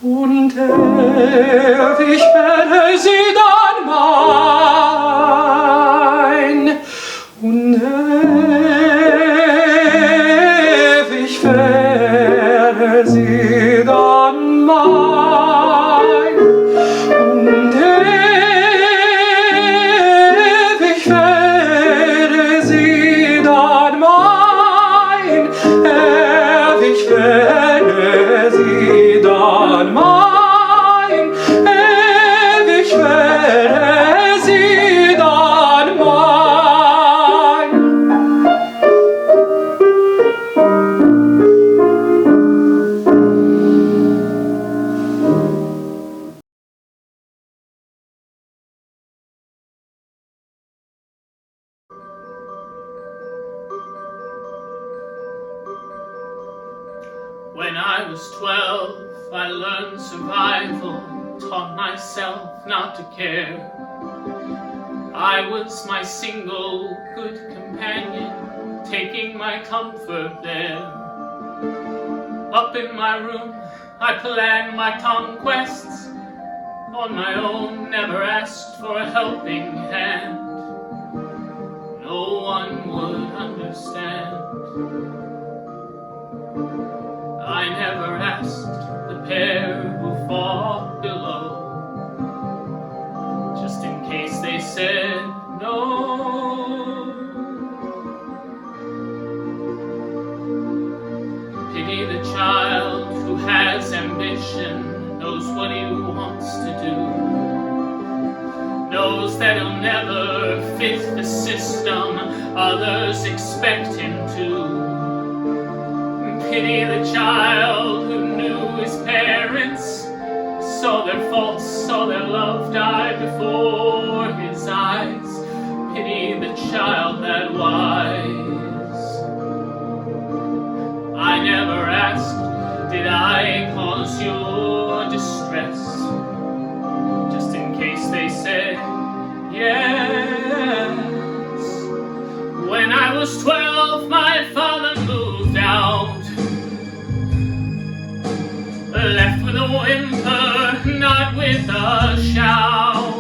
und ewig werde sie dann mein, und ewig werde sie dann mein, und ewig werde sie dann mein, ewig werde sie dann mein, ewig werde sie dann mein. When I was 12, I learned survival, taught myself not to care. I was my single good companion, taking my comfort there. Up in my room, I planned my conquests, on my own, never asked for a helping hand. No one would understand. I never asked the pair who fought below, just in case they said no. Pity the child who has ambition, knows what he wants to do, knows that he'll never fit the system others expect him to. Pity the child who knew his parents, saw their faults, saw their love die before his eyes. Pity the child that wise. I never asked, did I cause your distress? Just in case they said yes. When I was 12, my father moved out, left with a whimper, not with a shout.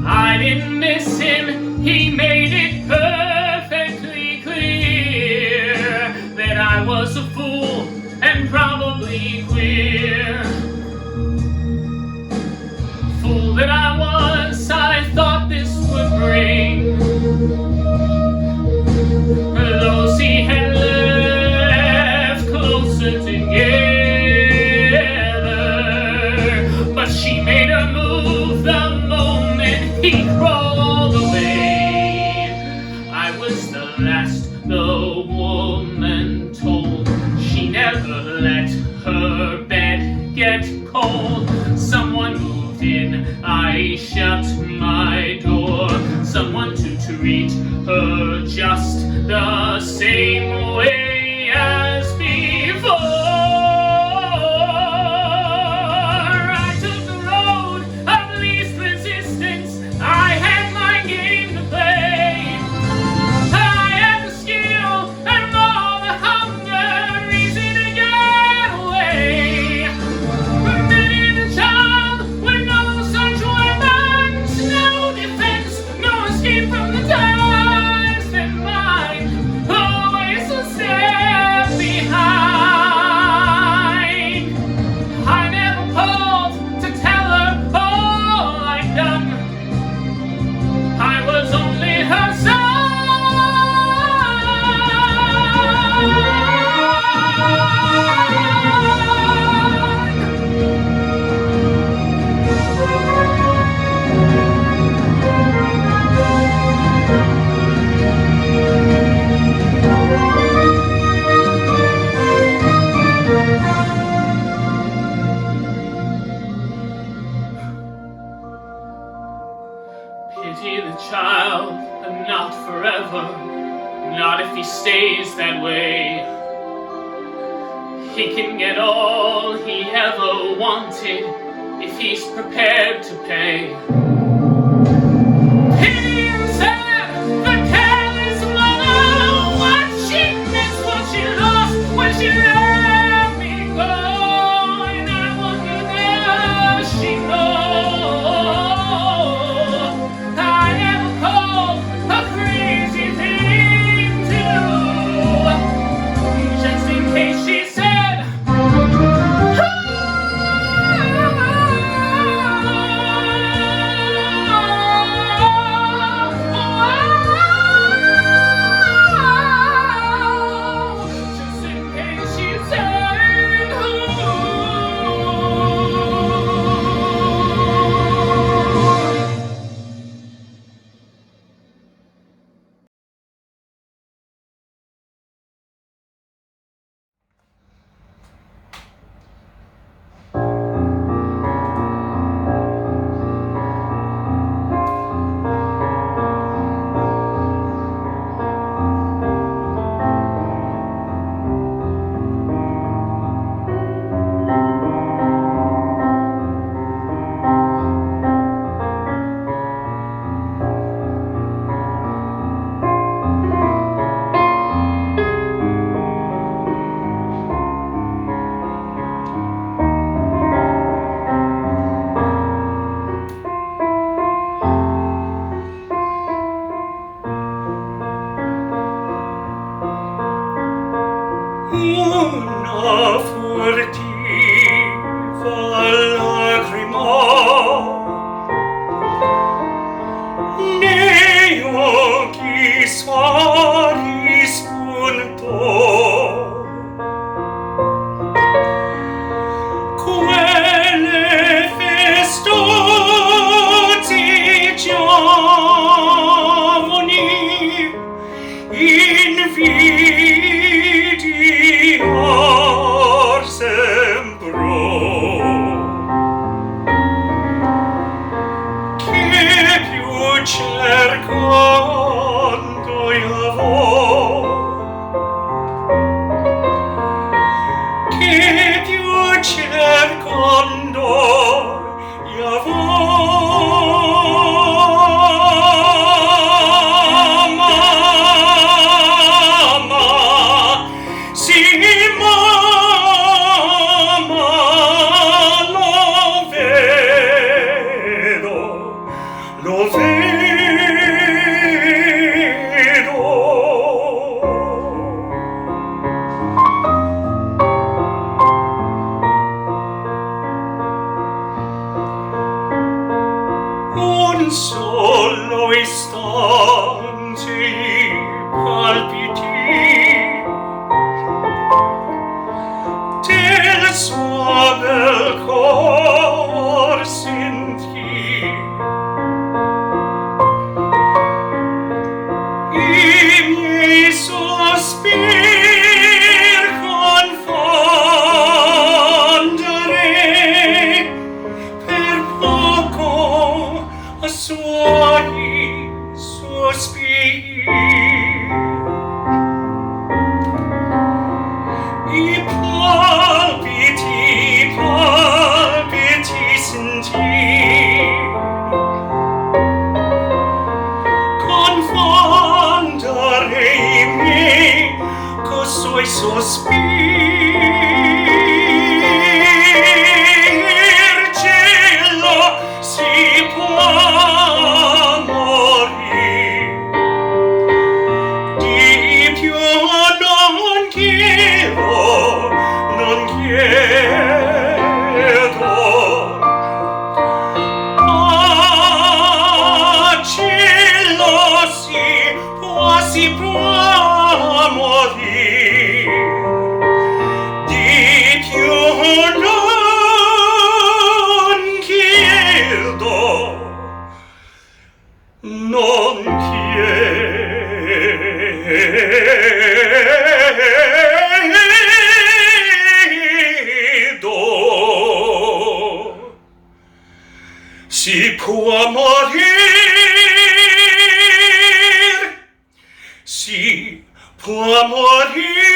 I didn't miss him, he made it perfectly clear that I was a fool and probably queer. Fool that I was, I thought this would bring those he had left closer together. But she made her move the moment he crawled away. I was the last the woman told. She never let her bed get cold. Someone moved in, I shut my door. Someone to treat her just the same way as before. I took the road of least resistance. I had my game to play. I had the skill and all the hunger, easy to get away. Pity the child with no such weapons, no defense, no escape from the ties that bind, always a step behind. I never called to tell her all I'd done. I was only her son. Pity the child, but not forever. Not if he stays that way. He can get all he ever wanted if he's prepared to pay. Pity himself, the careless mother. What she missed, what she lost, when she let me go. And I wonder, does she know? I never called a crazy thing to do, just in case she said, just in case she said, una furtiva lacrima nei occhi suoi spuntò. Quelle festone cercando io che più cercando mamma sì mamma lo vedo un solo istante i palpiti del suo bel cor sentì i miei sospir confondere per poco a suoi sospiri i palpiti sentì confondere i miei co' suoi sospir cielo si può morire di più non chiedo cielo si può morire di più non chiedo non chiedo si può morire si può morire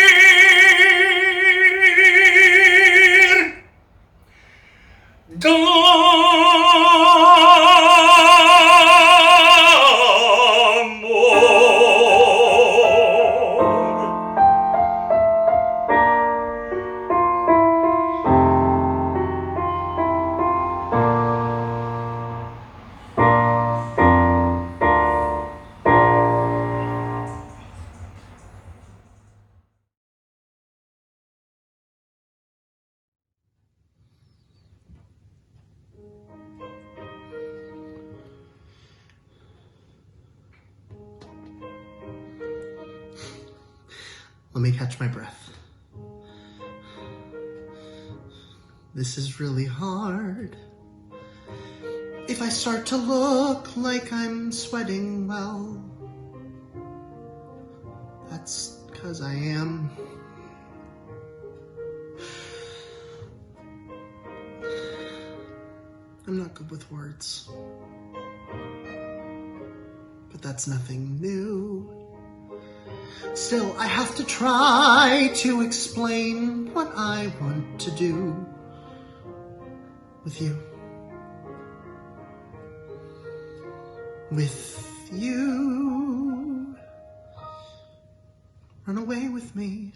Let me catch my breath. This is really hard. If I start to look like I'm sweating, well, that's 'cause I am. I'm not good with words. But that's nothing new. Still, I have to try to explain what I want to do with you. With you. Run away with me.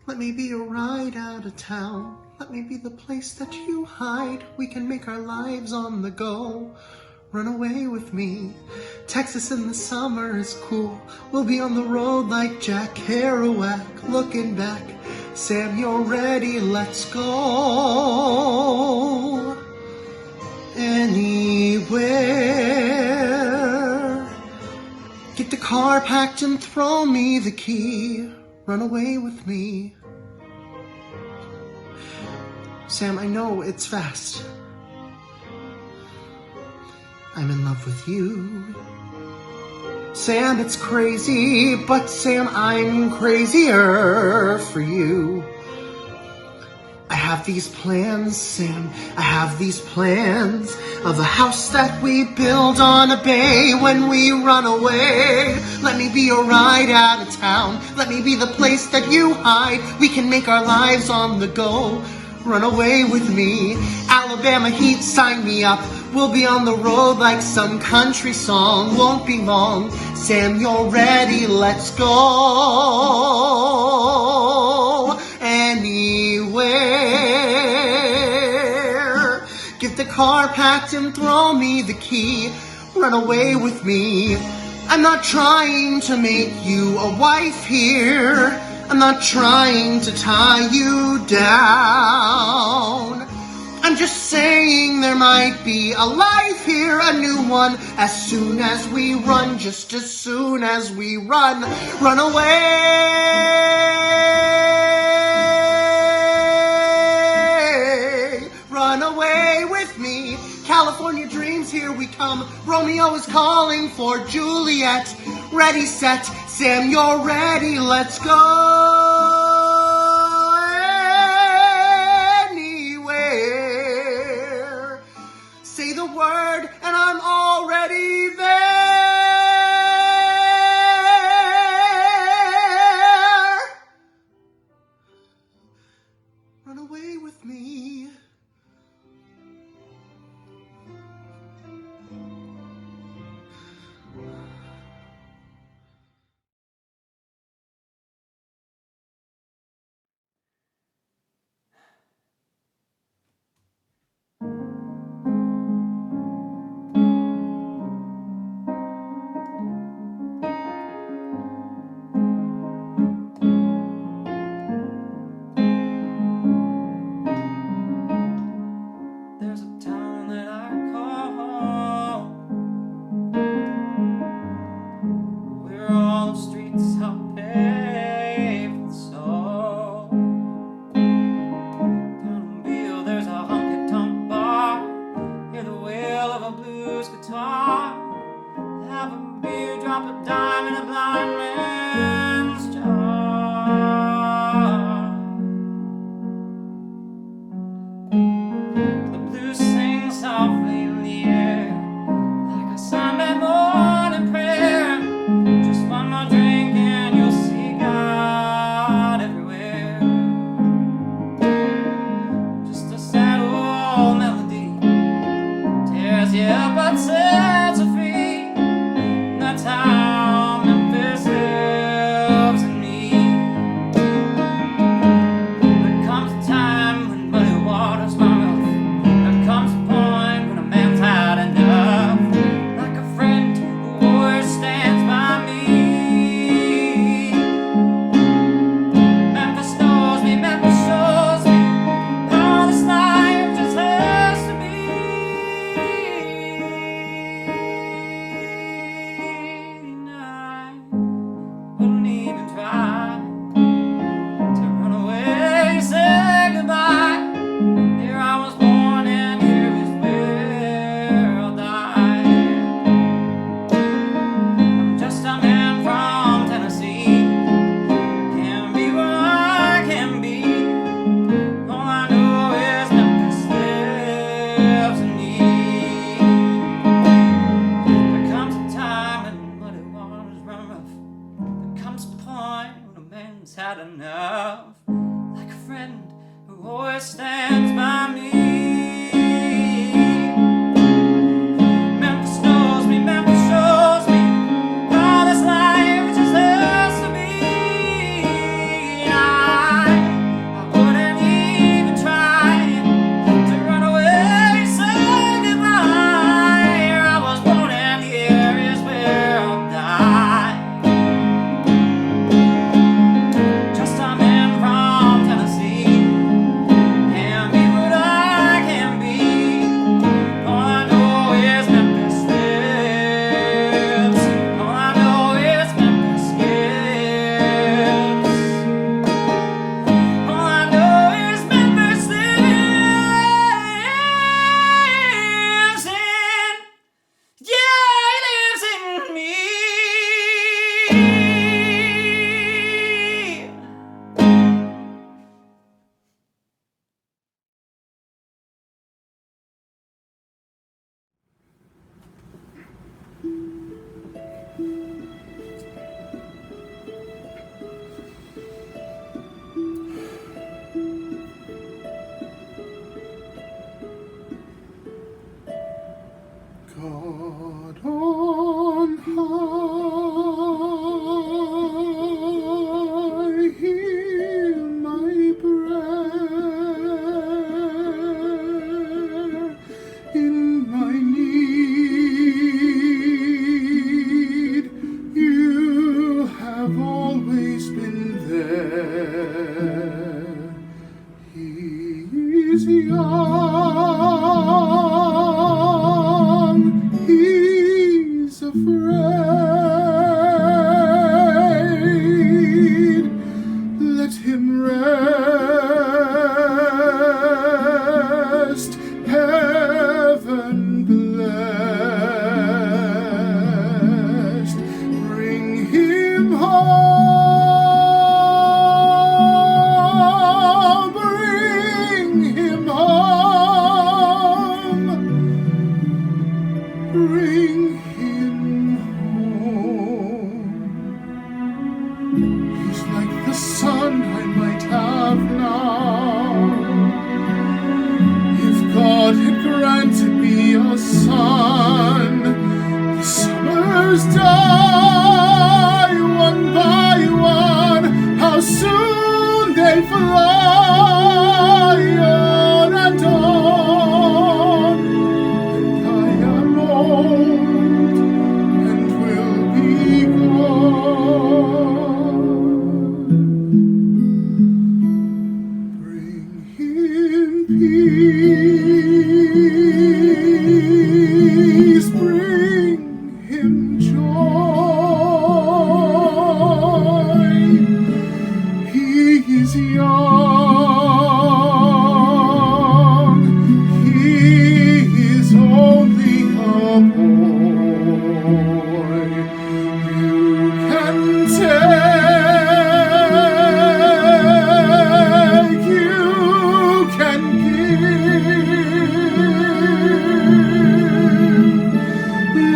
Let me be a ride out of town. Let me be the place that you hide. We can make our lives on the go. Run away with me. Texas in the summer is cool. We'll be on the road like Jack Kerouac. Looking back, Sam, you're ready, let's go. Anywhere. Get the car packed and throw me the key. Run away with me. Sam, I know it's fast. I'm in love with you. Sam, it's crazy, but Sam, I'm crazier for you. I have these plans, Sam, I have these plans of a house that we build on a bay when we run away. Let me be your ride out of town. Let me be the place that you hide. We can make our lives on the go. Run away with me. Alabama heat, sign me up. We'll be on the road like some country song. Won't be long. Sam, you're ready, let's go. Anywhere. Get the car packed and throw me the key. Run away with me. I'm not trying to make you a wife here. I'm not trying to tie you down. I'm just saying there might be a life here, a new one, as soon as we run, just as soon as we run. Run away. Run away with me. California dreams, here we come. Romeo is calling for Juliet. Ready, set, Sam, you're ready, let's go. Anywhere. Say the word and I'm already there. Run away with me. There's a town that I call home, where all the streets are paved with soul. Down in Beale, there's a honky-tonk bar, hear the wail of a blues guitar. Have a beer, drop a dime in a blind man's jar. The blues sing softly in the air, like a Sunday morning prayer. Just one more drink and you'll see God everywhere. Just a sad old melody tears you up but sets you free. That's how Memphis lives in me. There comes a time when muddy waters my mouth. There comes a point when a man's had enough. Like a friend who always stands by me. Memphis knows me, Memphis shows me how this life just has to be. stars die one by one, how soon they fly on and on. And I am old and will be gone. Bring him peace, bring him joy. He is young, he is only a boy. You can take, you can give.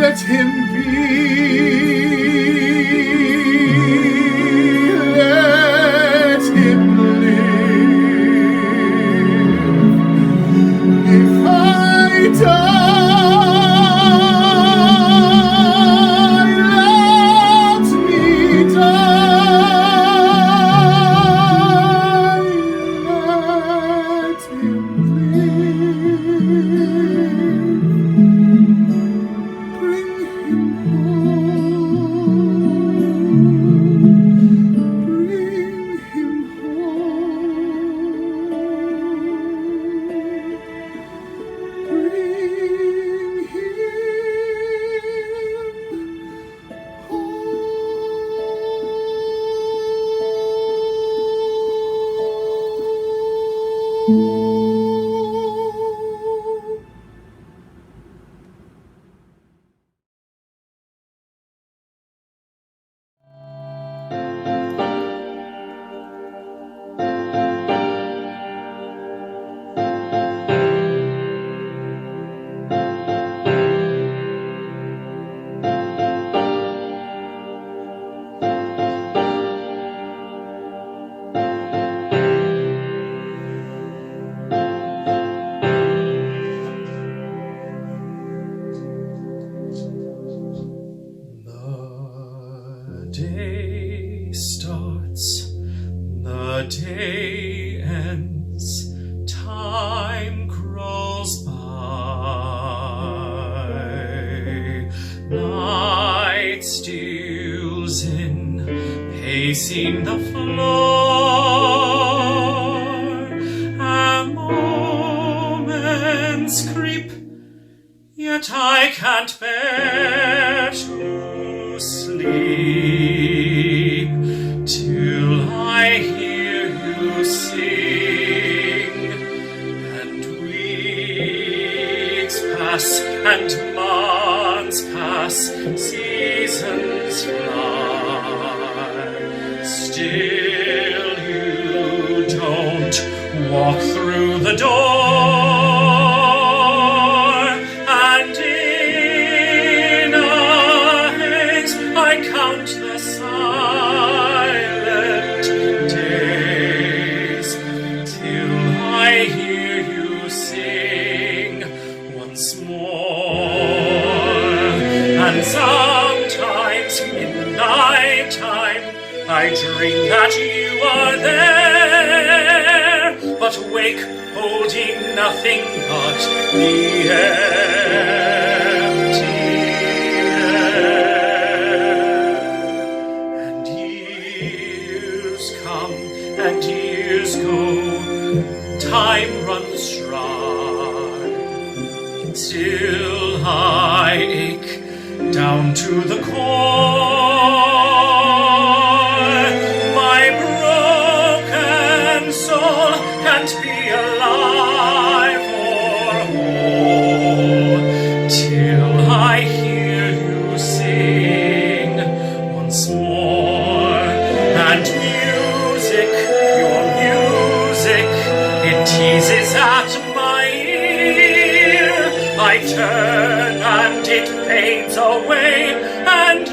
Let him be, let him live. If I die, let me die. Let him live. Bring him home. Bring him home. Bring him home. The day starts, the day ends, time crawls by. Night steals in, pacing the floor, and moments creep, yet I can't bear to sleep till I hear you sing. And weeks pass and months pass, seasons fly. Still you don't walk through the door, and in a haze I count the silent days till I hear you sing once more. And sometimes in the night time I dream that you are there, but wake holding nothing but the empty air. And years come and years go, time runs dry, till I ache down to the core. My broken soul can't be alive or whole till I hear you sing once more. And music, your music, it teases at my ear. I turn and it fades away, and